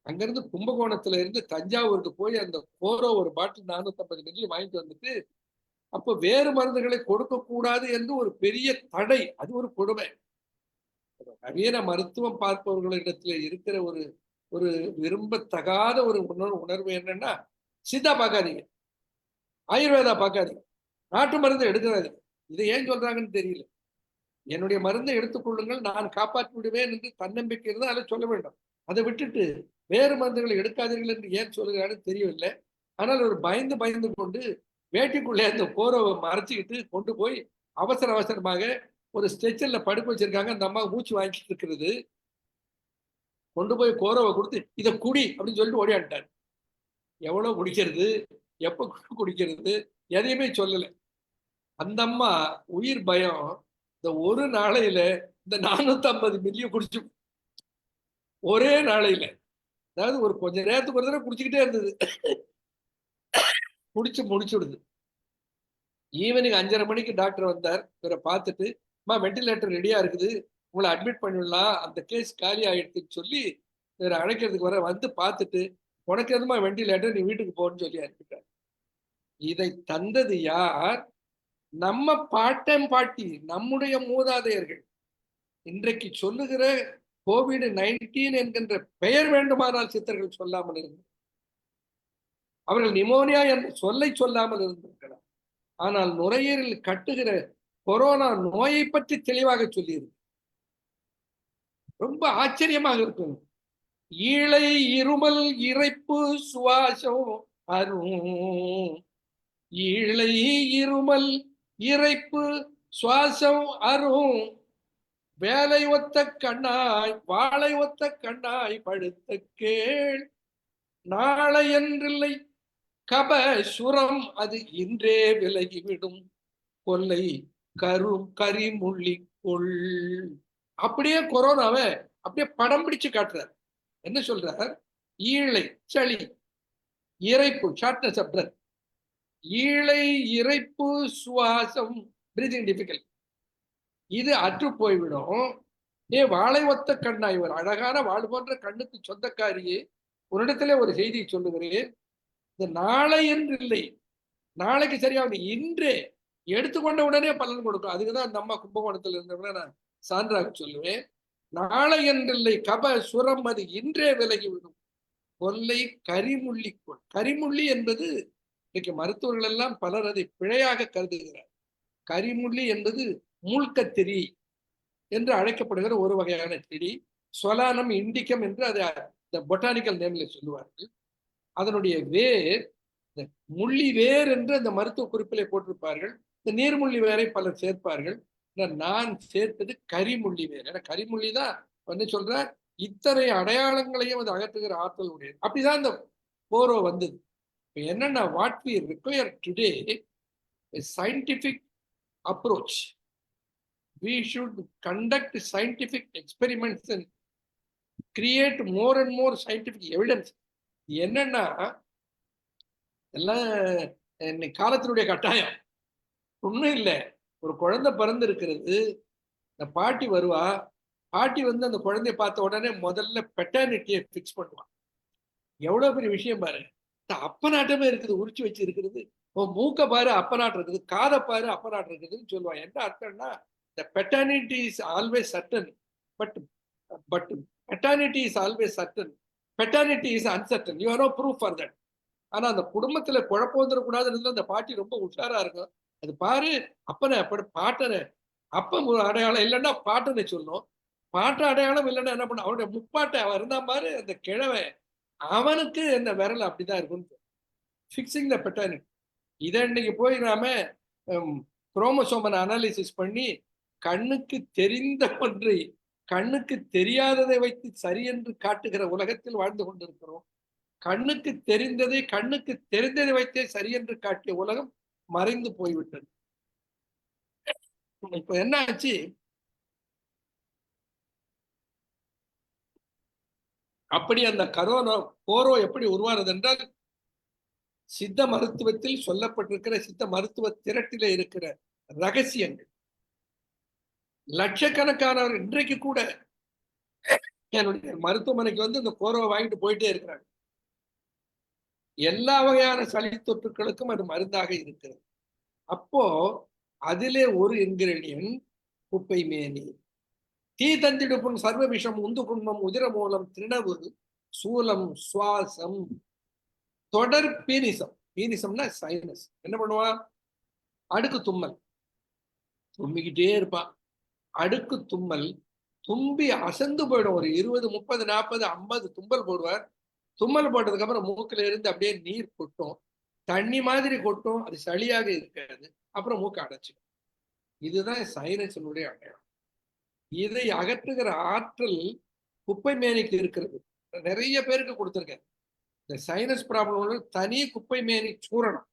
அங்கிருந்து கும்பகோணத்துல இருந்து தஞ்சாவூருக்கு போய் அந்த கோரோ ஒரு பாட்டில் 450 மில்லி வாங்கிட்டு வந்துட்டு, அப்போ வேறு மருந்துகளை கொடுக்க கூடாது என்று ஒரு பெரிய தடை. அது ஒரு கொடுமை. நவீன மருத்துவம் பார்ப்பவர்களிடத்துல இருக்கிற ஒரு விரும்பத்தகாத ஒரு உணர்வு என்னன்னா, சித்தா பார்க்காதீங்க, ஆயுர்வேதா பார்க்காதீங்க, நாட்டு மருந்து எடுக்கிறாதீங்க. இதை ஏன் சொல்றாங்கன்னு தெரியல. என்னுடைய மருந்தை எடுத்துக்கொள்ளுங்கள், நான் காப்பாற்றி விடுவேன் என்று தன்னம்பிக்கை இருந்தால் அதை சொல்ல வேண்டும். அதை விட்டுட்டு வேறு மருந்துகளை எடுக்காதீர்கள் என்று ஏன் சொல்லுகிறான்னு தெரியவில்லை. ஆனால் ஒரு பயந்து கொண்டு வேட்டிக்குள்ளே அந்த கோரவை மறைச்சிக்கிட்டு கொண்டு போய் அவசரமாக ஒரு ஸ்ட்ரெச்சர்ல படுக்க வச்சிருக்காங்க. அந்த அம்மா மூச்சு வாங்கிட்டு இருக்கிறது. கொண்டு போய் கோரவை கொடுத்து இதை குடி அப்படின்னு சொல்லிட்டு ஓடியாண்டார். எவ்வளவு குடிக்கிறது, எப்ப குடிக்கிறது, எதையுமே சொல்லலை. அந்த அம்மா உயிர் பயம், இந்த ஒரு நாளையில இந்த 450 மில்லியை குடிச்சு, ஒரே நாளையில, அதாவது ஒரு கொஞ்ச நேரத்துக்கு ஒரு தடவை குடிச்சுக்கிட்டே இருந்தது. குடிச்சு முடிச்சுடுது. ஈவினிங் 5:30 மணிக்கு டாக்டர் வந்தார். இவரை பார்த்துட்டு, அம்மா வெண்டிலேட்டர் ரெடியா இருக்குது, உங்களை அட்மிட் பண்ணிடலாம், அந்த கேஸ் காலி ஆயிடுச்சுன்னு சொல்லி இவரை அழைக்கிறதுக்கு வந்து பார்த்துட்டு, உனக்கு எதுமா வெண்டிலேட்டர், நீ வீட்டுக்கு போன்னு சொல்லி அனுப்பிட்டார். இதை தந்தது யார்? நம்ம பாட்டி, நம்முடைய மூதாதையர்கள். இன்றைக்கு சொல்லுகிற COVID-19 என்கின்ற பெயர் வேண்டுமானால் சித்தர்கள் சொல்லாமல் இருந்தார். அவர்கள் நிமோனியா என்ற சொல்லை சொல்லாமல் இருந்திருக்கிறார். ஆனால் நுரையீரலில் கட்டுகிற கொரோனா நோயை பற்றி தெளிவாக சொல்லியிருக்கு. ரொம்ப ஆச்சரியமாக இருக்கும். ஈழை இருமல் இறைப்பு சுவாசம் அரும். ஈழை இருமல் இறைப்பு சுவாசம் அரும். வேலை ஒத்த கண்ணாய் வாழை ஒத்த கண்ணாய் படுத்த கேள், நாளை என்றில்லை கப சுரம் அது இன்றே விலகிவிடும், கொல்லை கரிமுள்ளி கொள். அப்படியே கொரோனாவை அப்படியே படம் பிடிச்சு காட்டுறார். என்ன சொல்றார்? ஈழை சளி இறைப்பு, ஷார்ட்னஸ் ஆஃப் பிரெத், ஈழை இறைப்பு சுவாசம், பிரீதிங் டிஃபிகல்ட், இது அற்று போய்விடும். வாழை ஒத்த கண்ணாய், ஒரு அழகான வாழ் போன்ற கண்ணுக்கு சொந்தக்காரியே, ஒரு இடத்துல ஒரு செய்தி சொல்லுகிறேன். இந்த நாளை என்று இல்லை, நாளைக்கு சரியாக இன்றே எடுத்துக்கொண்ட உடனே பலன் கொடுக்கும். அதுக்குதான் அந்த அம்மா கும்பகோணத்தில் இருந்தவங்க நான் சான்றாக சொல்லுவேன். நாளை என்றில்லை கப சுரம் அது இன்றே விலகிவிடும், கொல்லை கரிமுள்ளி கொள். கரிமுள்ளி என்பது இன்னைக்கு மருத்துவர்கள் எல்லாம் பலர் அதை பிழையாக கருதுகிறார். கரிமுள்ளி என்பது மூழ்கத்திரி என்று அழைக்கப்படுகிற ஒரு வகையான செடி. சொலானம் இண்டிகம் என்று அதை பொட்டானிக்கல் நேம்ல சொல்லுவார்கள். அதனுடைய வேர், இந்த முள்ளி வேர் என்று அந்த மருத்துவ குறிப்பிலே போட்டிருப்பார்கள். இந்த நீர்முள்ளி வேரை பலர் சேர்ப்பார்கள். நான் சேர்த்தது கரிமுள்ளி வேர். ஏன்னா கரிமுள்ளி தான் என்ன சொல்றார், இத்தனை அடையாளங்களையும் அது அகற்றுகிற ஆற்றல் உடையது. அப்படிதான் இந்த போரோ வந்தது. என்னன்னா, what we require today scientific approach. We should conduct scientific experiments and create more and more scientific evidence. என்னன்னா, எல்லாம் இன்னைக்கு காலத்தினுடைய கட்டாயம். ஒன்றும் இல்லை, ஒரு குழந்தை பிறந்து இருக்கிறது, இந்த பாட்டி வருவா, பாட்டி வந்து அந்த குழந்தைய பார்த்த உடனே முதல்ல பெட்டர்னிட்டியை ஃபிக்ஸ் பண்ணுவான். எவ்வளவு பெரிய விஷயம் பாரு. அப்பநாட்டமே இருக்குது, உரிச்சு வச்சு இருக்கிறது. மூக்க பாரு அப்பநாட்டு இருக்குது, காதை பாரு அப்பநாட்டு இருக்குதுன்னு சொல்லுவான். என்ன அர்த்தம்னா, the paternity is always certain, but paternity is always certain, paternity is uncertain. You have no proof for that. ஆனா அந்த குடும்பத்துல குழப்பம் வந்துடக்கூடாதுன்னு அந்த பாட்டி ரொம்ப உஷாரா இருக்கும். அது பாரு அப்பனை அப்படி பாட்டனை, அப்ப அடையாளம் இல்லைன்னா பாட்டனை சொல்லும், பாட்டு அடையாளம் இல்லைன்னா என்ன பண்ண, அவனுடைய முப்பாட்டை அவன் இருந்தா பாரு அந்த கிழவை, அவனுக்கு இந்த விரல் அப்படிதான் இருக்கும். ஃபிக்ஸிங் த பெட்டர்னிட்டி. இதை இன்னைக்கு போய் நாம குரோமோசோமனை அனாலிசிஸ் பண்ணி கண்ணுக்கு தெரிந்த ஒன்றை கண்ணுக்கு தெரியாததை வைத்து சரி என்று காட்டுகிற உலகத்தில் வாழ்ந்து கொண்டிருக்கிறோம். கண்ணுக்கு தெரிந்ததை வைத்தே சரி என்று காட்டிய உலகம் மறைந்து போய்விட்டது. இப்ப என்ன ஆச்சு, அப்படி அந்த போரோ எப்படி உருவானது என்றால், சித்த மருத்துவத்தில் சொல்லப்பட்டிருக்கிற சித்த மருத்துவ திரட்டிலே இருக்கிற ரகசியங்கள் லட்சக்கணக்கானவர் இன்றைக்கு கூட என்னுடைய மருத்துவமனைக்கு வந்து இந்த போரோவை வாங்கிட்டு போயிட்டே இருக்கிறாங்க. எல்லா வகையான சளி தொற்றுக்களுக்கும் அது மருந்தாக இருக்கிறது. அப்போ அதிலே ஒரு இன்கிரீடியன் குப்பை மேனி. தீ தந்திடுப்பும் சர்வ விஷம் உந்து குண்மம் உதிர மூலம் திணவு சூலம் சுவாசம் தொடர் பீனிசம். பீனிசம்னா சைனஸ். என்ன பண்ணுவான், அடுக்கு தும்மல், தும்பிக்கிட்டே இருப்பான். அடுக்கு தும்மல், தும்பி அசந்து போயிடும். ஒரு 20, 30, 40, 50 தும்பல் போடுவார். தும்மல் போட்டதுக்கு அப்புறம் மூக்குல இருந்து அப்படியே நீர் கொட்டும், தண்ணி மாதிரி கொட்டும். அது சளியாக இருக்காது. அப்புறம் மூக்கு அடைச்சிடும். இதுதான் சைனஸினுடைய அடையாளம். இதை அகற்றுகிற ஆற்றல் குப்பை மேனிக்கு இருக்கிறது. நிறைய பேருக்கு கொடுத்துருக்கேன். இந்த சைனஸ் ப்ராப்ளம் தனி குப்பை மேனி சூரணம்,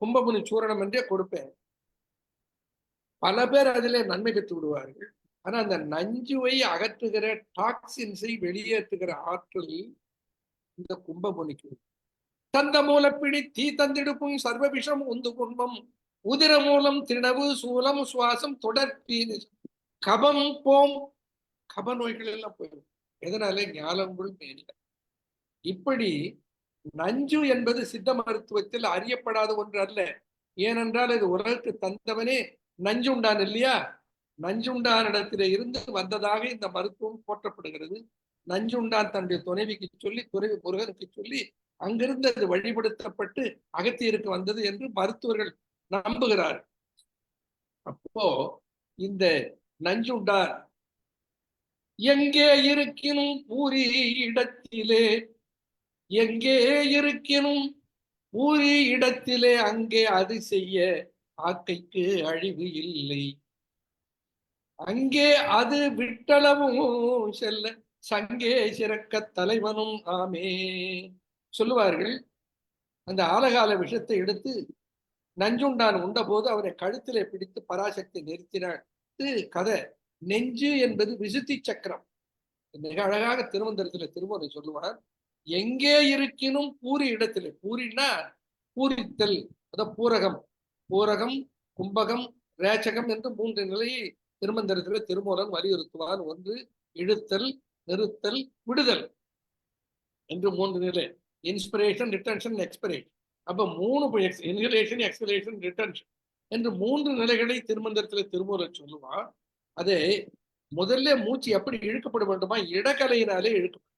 கும்பமுனி சூரணம் என்றே கொடுப்பேன். பல பேர் அதிலே நன்மை பெற்று விடுவார்கள். ஆனா அந்த நஞ்சுவை அகற்றுகிற, டாக்ஸின்ஸை வெளியேற்றுகிற ஆற்றல் இந்த கும்பமுனிக்கு. தந்த மூலப்பிடி தீ தந்திடுப்பும் சர்வ விஷம் உந்து கும்பம் உதிர மூலம் திணவு சூலம் சுவாசம் தொடர் கபம் போம். கப நோய்கள் எல்லாம் போயிடும். எதனால? ஞாலங்குள் மேனிகள். இப்படி நஞ்சு என்பது சித்த மருத்துவத்தில் அறியப்படாத ஒன்று அல்ல. ஏனென்றால் இது உலகுக்கு தந்தவனே நஞ்சுண்டான் இல்லையா? நஞ்சுண்டான் இடத்திலே இருந்து வந்ததாக இந்த மருத்துவம் போற்றப்படுகிறது. நஞ்சுண்டான் தன்னுடைய துணைவிக்கு சொல்லி, துணைவி முருகனுக்கு சொல்லி, அங்கிருந்து அது வழிபடுத்தப்பட்டு அகத்தியருக்கு வந்தது என்று மருத்துவர்கள் நம்புகிறார். அப்போ இந்த நஞ்சுண்டான் எங்கே இருக்கினும் ஊரி இடத்திலே, எங்கே இருக்கினும் ஊரி இடத்திலே அங்கே அது செய்ய ஆக்கைக்கு அழிவு இல்லை. அங்கே அது விட்டளவும் செல்ல சங்கே சிறக்க தலைவனும் ஆமே சொல்லுவார்கள். அந்த ஆலகால விஷத்தை எடுத்து நஞ்சுண்டான் உண்ட போது அவரை கழுத்திலே பிடித்து பராசக்தி நிறுத்தினாள். கதை. நெஞ்சு என்பது விசுத்தி சக்கரம். மிக அழகாக திருமந்திரத்துல திருமுறை சொல்லுவார். எங்கே இருக்கினும் பூரி இடத்திலே, பூரின்னா பூரித்தல், அத பூரகம், பூரகம், கும்பகம், ரேச்சகம் என்று 3 நிலையை திருமந்திரத்துல திருமூலன் வலியுறுத்துவார். ஒன்று இழுத்தல், நிறுத்தல், விடுதல் என்று 3 நிலை. Inspiration, retention, expression. அப்ப 3 இன்ஹிலேஷன், எக்ஸ்பிரேஷன், ரிட்டன்ஷன் என்று 3 நிலைகளை திருமந்திரத்துல திருமூலன் சொல்லுவார். அதே முதல்ல மூச்சு எப்படி இழுக்கப்பட வேண்டுமா? இடக்கலையினாலே இழுக்கப்படும்.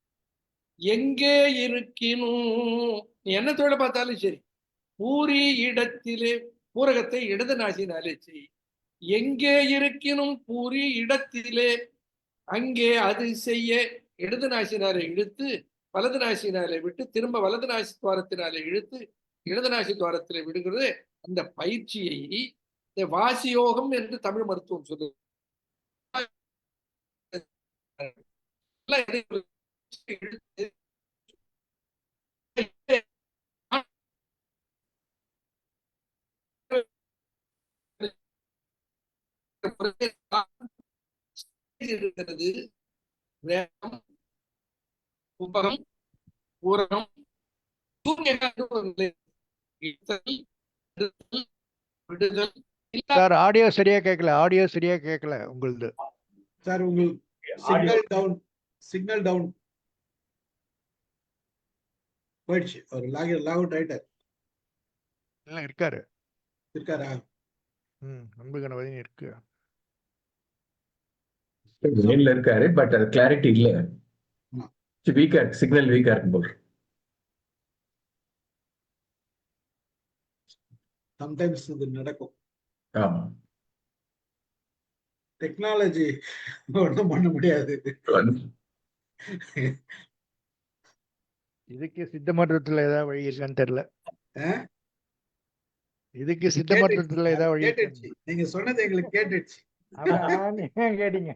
எங்கே இருக்கினும் நீ என்ன தொழிலை பார்த்தாலும் சரி, பூரி இடத்திலே, பூரகத்தை இடது நாசினாலே செய். எங்கே இருக்கினும் பூரி இடத்திலே அங்கே அது செய்ய இடது நாசினாலே இழுத்து வலது நாசினாலே விட்டு திரும்ப வலது நாசி துவாரத்தினாலே இழுத்து இடது நாசி துவாரத்திலே விடுகிறது. அந்த பயிற்சியை வாசியோகம் என்று தமிழ் மருத்துவம் சொல்லுது. இருக்கிறது. வேகம், உபகம், பூரகம், விடுதல். சார் ஆடியோ சரியா கேட்கல உங்களுது. சார் உங்களுக்கு சிக்னல் டவுன் போயிடுச்சு. ஒரு லாக் அவுட் ஆயிட்டார். இருக்காரா? அன்பு கணபதி இருக்கு. லைன்ல இருக்காரு, பட் அது கிளாரிட்டி இல்ல. வீக்கா இருக்கு, சிக்னல் வீக்கா இருக்கும் போது. சம்டைம்ஸ் இது நடக்கும். ஆமா, டெக்னாலஜி ஒன்றும் பண்ண முடியாது. இதுக்கு சித்த மருத்துவத்துல ஏதாவது வழி இருக்கான்னு தெரியல. இதுக்கு சித்த மருத்துவத்துல ஏதாவது வழி கேட்டுச்சு. நீங்க சொன்னது எங்களுக்கு கேட்டுச்சு. கேட்டீங்க.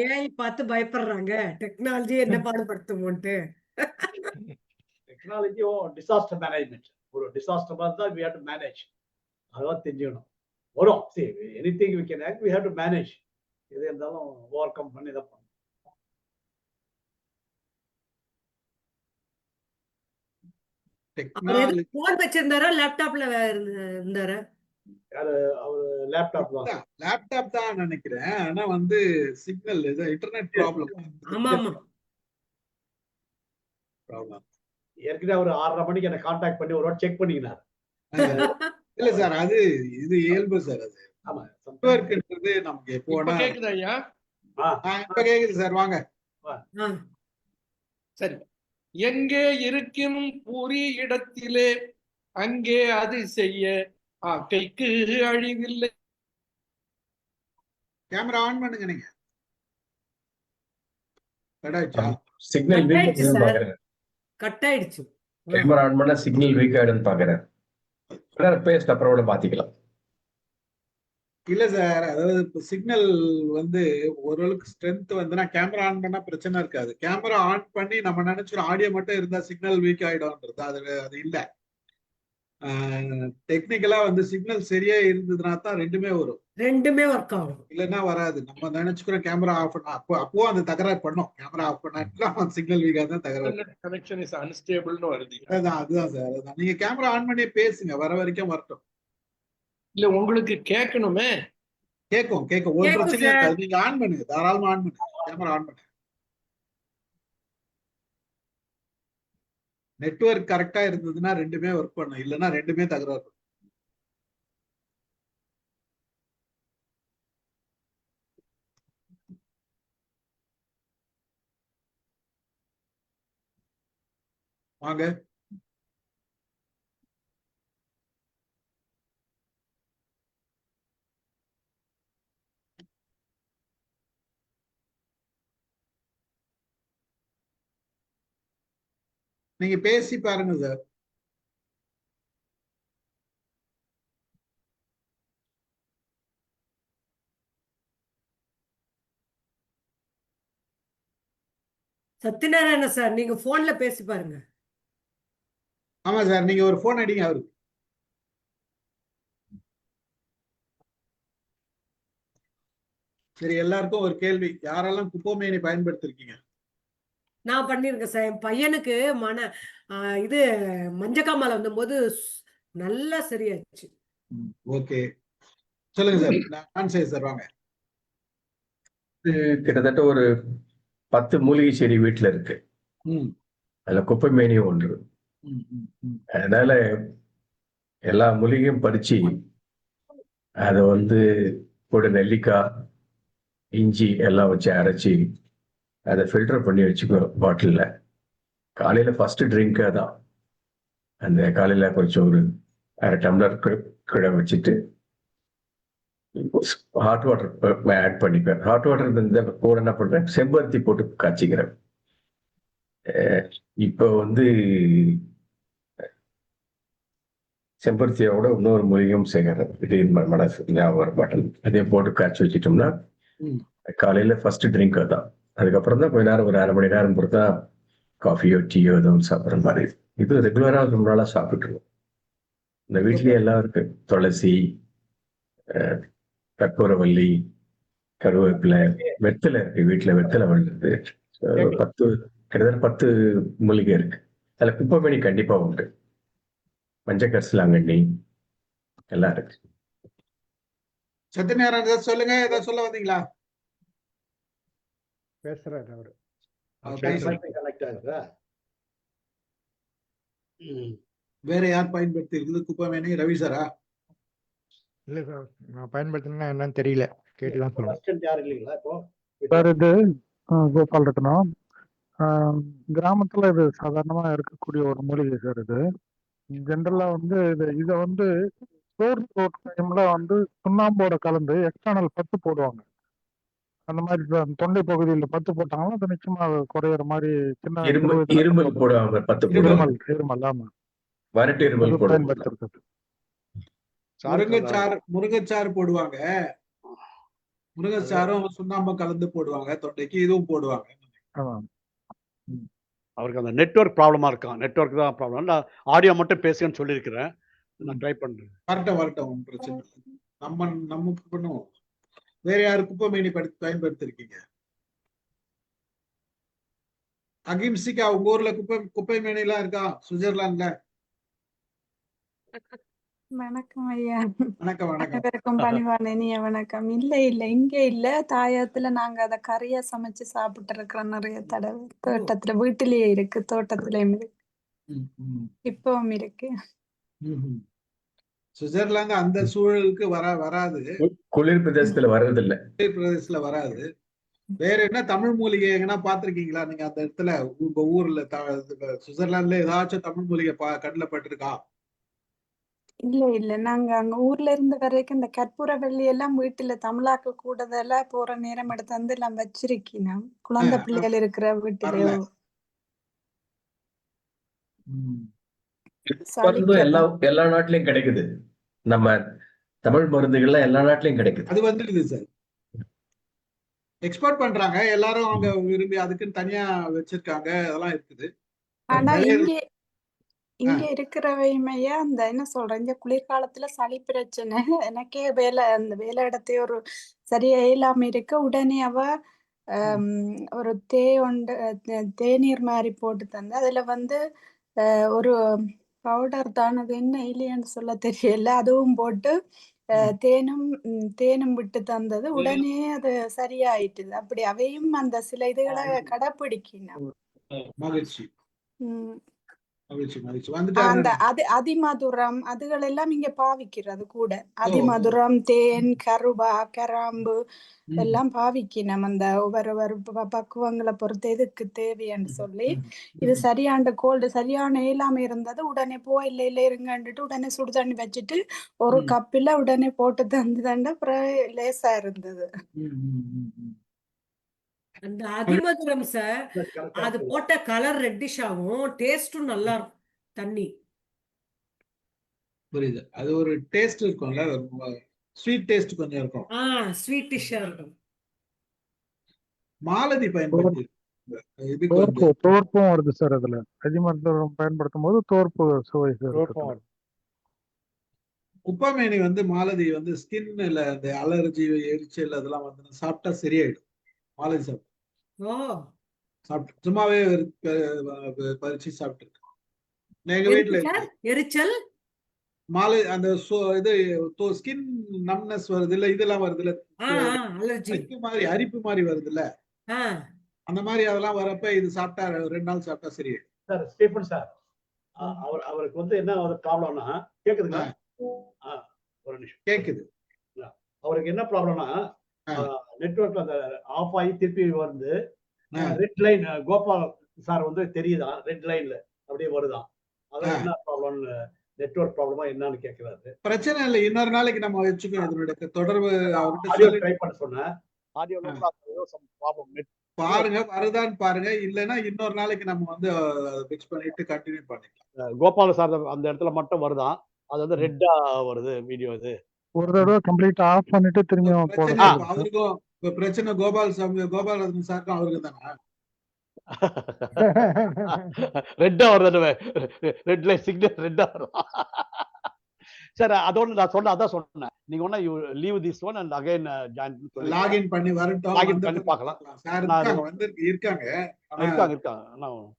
ஏஐ பார்த்து பயப்படுறாங்க. டெக்னாலஜி என்ன பாடுபடுத்துமோன்ட்டு. டெக்னாலஜியும் டிசாஸ்டர் மேனேஜ்மெண்ட். ஒரு டிசாஸ்டர் மாதிரி தான் we have to manage. அதெல்லாம் தெரிஞ்சுக்கணும். வரும். see anything we can act, we have to manage. எது இருந்தாலும் ஓவர் கம் பண்ணி தான் பண்ணணும். போன் வச்சிருந்தாரா லேப்டாப்ல இருந்தாரா? லேப்டாப் தான் நினைக்கிறேன். ஆனா வந்து சிக்னல் இன்டர்நெட் ப்ராப்ளம். ஏற்கனவே அவர் 6:30 மணிக்கு என்ன கான்டாக்ட் பண்ணி ஒரு செக் பண்ணிக்கினார். இல்ல சார், அது இது இயல்பு சார். அது ஆமா, நெட்வொர்க்ன்றது நமக்கு எப்போனா கேக்குதா ஐயா? இப்ப கேக்குது சார். வாங்க. சரி. எங்கே இருக்கினும் பூரி இடத்திலே அங்கே அது செய்ய ஆக்கைக்கு அழிவில்லை. கேமரா ஆன் பண்ணுங்க. நீங்க சிக்னல் கட் ஆயிடுச்சு. கேமரா ஆன் பண்ணா சிக்னல் வீக் ஆயிடுன்னு பாக்குறேன். பேஸ்ட் அப்புறம் மாத்திக்கலாம். இல்ல சார், அதாவது இப்போ சிக்னல் வந்து ஓரளவுக்கு ஸ்ட்ரென்த் வந்துன்னா கேமரா ஆன் பண்ணா பிரச்சனை இருக்காது. கேமரா ஆன் பண்ணி நம்ம நினைச்சிடும் ஆடியோ மட்டும் இருந்தா சிக்னல் வீக் ஆயிடும்ன்றது அது இல்ல. டெக்னிக்கலா வந்து சிக்னல் சரியா இருந்ததுன்னா தான் ரெண்டுமே வரும். ரெண்டுமே ஒர்க் ஆகும். இல்லைன்னா வராது. நம்ம நினைச்சுக்கிறோம் கேமரா ஆஃப் பண்ணா அப்போ அந்த தகராறு பண்ணோம். கேமரா ஆஃப் பண்ணா சிக்னல் வீக்கா தான் தகராறு. கனெக்ஷன் இஸ் அன்ஸ்டேபிள்னு வருது. அதுதான் சார். அதுதான். நீங்க கேமரா ஆன் பண்ணி பேசுங்க, வர வரைக்கும் வரட்டும். இல்ல உங்களுக்கு கேட்கணுமே. கேட்கும். ஒரு பிரச்சனையும் இருக்காது. நீங்க ஆன் பண்ணுங்க, தாராளமா ஆன் பண்ணுங்க. கேமரா ஆன் பண்ணுங்க. நெட்வொர்க் கரெக்டா இருந்ததுன்னா ரெண்டுமே ஒர்க் பண்ணும். இல்லைன்னா ரெண்டுமே தகராறு. வாங்க. நீங்க பேசி பாருங்க சார். சத்யநாராயண சார் நீங்க போன்ல பேசி பாருங்க. ஆமா சார், நீங்க ஒரு போன் அடிங்க அவருக்கு. சரி, எல்லாருக்கும் ஒரு கேள்வி. யாரெல்லாம் குப்போமேனி பயன்படுத்திருக்கீங்க? நான் பண்ணிருக்கேன் சார். என் பையனுக்கு இது மஞ்சக்காமலை வந்தபோது நல்லா சரியாச்சு. ஓகே, சொல்லுங்க சார். நான் சரி சார், வாங்க. கிட்டத்தட்ட ஒரு 10 மூலிகை செடி வீட்டுல இருக்கு. அதுல குப்பை மேனியும் ஒன்று. அதனால எல்லா மூலிகையும் பறிச்சு அதை வந்து கூட நெல்லிக்காய், இஞ்சி எல்லாம் வச்சு அரைச்சி அதை ஃபில்டர் பண்ணி வச்சுக்கோ பாட்டிலில். காலையில் ஃபர்ஸ்ட் ட்ரிங்க் தான். அந்த காலையில் கொஞ்சம் ஒரு அரை டம்ளர் கீழே வச்சுட்டு ஹாட் வாட்டர் ஆட் பண்ணிப்பேன். ஹாட் வாட்டர் இந்த கூட என்ன பண்ணுறேன், செம்பருத்தி போட்டு காய்ச்சிக்கிறேன். இப்போ வந்து செம்பருத்தியோட இன்னொரு மூலிகையும் சேர்க்கிறேன். திடீர்னு மனசு ஞாபகம் வர மாட்டேன். அதே போட்டு காய்ச்சி வச்சுட்டோம்னா காலையில ஃபர்ஸ்ட் ட்ரிங்க் தான். அதுக்கப்புறம் தான் கொஞ்ச நேரம் ஒரு அரை மணி நேரம் பொறுத்தா காஃபியோ டீயோ எதுவும் சாப்பிட்ற மாதிரி. இது ரெகுலராக ரொம்ப நாளாக சாப்பிட்டுருவோம். இந்த வீட்லயே எல்லாம் இருக்கு. துளசி, கற்பூரவல்லி, கருவேப்பிலை, வெத்தலை இருக்கு. வீட்டுல வெத்தலை வளருது. கிட்டத்தட்ட 10 மூலிகை இருக்கு. அதுல குப்பைமேனி கண்டிப்பா உண்டு. மஞ்சக்கரிசலாங்கண்ணி எல்லாம் இருக்கு. சத்யநாராயண சொல்லுங்க, ஏதாவது சொல்ல வந்தீங்களா? பேசுறாரு அவரு. வேற யார் பயன்படுத்தி இருக்குது குப்பைமேனி? ரவி சாரா? இல்ல சார், நான் பயன்படுத்தினா என்னன்னு தெரியல, கேட்டுதான் சொல்லுவேன். யாரும் இல்லைங்களா இப்போ? சார் இது கோபால் ரத்னம். கிராமத்துல இது சாதாரணமா இருக்கக்கூடிய ஒரு மூலிகை சார். இது ஜென்ரலா வந்து இதை வந்து சோறு டைம்ல வந்து சுண்ணாம்போட கலந்து எக்ஸ்டர்னல் பத்து போடுவாங்க. அந்த மாதிரி தொண்டை பகுதியில் பத்து போட்டாங்கன்னா அது நிச்சயமா குறையிற மாதிரி சின்ன இருமல் போடுவாங்க. 10 இருமல் ஆமா வரட்டு இருமல் பயன்படுத்துறது. முருங்கைச்சாறு போடுவாங்க. முருங்கைச்சாரும் சுண்ணாம்பு கலந்து போடுவாங்க தொண்டைக்கு. இதுவும் போடுவாங்க. அவருக்கு அந்த நெட்வொர்க் ப்ராப்ளமா இருக்கான். நெட்வொர்க் தான் ப்ராப்ளம். நான் ஆடியோ மட்டும் பேசுன்னு சொல்லியிருக்கிறேன். நான் ட்ரை பண்றேன். வரட்டும், பிரச்சனை நமக்கு பண்ணுவோம். வேற யாரு குப்பைமேனி பயன்படுத்திருக்கீங்க? அகிம்சிகா, உங்க ஊர்ல குப்பைமேனி எல்லாம் இருக்கா? சுவிட்சர்லாந்துல? வணக்கம் ஐயா. வணக்கம். அனைவருக்கும் பணிவான இனிய வணக்கம். இல்ல இங்க இல்ல. தாயத்துல நாங்க அதை கறியா சமைச்சு சாப்பிட்டு இருக்கிறோம் நிறைய தடவை. தோட்டத்துல, வீட்டிலேயே இருக்கு, தோட்டத்திலயும் இருக்கு, இப்பவும் இருக்கு. சுவிட்சர்லாந்து அந்த சூழலுக்கு வராது. குளிர் பிரதேசத்துல வர்றதில்லை. குளிர் பிரதேசத்துல வராது. வேற என்ன தமிழ் மூலிகை எங்கன்னா பாத்திருக்கீங்களா நீங்க அந்த இடத்துல? உங்க ஊர்ல சுவிட்சர்லாந்துல ஏதாச்சும் தமிழ் மூலிகை கண்ணில் பட்டிருக்கா? இல்ல நாங்க அங்க ஊர்ல இருந்து வரைக்கும் இந்த கற்பூரவள்ளி எல்லாம் வீட்டுல தமிழாக்க கூடதெல்லாம் போற நேரம் எடுத்து வந்து எல்லாம் வச்சிருக்கேன். குழந்தை பிள்ளைகள் இருக்கிற வீட்டுல எல்லா நாட்டிலயும் கிடைக்குது. நம்ம தமிழ் மருந்துகள்லாம் எல்லா நாட்டிலயும் கிடைக்குது. அது வந்துடுது சார். எக்ஸ்போர்ட் பண்றாங்க எல்லாரும். அவங்க விரும்பி அதுக்குன்னு தனியா வச்சிருக்காங்க. அதெல்லாம் இருக்குது. ஆனா இங்க இருக்கிறவைமையா அந்த என்ன சொல்றேன், இந்த குளிர்காலத்துல சளி பிரச்சனை. எனக்கே அந்த வேலை இடத்தையே ஒரு சரியா இல்லாம இருக்க. உடனே அவ ஒரு தேநீர் மாதிரி போட்டு தந்து அதுல வந்து ஒரு பவுடர் தான், அது என்ன இல்லையான்னு சொல்ல தெரியல, அதுவும் போட்டு தேனும் விட்டு தந்தது. உடனே அது சரியாயிட்டுது. அப்படி அவையும் அந்த சில இதுகளை கடைப்பிடிக்கணும். மகிழ்ச்சி. அந்த அதிமதுரம் அதுகள் எல்லாம் இங்க பாவிக்கிறது கூட. அதிமதுரம், தேன், கருவா, கராம்பு எல்லாம் பாவிக்கணும். அந்த ஒவ்வொரு பக்குவங்களை பொறுத்து எதுக்கு தேவைன்னு சொல்லி. இது சரியான கோல்டு சரியான இயலாம இருந்தது. உடனே இல்ல இருங்கன்ட்டு உடனே சுடு தண்ணி வச்சுட்டு ஒரு கப்பில உடனே போட்டு தந்துதாண்ட அப்புறம் லேசா இருந்தது. அந்த அதிமதுரம் சார், அது போட்ட கலர் ரெட்டிஷ் ஆகும், டேஸ்டும் நல்லா இருக்கும். தண்ணி புரியுது. அது ஒரு டேஸ்ட் இருக்கும்ல, ஸ்வீட் டேஸ்ட் கொஞ்சம் இருக்கும். ஸ்வீட்டிஷா இருக்கும். மாலதி பயன்படுத்தி இதுக்கு வந்து தோற்பும் வருது சார் அதுல. அதிமதுரம் பயன்படுத்தும் போது தோற்பு சுவை சேர்த்து. குப்பைமேனி வந்து மாலதி வந்து ஸ்கின்ல இந்த அலர்ஜி எரிச்சல் அதெல்லாம் வந்து சாப்பிட்டா சரியாயிடும். மாலதி சாப்பிட்டு சும்மாவே பறிச்சு சாப்பிட்டு எங்க வீட்டுல எரிச்சல் மாலை அந்த இது ஸ்கின் நம்னஸ் வருது இல்ல, இதெல்லாம் வருது இல்ல, அரிப்பு மாதிரி வருது இல்ல, அந்த மாதிரி அதெல்லாம் வரப்ப இது சாப்பிட்டா 2 நாள் சாப்பிட்டா சரியாயிடும். சார் ஸ்டீஃபன் சார், அவருக்கு வந்து என்ன ஒரு ப்ராப்ளம்னா, கேக்குதுங்களா? ஒரு நிமிஷம் கேக்குது. அவருக்கு என்ன ப்ராப்ளம்னா, நெட்வொர்க்ல அந்த ஆஃப் ஆகி திருப்பி வந்து ரெட் லைன் கோபால் சார் வந்து தெரியுதா, ரெட் லைன்ல அப்படியே வருதான். அதான் என்ன ப்ராப்ளம், நெட்வொர்க் ப்ராப்ளமா என்னன்னு கேக்குறாரு. பிரச்சனை இல்லை, இன்னொரு நாளைக்கு நம்ம வச்சுக்கோ. அதனுடைய தொடர்பு ஆடியோ ட்ரை பண்ண சொன்னேன். பாருங்க வருதான்னு பாருங்க, இல்லைன்னா இன்னொரு நாளைக்கு நம்ம வந்து பிக்ஸ் பண்ணிட்டு கண்டினியூ பண்ணிக்கலாம். கோபால சார் அந்த இடத்துல மட்டும் வருதான், அது வந்து ரெட்டா வருது வீடியோ. இது ஒரு தடவை கம்ப்ளீட்டா ஆஃப் பண்ணிட்டு திரும்பி போடணும். அவருக்கும் இப்ப பிரச்சனை கோபாலன் சாருக்கும் அவருக்கு தானே ரெட்டா வருது, ரெட் லைட் சிக்னல் ரெட்டா வரும் சார். அதோட நான் அதான் சொன்னேன், நீங்க ஒண்ணா you leave this one and again join login பண்ணி வரட்டும், லாகின் பண்ணி பார்க்கலாம். சார் இருக்காங்க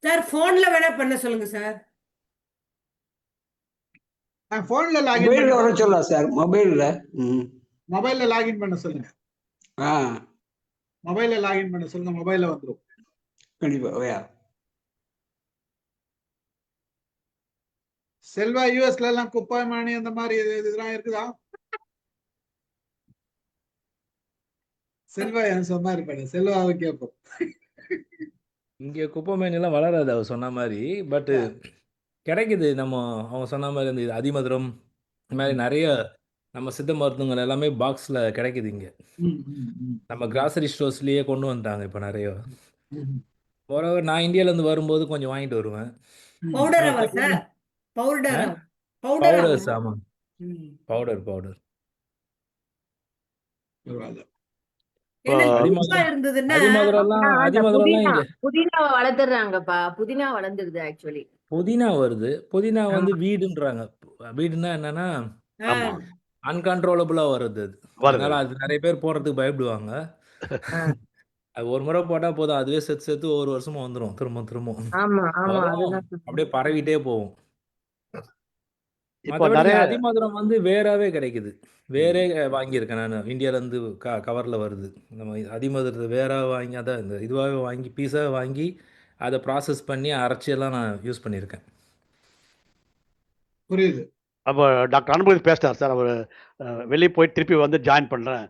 சார், போன்ல வேணா பண்ண சொல்லுங்க சார். போன்ல லாகின் பண்ண வர சொல்லலாம் சார். மொபைல்ல லாகின் பண்ண சொல்லுங்க. மொபைல்ல லாகின் பண்ண சொல்லுங்க, மொபைல்ல வந்துரும் கண்டிப்பா. செல்வா, யூஎஸ்ல எல்லாம் குப்பைமேனி அந்த மாதிரி இதெல்லாம் இருக்குதா? செல்வா என் சொன்னா இருப்பாரு, செல்வாவை கேட்போம். இங்க குப்பைமேனி எல்லாம் வளராது அவர் சொன்ன மாதிரி. பட் கிடைக்குது, நம்ம அவங்க சொன்ன மாதிரி இந்த அதிமதுரம் இந்த மாதிரி நிறைய நம்ம சித்த மருத்துவங்கள் எல்லாமே பாக்ஸ்ல கிடைக்குது இங்க. நம்ம கிராசரி ஸ்டோர்ஸ்லயே கொண்டு வந்துட்டாங்க இப்ப நிறைய. மோரோவர் நான் இந்தியால இருந்து வரும்போது கொஞ்சம் வாங்கிட்டு வருவேன். பவுடர்ஸ், ஆமா, பவுடர். புதினா வளர்த்துறாங்கப்பா, புதினா வளர்ந்துருது ஆக்சுவலி. புதினா வருது, புதினா வந்து வீடுன்றாங்க. வீடுன்னா என்னன்னா அன்கண்ட்ரோலபிளா வருது. அதனால அது நிறைய பேர் போடுறதுக்கு பயப்படுவாங்க. அது ஒரு முறை போட்டா போதும், அதுவே செத்து ஒவ்வொரு வருஷமும் வந்துரும் திரும்ப. அப்படியே பரவிட்டே போகும். அதிமதுரம் வந்து வேறாவே கிடைக்குது. வேறே வாங்கியிருக்கேன் நான், இந்தியால இருந்து கவர்ல வருது. நம்ம அதிமதுரத்தை வேற வாங்கி, அதான் இந்த இதுவாகவே வாங்கி பீஸாக வாங்கி அதை ப்ராசஸ் பண்ணி அரைச்சி எல்லாம் நான் யூஸ் பண்ணியிருக்கேன். புரியுது. அப்போ டாக்டர் அனுபவி பேசிட்டார் சார். அவர் வெளியே போய் திருப்பி வந்து ஜாயின் பண்ணுறேன்,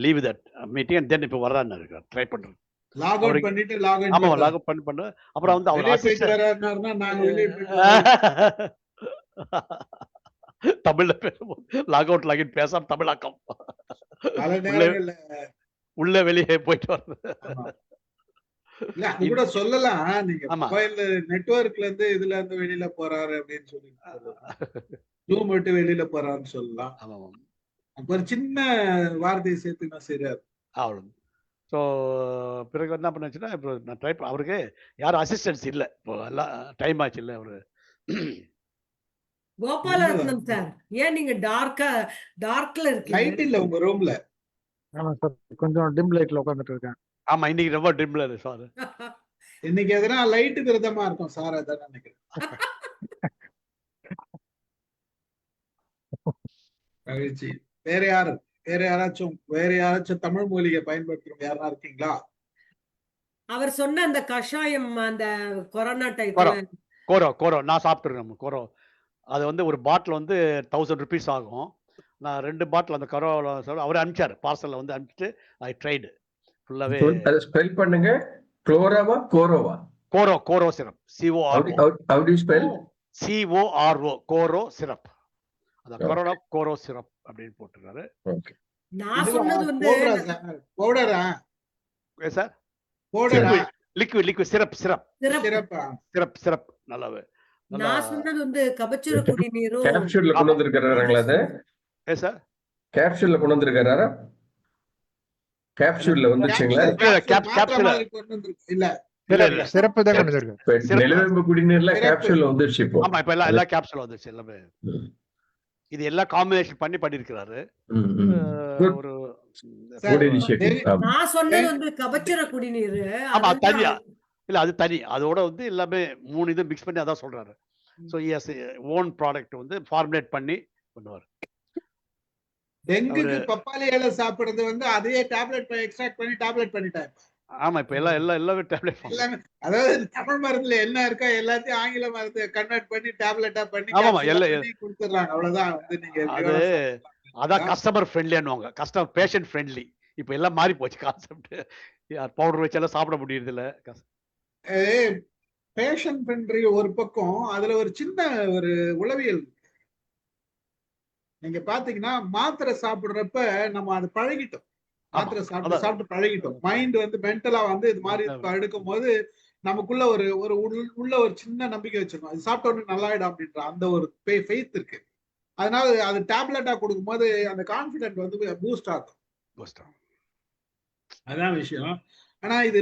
leave that meeting and then இப்போ வர்றான்னு இருக்கார், ட்ரை பண்ணுறேன். லாக் அவுட் பண்ணிட்டு ஆமாம், லாக் அவுட் பண்ணு. அப்புறம் வந்து அவர் தமிழ்ல பேசும்போது லாக் அவுட் லாகின் பேசாம தமிழாக்கம் உள்ள வெளியே போயிட்டு வருது. இல்ல அது கூட சொல்லலாம், நீங்க மொபைல் நெட்வொர்க்ல இருந்து இதுல இருந்து வெளியில போறாரு அப்படின்னு சொல்லி, ஜூம் விட்டு வெளியில போறாருன்னு சொல்லலாம். அப்ப ஒரு சின்ன வார்த்தையை சேர்த்துனா சரியா அவ்வளவு. ஸோ பிறகு என்ன பண்ணுச்சுன்னா, இப்போ நான் ட்ரை அவருக்கு யாரும் அசிஸ்டன்ஸ் இல்லை, இப்போ எல்லாம் டைம் ஆச்சு இல்லை அவரு. கோபாலரத்னம் சார், ஏன் நீங்க டார்க்ல இருக்கீங்க? லைட் இல்ல உங்க ரூம்ல? ஆமா சார், கொஞ்சம் டிம் லைட்ல உட்கார்ந்துட்டு இருக்கேன். ஆமா, இன்னைக்கு ரொம்ப டிம்ல இருக்கு சார். இன்னைக்கு எதனா லைட் விரதமா இருக்கும் சார், அதான் நினைக்கிறேன். மகிழ்ச்சி. வேற யாராச்சும் தமிழ் மூலிகை பயன்படுத்துறவங்க யாரா இருக்கீங்களா? அவர் சொன்ன அந்த கஷாயம், அந்த கொரோனா டைம்ல கோரோ நான் சாப்பிட்டுருக்கேன். கோரோ அது வந்து ஒரு பாட்டில் வந்து 1000 rupees ஆகும். நான் 2 பாட்டில் அந்த கரோவில் அவர் அனுப்பிச்சார், பார்சலில் வந்து அனுப்பிச்சிட்டு ஐ ட்ரைடு ஃபுல்லாகவே. ஸ்பெல் பண்ணுங்க. குளோராவா கோரோவா? Koro syrup, CORO Koro syrup. அந்த கொரோனா கோரோ சிரப் அப்படின்னு போட்டுருக்காரு. நான் சொன்னது வந்து பவுடரா சார்? பவுடரா? லிக்விட் சிரப் நல்லாவே. நான் சொன்னது வந்து கபச்சுர குடிநீரும் கேப்சூல்ல கொண்டு வந்திருக்காருங்களா? அது சார் கேப்சூல்ல கொண்டு வந்திருக்காரா? கேப்சூல்ல வந்துச்சுங்களா? கேப்சூல் இல்ல சிறப்பு தான் கொண்டு வந்திருக்கு. நிலவேம்பு குடிநீர்ல கேப்சூல் வந்துருச்சு இப்போ. ஆமா, இப்ப எல்லா கேப்சூல் வந்துருச்சு எல்லாமே. இது எல்லாம் காம்பினேஷன் பண்ணிருக்கிறாரு. ஒரு நான் சொன்னது வந்து கபச்சுர குடிநீர். ஆமா, தனியா இல்ல, அது தனி. அதோட வந்து எல்லாமே 3 இது மிக்ஸ் பண்ணி அதான் சொல்றாரு. So he has own product வந்து ஃபார்முலேட் பண்ணி பண்ணுவார். டெங்குக்கு பப்பாளி இலை சாப்பிடுறது வந்து அதையே டேப்லெட் எக்ஸ்ட்ராக்ட் பண்ணி டேப்லெட் பண்ணிட்டாங்க. ஆமா, இப்ப எல்லாமே டேப்லெட். அதாவது தமிழ் மருந்துல என்ன இருக்கோ எல்லாத்தையும் ஆங்கில மருந்து கன்வெர்ட் பண்ணி டேப்லெட்டா பண்ணி கொடுத்துறாங்க. அவ்வளவுதான். வந்து நீங்க அதான் கஸ்டமர் ஃப்ரெண்ட்லியானுவாங்க. Customer patient friendly. இப்ப எல்லாம் மாறி போச்சு கான்செப்ட். பவுடர் வச்சு எல்லாம் சாப்பிட முடியறது இல்ல. பேஷண்ட் ஃப்ரெண்ட்லி ஒரு பக்கம், அதுல ஒரு சின்ன ஒரு உளவியல். நீங்க பாத்தீங்கன்னா மாத்திரை சாப்பிடுறப்ப நம்ம அது பழகிட்டோம். மாத்திரை சாப்பிட்டு பழகிட்டோம். மைண்ட் வந்து மென்டலா வந்து இது மாதிரி எடுக்கும் போது நமக்குள்ள ஒரு உள்ள ஒரு சின்ன நம்பிக்கை வச்சிருக்கோம். அது சாப்பிட்ட உடனே நல்லாயிடும் அப்படின்ற அந்த ஒரு ஃபெய்த் இருக்கு. அதனால அது டேப்லெட்டா கொடுக்கும் போது அந்த கான்பிடன்ட் வந்து பூஸ்ட் ஆகும். அதான் விஷயம். ஆனா இது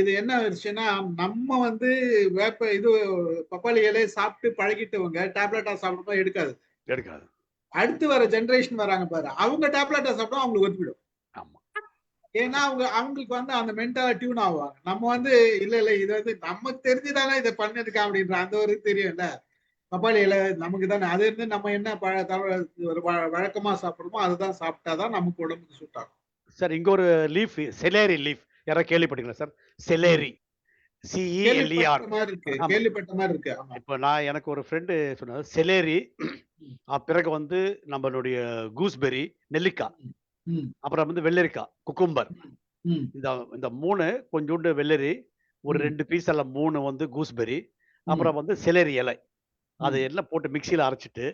இது என்ன விஷயம்னா, நம்ம வந்து இது பப்பாளி இலையை சாப்பிட்டு பழகிட்டவங்க டேப்லெட்டா சாப்பிடும்போது எடுக்காது. அடுத்து வர ஜெனரேஷன் வராங்க பாரு, அவங்க டேப்லெட்டா சாப்பிட்டா அவங்களுக்கு ஒத்துவிடும். ஏன்னா அவங்களுக்கு வந்து அந்த மென்டலா டியூன் ஆவாங்க. நம்ம வந்து இல்ல இது வந்து நமக்கு தெரிஞ்சுதானே இதை பண்ணிருக்கா அப்படின்ற அந்த ஒரு தெரியும்ல. பப்பாளி இலை நமக்கு தானே, அது இருந்து நம்ம என்ன ஒரு வழக்கமா சாப்பிடுமோ அதுதான் சாப்பிட்டாதான் நமக்கு உடம்புக்கு சூட் ஆகும். சார் இங்க ஒரு லீஃப், செலேரி லீஃப், யாராவது கேள்விப்பட்டீங்களா சார்? செலேரி, CELER. கேள்விப்பட்ட மாதிரி இருக்கு. இப்ப எனக்கு ஒரு ஃப்ரெண்டு சொன்னாரு செலேரி, பிறகு வந்து நம்மளுடைய கூஸ்பெரி, நெல்லிக்காய், அப்புறம் வந்து வெள்ளரிக்காய், குக்கும்பர், இந்த 3 கொஞ்சோண்டு வெள்ளரி, ஒரு 2 பீஸ் அல்ல 3 வந்து கூஸ்பெரி, அப்புறம் வந்து செலேரி இலை, அதை எல்லாம் போட்டு மிக்சியில அரைச்சிட்டு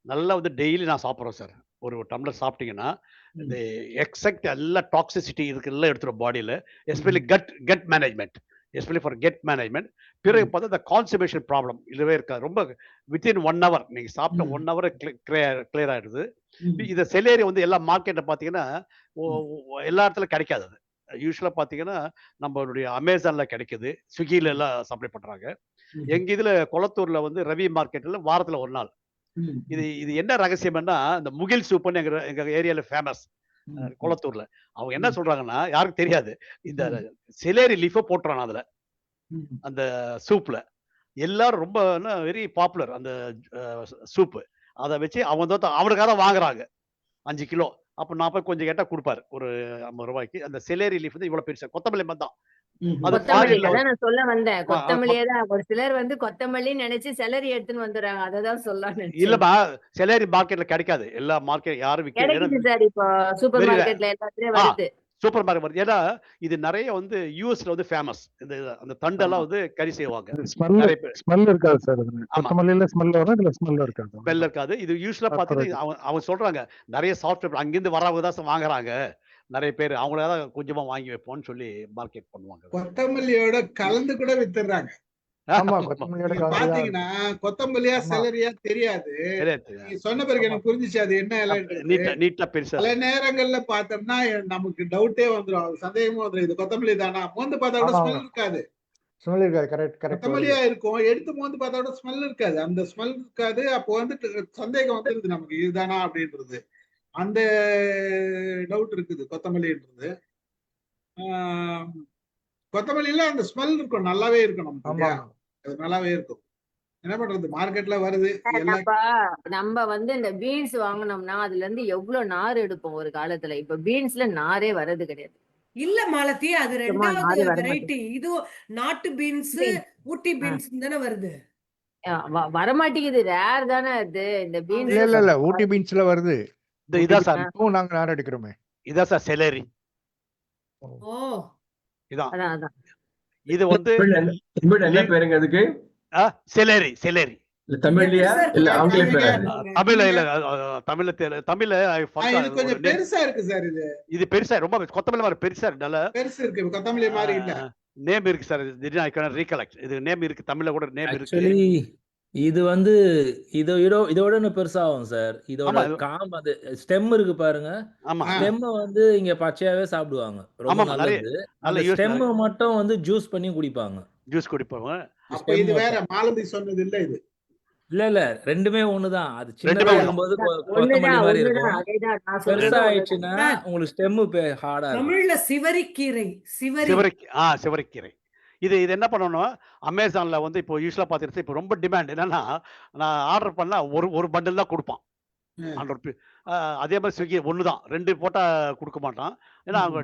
நல்லா வந்து டெய்லி நான் சாப்பிட்றோம் சார். ஒரு டம்ளர் சாப்பிட்டீங்கன்னா இந்த எக்ஸெக்ட் எல்லா டாக்ஸிசிட்டி இருக்குல்ல எடுத்துரும் பாடியில, especially cut management, especially for get management. பிறகு பார்த்தா இந்த கான்ஸ்டிபேஷன் ப்ராப்ளம் இல்லவே இருக்காது. ரொம்ப வித்தின் 1 hour நீங்க சாப்பிட்ட 1 hour கிளியர் ஆயிடுது. இந்த செலேரி வந்து எல்லா மார்க்கெட்ல பாத்தீங்கன்னா எல்லா இடத்துல கிடைக்காது. யூஸ்வலா பாத்தீங்கன்னா நம்மளுடைய அமேசான்ல கிடைக்குது, ஸ்விக்கில எல்லாம் சப்ளை பண்றாங்க. எங்க இதுல கொளத்தூர்ல வந்து ரவி மார்க்கெட்ல வாரத்துல 1 நாள். இது என்ன ரகசியம்னா, இந்த முகில் சூப்னு எங்க ஏரியால ஃபேமஸ் கொளத்தூர்ல. அவங்க என்ன சொல்றாங்கன்னா, யாருக்கும் தெரியாது, இந்த செலேரி லீஃப போட்டுறான் அதுல, அந்த சூப்ல. எல்லாரும் ரொம்ப வெரி பாப்புலர் அந்த சூப்பு. அதை வச்சு அவனுக்காக தான் வாங்குறாங்க 5 கிலோ. அப்ப நான் போய் கொஞ்சம் கேட்டா கொடுப்பாரு ஒரு 50 ரூபாய்க்கு. அந்த செலேரி லீஃப் வந்து இவ்வளவு பெருசா கொத்தமல்லி மாதிரி தான். கொத்தமல்லி அதான் நான் சொல்ல வந்தேன். கொத்தமல்லியே தான். ஒரு சிலர் வந்து கொத்தமல்லி நினைச்சு செலரி எடுத்துன்னு வந்துடுறாங்க. அததான் சொல்லலாம். இல்லப்பா, செலேரி மார்க்கெட்ல கிடைக்காது. எல்லா மார்க்கெட் யாரும் கிடைக்குது சார். இப்போ சூப்பர் மார்க்கெட்ல எல்லாத்துலயும் வருது. சூப்பர் மார்க்கெட் வருது. ஏன்னா இது நிறைய வந்து யூஎஸ்ல வந்து ஃபேமஸ். அந்த தண்டெல்லாம் வந்து கறி செய்வாங்க. ஸ்மெல் இருக்காது சார். கொத்தமல்லியில ஸ்மெல் வரும், இதுல ஸ்மெல் இருக்காது. ஸ்மெல் இருக்காது. இது யூஸ்வலா பாத்தீங்கன்னா அவங்க சொல்றாங்க நிறைய சாஃப்ட்வேர் அங்கிருந்து வரவங்க தான் வாங்குறாங்க. நிறைய பேர் அவங்களால கொஞ்சமா வாங்கி வைப்போம்னு சொல்லி மார்க்கெட் பண்ணுவாங்க. கொத்தமல்லியோட கலந்து கூட வித்துறாங்க. பாத்தீங்கன்னா கொத்தமல்லியா செலரியா தெரியாது. சொன்ன பிறகு எனக்கு புரிஞ்சிச்சு அது என்ன. பல நேரங்கள்ல பார்த்தோம்னா நமக்கு டவுட்டே வந்துடும், சந்தேகமும் வந்துடும், இது கொத்தமல்லி தானா. மோந்து பார்த்தா கூட ஸ்மெல் இருக்காது. கொத்தமல்லியா இருக்கும், எடுத்து மோந்து பார்த்தா கூட ஸ்மெல் இருக்காது. அந்த ஸ்மெல் இருக்காது. அப்போ வந்து சந்தேகம் வந்துருது நமக்கு, இதுதானா அப்படின்றது. அந்த டவுட் இருக்குது கொத்தமல்லின்றது. கொத்தமல்லியில அந்த ஸ்மெல் இருக்கும், நல்லாவே இருக்கணும், நல்லாவே இருக்கும். என்ன பண்றது, மார்க்கெட்ல வருது. நம்ம வந்து இந்த பீன்ஸ் வாங்கினோம்னா அதுல இருந்து எவ்வளவு நார் எடுப்போம் ஒரு காலத்துல. இப்ப பீன்ஸ்ல நாரே வர்றது கிடையாது. இல்ல மாலதி, அது ரெண்டாவது வெரைட்டி. இது நாட்டு பீன்ஸ், ஊட்டி பீன்ஸ் தானே வருது. வரமாட்டேங்குது, ரேர் தானே அது. இந்த பீன்ஸ் இல்ல ஊட்டி பீன்ஸ்ல வருது. இதான் சார் நாங்க நார் எடுக்கிறோமே. இதான் சார் செலேரி. இதான் இது வந்து என்ன பேருங்க அதுக்கு? செலேரி. செலேரி தமிழ்லயா இல்ல ஆங்கில பேரா? தமிழ்ல கொஞ்சம் பெருசா இருக்கு சார். இது பெருசா, ரொம்ப கொத்தமல்லி மாதிரி பெருசா நல்ல பெருசு இருக்கு. கொத்தமல்லி மாதிரி இல்ல. நேம் இருக்கு சார். I can recollect. இது நேம் இருக்கு, தமிழ்ல கூட நேம் இருக்கு. இது வந்து இதோட இன்னும் பெருசாகும் சார். இதோட ஆமா அது ஸ்டெம் இருக்கு பாருங்க. ஆமா ஸ்டெம்ம வந்து இங்க பச்சையாவே சாப்பிடுவாங்க. ரொம்ப ஆமா நிறைய நல்லது. நல்ல அந்த யூஸ் ஸ்டெம்ம மட்டும் வந்து ஜூஸ் பண்ணி குடிப்பாங்க. ஜூஸ் குடிப்போம். அப்ப ஸ்டெம் இது வேற மட்டும். மாலதி சொன்னது இல்ல இது. இல்ல. 2மே ஒண்ணுதான். அது ரெண்டுமே சின்னதா ஒண்ணு இருக்கும்போது கொத்தமல்லி ஒண்ணுதான் மாரி ஒண்ணுதான் இருக்கும். அதேதான் நான் பெருசா சொல்றது ஒண்ணுதான். ஆயிடுச்சுன்னா சார் உங்களுக்கு ஸ்டெம் ஹார்டா இருக்கும். தமிழ்ல சிவரிக்கீரை சிவரி சிவரிக்கீரை. இது என்ன பண்ணணும், அமேசான்ல வந்து இப்போ யூஸ்வலா பாத்துட்டு இப்போ ரொம்ப டிமாண்ட் என்னன்னா, நான் ஆர்டர் பண்ணா ஒரு பண்டில் தான் கொடுப்பான். 100 அதே மாதிரி ஸ்விக்கி ஒண்ணுதான். 2 போட்டா கொடுக்க மாட்டான். ஏன்னா அவங்க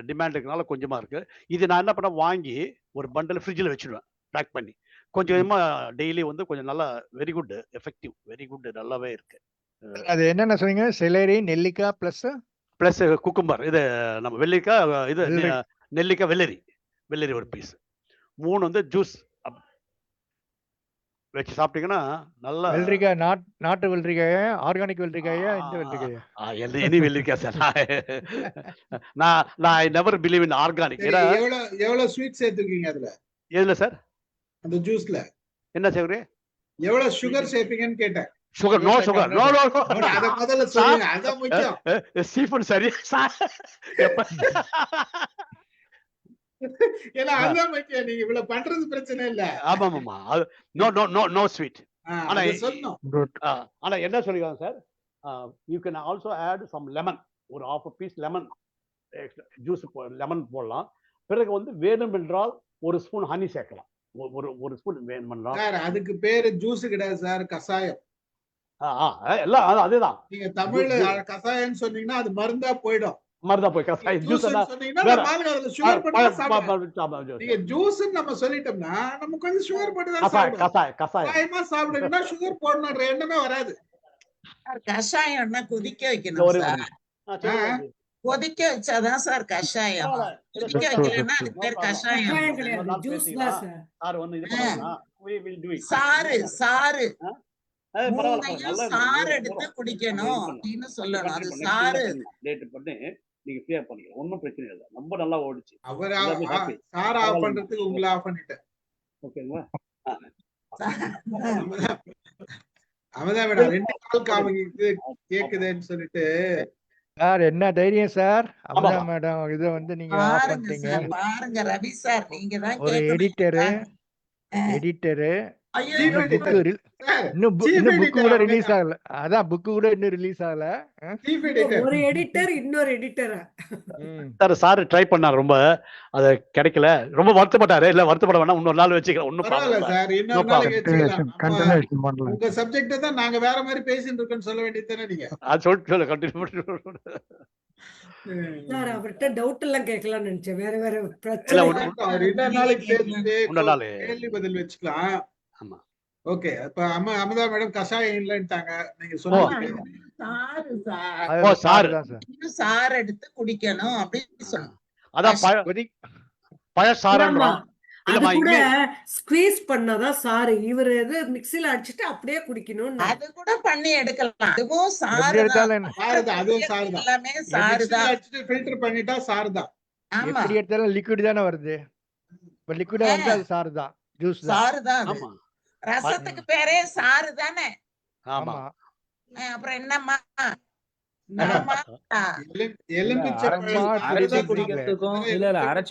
டிமாண்டுக்குனால கொஞ்சமா இருக்கு. இது நான் என்ன பண்ண வாங்கி ஒரு பண்டில் ஃப்ரிட்ஜ்ல வச்சிடுவேன் பேக் பண்ணி. கொஞ்சம் கொஞ்சமா டெய்லி வந்து கொஞ்சம் நல்லா very good effective very good நல்லாவே இருக்கு. அது என்னென்ன சொன்னீங்க? செலரி, நெல்லிக்காய் பிளஸ் குக்கும்பர் இது நம்ம வெள்ளரிக்காய் இது வெள்ளரி. நெல்லிக்காய் வெள்ளரி ஒரு பீஸ் 3 வந்து ஜூஸ் வச்சு சாப்பிட்டீங்கன்னா நல்லா வெள்ளரிக்காய் நாட்டு வெள்ளரிக்காயா, ஆர்கானிக் வெள்ளரிக்காயா, இந்த வெள்ளரிக்காயா? எனி வெள்ளரிக்காய் சார். நான் I never believe in organic. சரி, எவ்வளவு ஸ்வீட் சேர்த்துருக்கீங்க அதுல? எதுல சார்? அந்த ஜூஸ்ல என்ன சேர்க்குறீங்க? எவ்வளவு சுகர் சேர்ப்பீங்கன்னு கேட்டேன். சுகர் நோ சுகர் நோ அத முதல்ல சொல்லுங்க, அதான் முக்கியம். சீஃபுட் சரி ஏன்னா அதான் முக்கியம். நீங்க இவ்வளவு பண்றது பிரச்சனை இல்ல. ஆமா நோ ஸ்வீட். ஆனா அத சொல்லணும். ஆனா என்ன சொல்லிருக்காங்க சார், you can also add some lemon, ஒரு half a piece lemon juice lemon போடலாம். பிறகு வந்து வேணும் என்றால் ஒரு ஸ்பூன் ஹனி சேர்க்கலாம். ஒரு ஸ்பூன் வேணும் சார், அதுக்கு பேரு ஜூஸ் கிடையாது சார், கசாயம். எல்லாம் அதேதான். நீங்க தமிழ்ல கசாயம்னு சொன்னீங்கன்னா அது மருந்தா போயிடும். மருந்தா போய் கசாயம் ஜூஸ் சொன்னீங்கன்னா அதுல சுகர் போட்டு நீங்க ஜூஸ் நம்ம சொல்லிட்டோம்னா நம்ம கொஞ்சம் சுகர் போட்டு தான் சாப்பிடுவோம். கசாயமா சாப்பிடுங்கன்னா சுகர் போடணும்ன்ற எண்ணமே வராது. கஷாயம்னா கொதிக்க வைக்கணும் சார். கொதிக்க வச்சாதான் சார் கஷாயம். கொதிக்க வைக்கலன்னா அதுக்கு பேர் கஷாயம். சாறு சாறு சாறு எடுத்து குடிக்கணும் அப்படின்னு சொல்லணும். அது சாறு பண்ணி நீங்க ஃப்ரீயா பண்ணிக்கலாம். ஒன்னும் பிரச்சனை இல்லை. ரொம்ப நல்லா ஓடிச்சு. அவர் சார் ஆஃப் பண்றதுக்கு உங்களை ஆஃப் பண்ணிட்டேன். ஓகேங்களா? அவதான் மேடம் 2 கால் காமிக்குது கேக்குதுன்னு சொல்லிட்டு. சார் என்ன தைரியம் சார்? அமுதா மேடம் இத வந்து நீங்க ஆஃப் பண்ணிட்டீங்க. பாருங்க ரவி சார், நீங்க தான் ஒரு எடிட்டரு இன்னும் புக் கூட ரிலீஸ் ஆகல. அதான் புக் கூட இன்னும் ரிலீஸ் ஆகல. ஒரு எடிட்டர் இன்னொரு எடிட்டரா? சார் ட்ரை பண்ணாரு, ரொம்ப அது கிடைக்கல. ரொம்ப வருத்தப்பட்டாரு. இல்ல வருத்தப்பட வேணாம், இன்னொரு நாள் வச்சுக்கலாம். ஒண்ணும் பரவாயில்ல சார், இன்னொரு நாளைக்கு வச்சுக்கலாம். உங்க சப்ஜெக்ட் தான் நாங்க வேற மாதிரி பேசிட்டு இருக்கோம்னு சொல்ல வேண்டியது தானே நீங்க. அது சொல்ல கண்டினியூ சார் அவர்கிட்ட டவுட் எல்லாம் கேட்கலாம்னு நினைச்சேன். வேற பிரச்சனை இன்னொரு நாளைக்கு கேள்வி பதில் வச்சுக்கலாம். ஆமா ஓகே. இப்ப அமுதா மேடம் கஷாயம் இல்லன்ட்டாங்க. நீங்க சொல்லுங்க. சாறு எடுத்து குடிக்கணும் அப்படின்னு சொன்னோம். அதான் பழ சாறுன்றோம். அது கூட ஸ்குவீஸ் பண்ணாதான் சாறு. இவர் எது மிக்ஸில அடிச்சிட்டு அப்படியே குடிக்கணும். அது கூட பண்ணி எடுக்கலாம். அதுவும் சாறு தான். அதுவும் சாறு தான். எல்லாமே சாறு தான். அடிச்சிட்டு ஃபில்டர் பண்ணிட்டா சாறு தான். எப்படி எடுத்தாலும் லிக்விட் தானே வருது. இப்ப லிக்விடா வந்து அது சாறு தான். ஜூஸ் தான். சாறு தான். ஆமா. ரசத்துக்கு பேரே சாறு தானே. ஆமா. அப்புறம் என்னம்மா அரைச்சு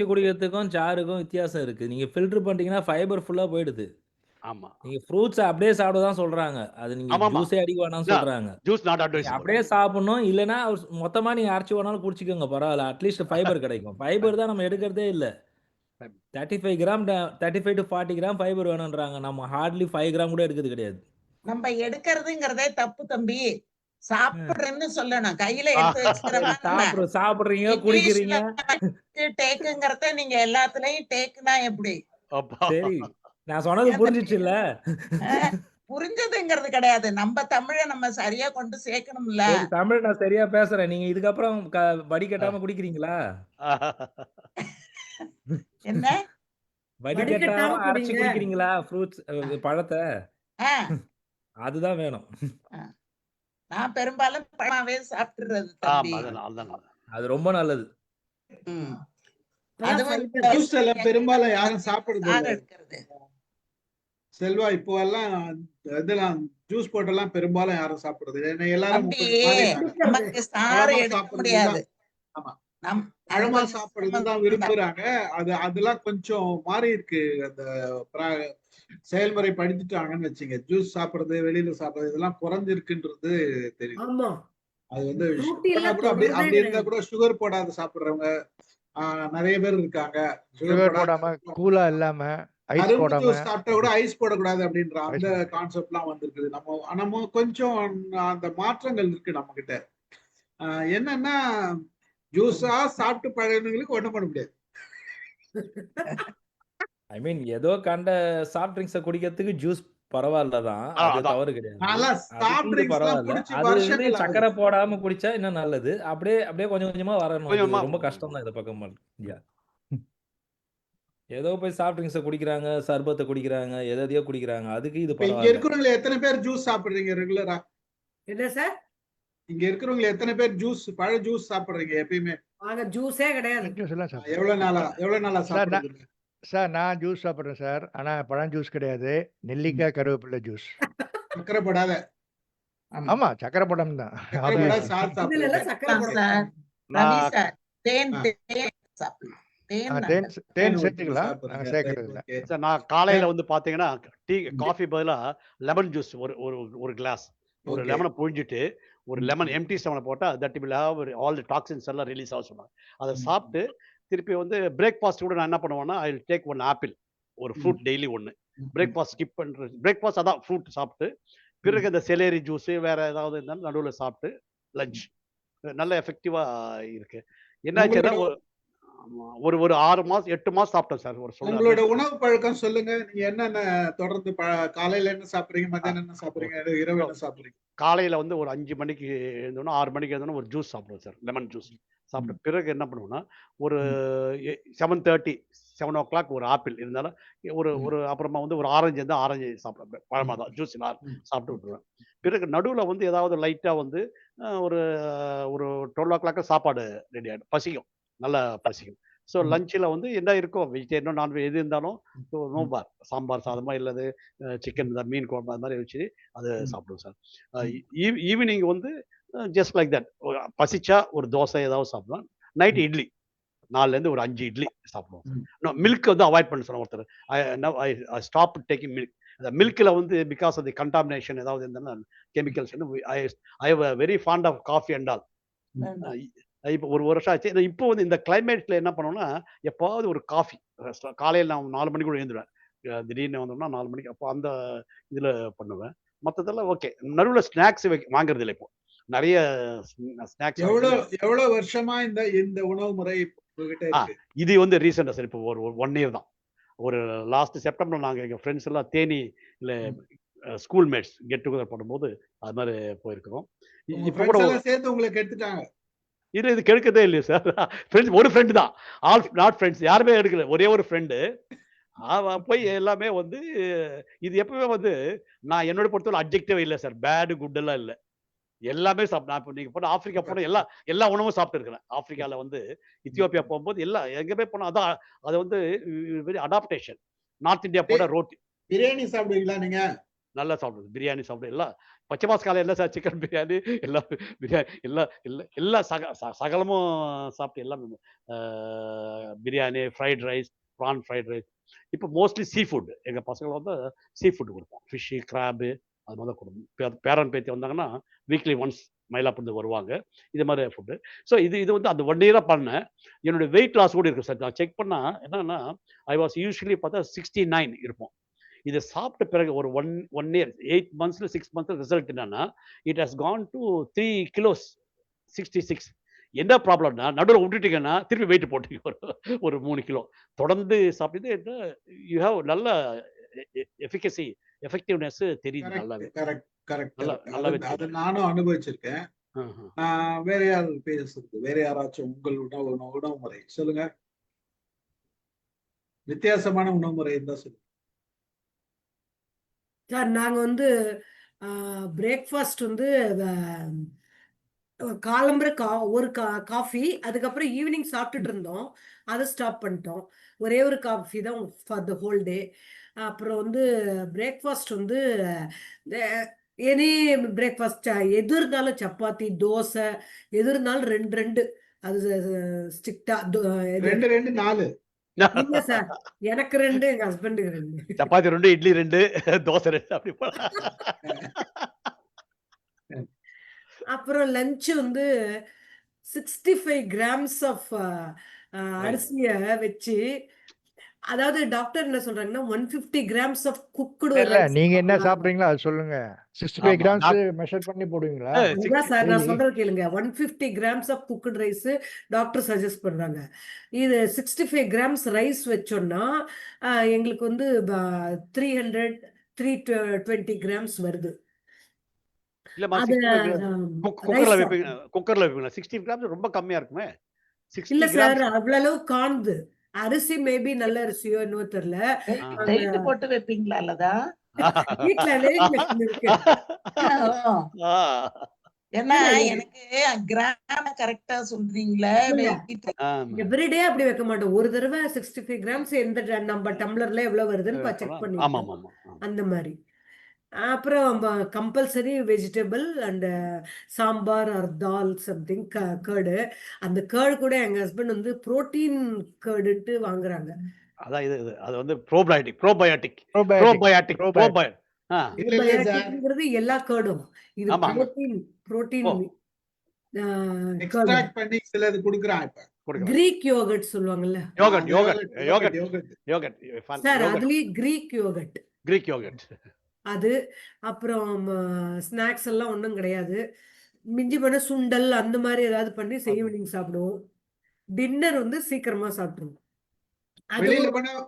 குடிக்கிறதுக்கும் சாருக்கும் வித்தியாசம் இருக்கு. நீங்க ஃபில்டர் பண்ணிட்டீங்கன்னா ஃபைபர் ஃபுல்லா போயிடுது. ஆமா. நீங்க ஃப்ரூட்ஸ் அப்படியே சாப்பிடதான் சொல்றாங்க. அது நீங்க ஜூஸே அடிக்க வேணாம்னு சொல்றாங்க. Juice not advice. அப்படியே சாப்பிடணும். இல்லனா மொத்தமா நீங்க அரைச்சு வேணாலும் குடிச்சுக்கோங்க, பரவாயில்ல. அட்லீஸ்ட் ஃபைபர் கிடைக்கும். ஃபைபர் தான் நம்ம எடுக்கிறதே இல்ல. 35 கிராம் 35 to 40 கிராம் ஃபைபர் வேணும்ன்றாங்க. நம்ம ஹார்ட்லி 5 கிராம் கூட எடுக்கிறது கிடையாது. நம்ம எடுக்கிறதுங்கிறதே தப்பு தம்பி. சாப்பிடுறேன்னு சொல்லணும். கையில எடுத்து வச்சுக்கிறோம். சாப்பிடுறீங்க, குடிக்கிறீங்க. டேக்குங்கிறத நீங்க எல்லாத்துலயும் டேக்குனா எப்படி? சரி, நான் சொன்னது புரிஞ்சிச்சுல்ல? புரிஞ்சதுங்கிறது கிடையாது. நம்ம தமிழை நம்ம சரியா கொண்டு சேர்க்கணும்ல. தமிழ் நான் சரியா பேசுறேன். நீங்க இதுக்கப்புறம் வடிகட்டாம குடிக்கிறீங்களா? என்ன வடிகட்டாம அரைச்சு குடிக்கிறீங்களா ஃப்ரூட்ஸ் பழத்தை? அதுதான் வேணும். நான் பெரும்பாலும் பழமாவே சாப்பிடுறது தம்பி. அது ரொம்ப நல்லது. அது பெரும்பாலும் யாரும் சாப்பிடுறது செல்வா இப்போ எல்லாம் இதெல்லாம் ஜூஸ் போட்டெல்லாம் பெரும்பாலும் யாரும் சாப்பிடுறது இல்லை. ஏன்னா எல்லாரும் தம்பி கொஞ்சம் மாறிட்டாங்க. நமக்கு சாறு பழமா எடுக்க சாப்பிடுறது முடியாது. தான். ஆமா, நம் அது பழமா கொஞ்சம் சாப்பிடுறது சிரமம் தான் தான். விரும்புறாங்க. அதெல்லாம் கொஞ்சம் மாறி இருக்கு. அந்த செயல்முறை படிச்சுட்டாங்கன்னு வச்சுங்க. ஜூஸ் சாப்பிடுறது, வெளியில சாப்பிடுறது இதெல்லாம் குறைஞ்சிருக்குன்றது தெரியுது. ஆமா அது வந்து ஃப்ரூட்டி சுகர்னா எல்லாம் கூட அப்படி தொடர்றதே அப்படி இருந்தா கிடையாது. கூட சுகர் போடாத சாப்பிடுறவங்க நிறைய பேர் இருக்காங்க. சுகர் சுகர் போடாத போடாம கூலா இல்லாம ஐஸ் கரும்பு போடாம ஜூஸ் சாப்பிட்டா கூட ஐஸ் போடக்கூடாது அப்படின்ற ஐஸ் அந்த கான்செப்ட்லாம் வந்திருக்குது. நம்ம கொஞ்சம் அந்த மாற்றங்கள் இருக்கு நம்ம கிட்ட. என்னன்னா ஜூஸா சாப்பிட்டு பழகினவங்களுக்கு ஒண்ணும் பண்ண முடியாது. ஐ மீன் ஏதோ கண்ட சாஃப்ட் ட்ரிங்க்ஸை குடிக்கிறதுக்கு ஜூஸ் பரவாயில்ல தான், அது அதான் தவறு கிடையாது. நான்லாம் அதுக்கு சாஃப்ட் இது ட்ரிங்க்ஸ் எல்லாம் பரவாயில்ல. குடிச்சு அது வந்து வருஷங்கள் ஆகுது. சக்கரை போடாம குடிச்சா இன்னும் நல்லது. அப்படியே அப்படியே கொஞ்சம் கொஞ்சமா வரணும். இது கொஞ்சமா ரொம்ப கஷ்டம் தான் இந்த பக்கம். ஏதோ போய் சாஃப்ட் ட்ரிங்க்ஸை குடிக்கிறாங்க, சர்பத்தை குடிக்கிறாங்க, எதையோ குடிக்கிறாங்க. அதுக்கு இது இப்ப இங்க பரவாயில்ல. இருக்கிறவங்க எத்தனை பேர் ஜூஸ் சாப்பிடுறீங்க ரெகுலரா? என்ன சார்? இங்க இருக்கிறவங்க எத்தனை பேர் பழ ஜூஸ் சாப்பிடுறீங்க எப்பயுமே? நாங்க ஜூஸே கிடையாது. ஜூஸ் எல்லாம் சாப்பிடுறேன் எவ்வளவு நாளா சார். சாப்பிடுறீங்க? சார் நான் ஜூஸ் சாப்பிட்றேன் சார். ஆனா பழம் ஜூஸ் கிடையாது, நெல்லிக்காய் கருவேப்பிலை ஜூஸ். சக்கரை போடாத. ஆமா சக்கரை படம் தான். சக்கரை போடாத சார் இதுல சாப்பிடுறீங்க. எல்லாம் சக்கரை சார் போட ரவி நான் சார் தேன் ஆ. தேன் சாப்பிடலாம். தேன் தேன் நல்லது. தேன் தேன் ஊத்தி சேர்த்துக்கலாம், நாங்க சாப்பிடுறீங்க. சேர்க்கறது ரைட், இல்ல. ஓகே. சார் நான் காலையில வந்து பாத்தீங்கன்னா காஃபி பதிலா லெமன் ஜூஸ் ஒரு ஒரு ஒரு கிளாஸ் ஒரு ஓகே. லெமனை புழிஞ்சிட்டு ஒரு லெமன் எம்டி ஸ்டமனை போட்டா that will have all the toxins எல்லாம் ரிலீஸ் ஆக சொன்னாங்க. அதை சாப்பிட்டு திருப்பி வந்து பிரேக்ஃபாஸ்ட் கூட நான் என்ன பண்ணுவேன்னா I will take one apple, ஒரு ஃப்ரூட் டெய்லி ஒன்று. பிரேக்ஃபாஸ்ட் ஸ்கிப் பண்றது, பிரேக்ஃபாஸ்ட் அதான் ஃப்ரூட் சாப்பிட்டு பிறகு இந்த செலேரி ஜூஸ் வேற ஏதாவது இருந்தாலும் நடுவில் சாப்பிட்டு லஞ்ச் நல்ல எஃபெக்டிவா இருக்கு. என்னாச்சுன்னா ஒரு ஒரு 6 மாசம் 8 மாசம் சாப்பிட்டோம் சார். ஒரு உங்களோட உணவு பழக்கம் சொல்லுங்க. நீங்க என்னென்ன தொடர்ந்து காலையில என்ன சாப்பிடுறீங்க, மத்தியானம் என்ன சாப்பிடுறீங்க, இரவு என்ன சாப்பிடுறீங்க? காலையில வந்து ஒரு 5 மணிக்கு எழுந்தோன்னா 6 மணிக்கு எழுந்தோன்னா ஒரு ஜூஸ் சாப்பிடுவோம் சார், லெமன் ஜூஸ் சாப்பிட்ட பிறகு என்ன பண்ணுவோம்னா ஒரு 7:30 7 o'clock ஒரு ஆப்பிள் இருந்தாலும் ஒரு ஒரு அப்புறமா வந்து ஒரு ஆரஞ்சு இருந்தால் ஆரஞ்சு சாப்பிடுவேன், பழமா தான் ஜூஸ் சாப்பிட்டு விட்டுருவேன். பிறகு நடுவில் வந்து ஏதாவது லைட்டாக வந்து ஒரு ஒரு 12 o'clock சாப்பாடு ரெடி ஆகிடும், பசிக்கும், நல்லா பசிக்கும். ஸோ லஞ்சில் வந்து என்ன இருக்கோ வெஜிடேரியனோ நான்வெஜ் எது இருந்தாலும் நோ பார், சாம்பார் சாதமா இல்லது சிக்கன் மீன் குழம்பு அது மாதிரி வச்சு அதை சாப்பிடுவோம் சார். ஈவினிங் வந்து ஜஸ்ட் லைக் தட் பசிச்சா ஒரு தோசை ஏதாவது சாப்பிடுவோம். நைட் இட்லி 4லேருந்து ஒரு 5 இட்லி சாப்பிடுவோம். மில்க் வந்து அவாய்ட் பண்ண சொன்ன ஒருத்தர். I stop taking milk. அந்த மில்கில் வந்து பிகாஸ் ஆஃப் தி கண்டாமினேஷன் ஏதாவது இருந்தாலும் chemicals I very fond of coffee and all. இப்போ ஒரு வருஷம் ஆச்சு. இப்போ வந்து இந்த கிளைமேட்ல என்ன பண்ணோம்னா எப்பாவது ஒரு காஃபி காலையில் நான் 4 மணிக்கு கூட எழுந்துருவேன். திடீர்னு வந்தோம்னா 4 மணிக்கு அப்போ அந்த இதில் பண்ணுவேன். மற்றதெல்லாம் ஓகே. நடுவில் ஸ்நாக்ஸ் வாங்குறது இல்லை. இப்போ நிறைய ஸ்நாக்ஸ். எவ்வளவு வருஷமா இந்த உணவு முறை உங்ககிட்ட இருக்கு? இது வந்து ரீசெண்டாக சார். இப்போ ஒரு 1 year தான். ஒரு லாஸ்ட் செப்டம்பர் நாங்கள் எங்கள் ஃப்ரெண்ட்ஸ் எல்லாம் தேனியில் ஸ்கூல் மேட்ஸ் கெட் டுகெதர் பண்ணும்போது அது மாதிரி போயிருக்கிறோம். இப்போ கூட சேர்த்து உங்களுக்கு எடுத்துட்டாங்க? இது கெடுக்கதே இல்லையா சார். ஃப்ரெண்ட்ஸ் ஒரு ஃப்ரெண்டு தான், ஆல் நாட் ஃப்ரெண்ட்ஸ், யாருமே எடுக்கல. ஒரே ஒரு ஃப்ரெண்டு போய் எல்லாமே வந்து இது எப்பவுமே வந்து நான் என்னோட பொறுத்தவரை அப்ஜெக்டிவ் இல்லை சார். பேடு குட் எல்லாம் இல்லை, எல்லாமே சாப்பிட்டேன். இப்போ நீங்க போன ஆப்பிரிக்கா போன எல்லா உணவும் சாப்பிட்டு இருக்கிறேன். ஆப்பிரிக்கால வந்து இத்தியோப்பியா போகும்போது எங்கேயுமே போனா அதான் அது வந்து வெரி அடாப்டேஷன். நார்த் இந்தியா போன ரோட்டி பிரியாணி சாப்பிடுவீங்களா நீங்க? நல்லா சாப்பிடுது, பிரியாணி சாப்பிடு, எல்லாம் பச்சை மாஸ் காலை எல்லாம் சார், சிக்கன் பிரியாணி எல்லாம் பிரியாணி எல்லாம் சகலமும் சாப்பிட்டு எல்லாமே biryani, fried rice, PRAN fried rice. இப்போ மோஸ்ட்லி சீ ஃபுட் எங்கள் பசங்களை வந்து சீ ஃபுட் கொடுப்போம். ஃபிஷ்ஷு, கிராபு அது மாதிரி கொடுப்போம். பேரன் பேத்தி வந்தாங்கன்னா வீக்லி ஒன்ஸ் மயிலாப்பூர்ந்து வருவாங்க. இது மாதிரி ஃபுட்டு. ஸோ இது வந்து அந்த 1 year பண்ணேன். என்னுடைய வெயிட் லாஸ் கூட இருக்குது சார். நான் செக் பண்ணால் என்னன்னா ஐ வாஸ் யூஸ்வலி பார்த்தா 69 இருப்போம். இதை சாப்பிட்ட பிறகு ஒரு 1 year 8 months 6 months ரிசல்ட் என்னன்னா it has gone to 3 kilos 66. என்ன ப்ராப்ளம்னா நடுவில் விட்டுட்டீங்கன்னா திருப்பி வெயிட் போட்டீங்க ஒரு 3 கிலோ தொடர்ந்து சாப்பிட்டு யூ ஹேவ் நல்ல எஃபிகசி எஃபெக்டிவ்னஸ் தெரியுது. நல்லாவே நல்லாவே அதை நானும் அனுபவிச்சிருக்கேன். வேற யார் பேசுறது? வேற யாராச்சும் உங்கள் உணவு முறை சொல்லுங்க. வித்தியாசமான உணவு முறை இருந்தா சொல்லுங்க சார். நாங்க வந்து பிரேக்ஃபாஸ்ட் வந்து காலம்பரை ஒரு காஃபி, அதுக்கப்புறம் ஈவினிங் சாப்பிட்டுட்டு இருந்தோம், அதை ஸ்டாப் பண்ணிட்டோம். ஒரே ஒரு காஃபி தான் ஃபார் த ஹோல் டே. அப்புறம் வந்து பிரேக்ஃபாஸ்ட் வந்து எனி பிரேக்ஃபாஸ்ட் எது இருந்தாலும் சப்பாத்தி தோசை எது இருந்தாலும் 2 அது ஸ்ட்ரிக்டா ரெண்டு 4 இல்ல சார், எனக்கு 2 எங்க ஹஸ்பண்டுக்கு 2. சப்பாத்தி 2, இட்லி 2, தோசை 2 அப்படி அப்புறம் லஞ்ச் வந்து 65 கிராம்ஸ் ஆஃப் அரிசிய வச்சு, அதாவது டாக்டர் என்ன சொல்றாங்கன்னா 150 கிராம்ஸ் ஆஃப் குக்குடு இல்ல நீங்க என்ன சாப்பிடுறீங்களோ அது சொல்லுங்க. 65 கிராம்ஸ் மெஷர் பண்ணி போடுவீங்களா? அதுதான் சார் நான் சொல்றது கேளுங்க. 150 grams half cooked rice doctor suggest பண்றாங்க. இது 65 கிராம்ஸ் ரைஸ் வச்சோம்னா எங்களுக்கு வந்து 320 கிராம்ஸ் வருது. குக்கர்ல வைப்பீங்க 60 கிராம்ஸ் ரொம்ப கம்மியா இருக்குமே. இல்ல சார், அவ்வளவு காணுது. அரிசி மேபி நல்ல அரிசியோ என்னவோ தெரியல. டைட் போட்டு வைப்பீங்களா? அல்லதா வீட்ல இருக்கு. ஏன்னா எனக்கு கிராம் கரெக்டா சொல்றீங்களா? எவ்ரிடே அப்படி வைக்க மாட்டோம். ஒரு தடவை 65 கிராம்ஸ் எந்த நம்ம டம்ளர்ல எவ்வளவு வருதுன்னு செக் பண்ணிப்போம். அந்த மாதிரி. அப்புறம் compulsory vegetable and sambar or dal something curd. அந்த கேர்டு கூட எங்க ஹஸ்பண்ட் வந்து புரோட்டீன் கேர்டுன்ட்டு வாங்குறாங்க. அதான் இது அது வந்து ப்ரோபயோட்டிக் எல்லா கேர்டும் இது புரோட்டீன் எக்ஸ்ட்ராக்ட் பண்ணி சிலது குடுக்குறாங்க. இப்ப கிரீக் யோகர்ட் சொல்லுவாங்கல்ல. யோகர்ட் சார், அதுலயே கிரீக் யோகர்ட் அது. அப்புறம் ஸ்நாக்ஸ் எல்லாம் ஒன்றும் கிடையாது. மிஞ்சி பண்ண சுண்டல் அந்த மாதிரி ஏதாவது பண்ணி ஈவினிங் சாப்பிடுவோம். டின்னர் வந்து சீக்கிரமா சாப்பிடுவோம்.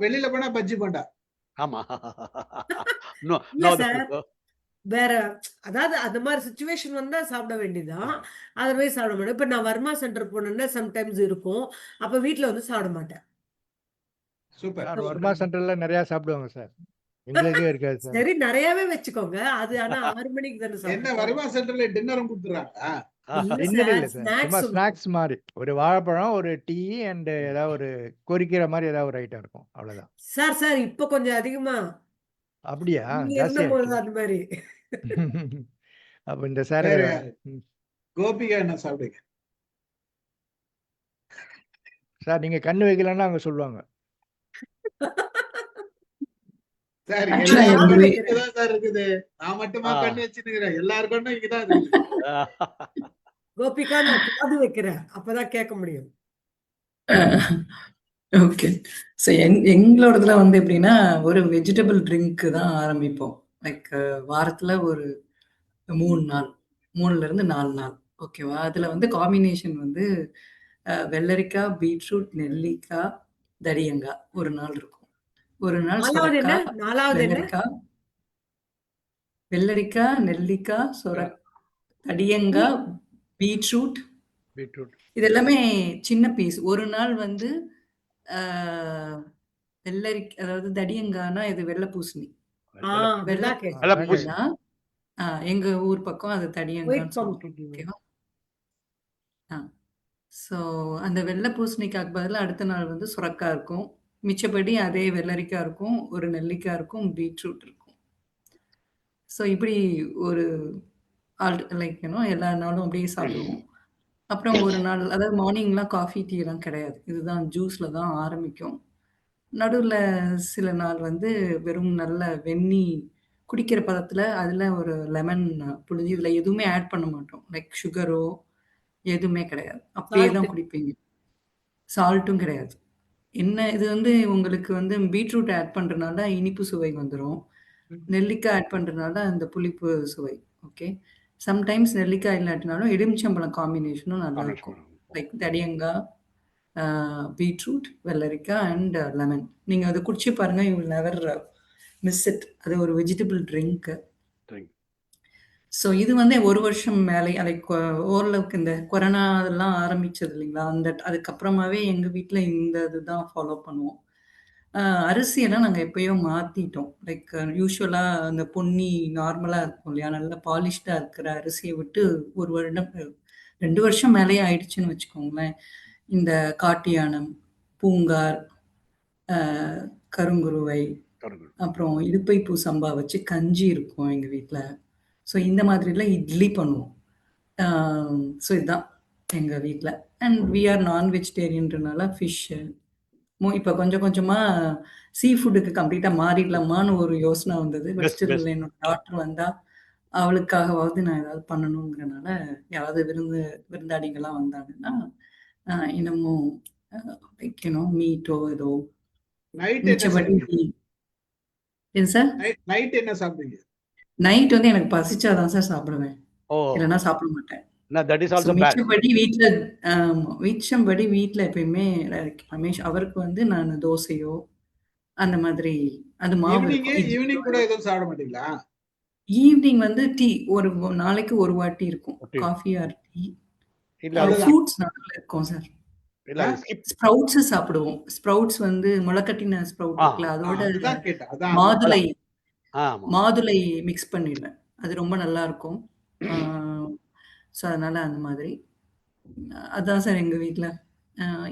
வெளியில போனா பஜ்ஜி போண்டா. ஆமா சார், வேற அதாவது அந்த மாதிரி சிச்சுவேஷன் வந்தா சாப்பிட வேண்டியதுதான். அதர்வைஸ் சாப்பிட மாட்டேன். இப்ப நான் வர்மா சென்டர் போனேன்னா சம்டைம்ஸ் இருக்கும். அப்ப வீட்டுல வந்து சாப்பிட மாட்டேன். சூப்பர். வர்மா சென்டர்ல நிறைய சாப்பிடுவாங்க சார். எங்களுக்கே இருக்காது சார். சரி, நிறையவே வச்சுக்கோங்க. அது ஆனா 6 மணிக்கு தானே என்ன சாப்பிடுவோம். வர்மா சென்டர்ல டின்னரும் கொடுத்துறாங்க? டின்னர் இல்ல சார், சும்மா ஸ்நாக்ஸ் மாதிரி ஒரு வாழைப்பழம், ஒரு டீ அண்ட் ஏதாவது ஒரு கொறிக்கிற மாதிரி ஏதாவது ஒரு ஐட்டம் இருக்கும், அவ்வளவுதான். சார் இப்ப கொஞ்சம் அதிகமா. அப்படியா? நீங்க ஜாஸ்தியா இருந்தபோது இருக்கு. அந்த மாதிரி. அப்ப இந்த சார் கோபிகா என்ன சாப்பிடுங்க சார், நீங்க கண்ணு வைக்கலன்னா அவங்க சொல்லுவாங்க. சார் எல்லாரும் இங்கதான் சார் இருக்குது. நான் மட்டுமா கண்ணு வச்சுக்கிறேன்? எல்லாருக்கும் இங்கதான் இருக்குது. கோபிகா, நான் காது வைக்கிறேன், அப்பதான் கேட்க முடியும். ஓகே. ஸோ எங்களோடதுல வந்து எப்படின்னா ஒரு வெஜிடபிள் ட்ரிங்க் தான் ஆரம்பிப்போம். லைக் வாரத்துல ஒரு 3 நாள், 3ல இருந்து 4 நாள். ஓகேவா? அதுல வந்து காம்பினேஷன் வந்து வெள்ளரிக்காய், பீட்ரூட், நெல்லிக்காய், தடியங்காய் ஒரு நாள் இருக்கும். ஒரு நாள் சுரக்காய், வெள்ளரிக்காய், நெல்லிக்காய், தடியங்காய், பீட்ரூட். இது எல்லாமே சின்ன பீஸ். ஒரு நாள் வந்து வெள்ளரிக்காய், அதாவது தடியங்காய்னா இது வெள்ளை பூசணி. எங்க ஊர் பக்கம் அது தடியங்காய்னு சொல்லுவோம். ஓகேவா? ஸோ அந்த வெள்ளை பூசணிக்காய்க்கு பதிலாக அடுத்த நாள் வந்து சுரக்காய் இருக்கும். மிச்சப்படி அதே வெள்ளரிக்காய் இருக்கும், ஒரு நெல்லிக்காய் இருக்கும், பீட்ரூட் இருக்கும். ஸோ இப்படி ஒரு லைக் எல்லா நாளும் அப்படியே சாப்பிடுவோம். அப்புறம் ஒரு நாள், அதாவது மார்னிங்லாம் காஃபி டீ எல்லாம் கிடையாது. இதுதான் ஜூஸ்ல தான் ஆரம்பிக்கும். நடுவில் சில நாள் வந்து வெறும் நல்ல வெந்நி குடிக்கிற பதத்தில் அதில் ஒரு லெமன் புழிஞ்சு இதில் எதுவுமே ஆட் பண்ண மாட்டோம். லைக் சுகரோ எதுவுமே கிடையாது. அப்படியே தான் குடிப்பீங்க. சால்ட்டும் கிடையாது. என்ன இது வந்து உங்களுக்கு வந்து பீட்ரூட் ஆட் பண்ணுறதுனால இனிப்பு சுவை வந்துடும். நெல்லிக்காய் ஆட் பண்ணுறதுனால அந்த புளிப்பு சுவை. ஓகே. சம்டைம்ஸ் நெல்லிக்காய் இல்லாட்டினாலும் எலுமிச்சம்பழம் காம்பினேஷனும் நல்லா இருக்கும். லைக் தடியங்காய், பீட்ரூட், வெள்ளரிக்காய் அண்ட் லெமன். நீங்கள் அதை குடிச்சு பாருங்க, you will never miss it. அது ஒரு வெஜிடபிள் ட்ரிங்க்கு. ஸோ இது வந்து 1 வருஷம் மேலே, லைக் ஓரளவுக்கு இந்த கொரோனா அதெல்லாம் ஆரம்பிச்சது இல்லைங்களா, அதுக்கப்புறமாவே எங்கள் வீட்டில் இந்த இதுதான் ஃபாலோ பண்ணுவோம். அரிசியெல்லாம் நாங்கள் எப்பயோ மாற்றிட்டோம். லைக் யூஸ்வலாக அந்த பொன்னி நார்மலாக இருக்கும் இல்லையா, நல்லா பாலிஷ்டாக இருக்கிற அரிசியை விட்டு 1 வருடம் 2 வருஷம் மேலேயே ஆயிடுச்சுன்னு வச்சுக்கோங்களேன். இந்த காட்டு யானம், பூங்கார், கருங்குருவை, அப்புறம் இலுப்பைப்பூ சம்பா வச்சு கஞ்சி இருக்கும் எங்க வீட்ல. ஸோ இந்த மாதிரிலாம் இட்லி பண்ணுவோம். ஸோ இதுதான் எங்க வீட்ல. அண்ட் வி ஆர் நான் வெஜிடேரியன்றனால ஃபிஷ்ஷு. இப்ப கொஞ்சம் கொஞ்சமா சீ ஃபுட்டுக்கு கம்ப்ளீட்டா மாறிடலாமான்னு ஒரு யோசனை வந்தது. But best still best. என்னோட டாட்டர் வந்தா, அவளுக்காகவாவது நான் ஏதாவது பண்ணணுங்கிறனால, யாராவது விருந்தாளிங்கலாம் வந்தாங்கன்னா, இன்னமும் வைக்கணும். மீட்டோ ஏதோ. நைட் என்ன மிச்சபடி சாப்பிடுவீங்க? ஏன் சார்? நைட் என்ன சாப்பிடுவீங்க? நைட் வந்து எனக்கு பசிச்சா தான் சார் சாப்பிடுவேன். ஓ இல்லன்னா சாப்பிட மாட்டேன். That is so also bad. மிச்சம்படி வீட்ல எப்பயுமே ரமேஷ் அவருக்கு வந்து நான் தோசையோ, அந்த மாதிரி அது மாவு இருக்கும். ஈவினிங் கூட எதுவும் சாப்பிட மாட்டீங்களா? ஈவினிங் வந்து டீ ஒரு நாளைக்கு ஒரு வாட்டி இருக்கும். Okay. Coffee or tea. இல்ல அது ஃப்ரூட்ஸ் நடுவுல இருக்கும் சார். இல்ல அது skip. ஸ்ப்ரவுட்ஸ் சாப்பிடுவோம். ஸ்ப்ரவுட்ஸ் வந்து முளைக்கட்டின ஸ்ப்ரவுட் இருக்குல்ல, அதோட அதுதான் கேட்டேன். அதான் மாதுளை ஆமா. மாதுளை மிக்ஸ் பண்ணிடுவேன். அது ரொம்ப நல்லா இருக்கும். ஸோ அதனால அந்த மாதிரி. அதான் சார் எங்க வீட்ல.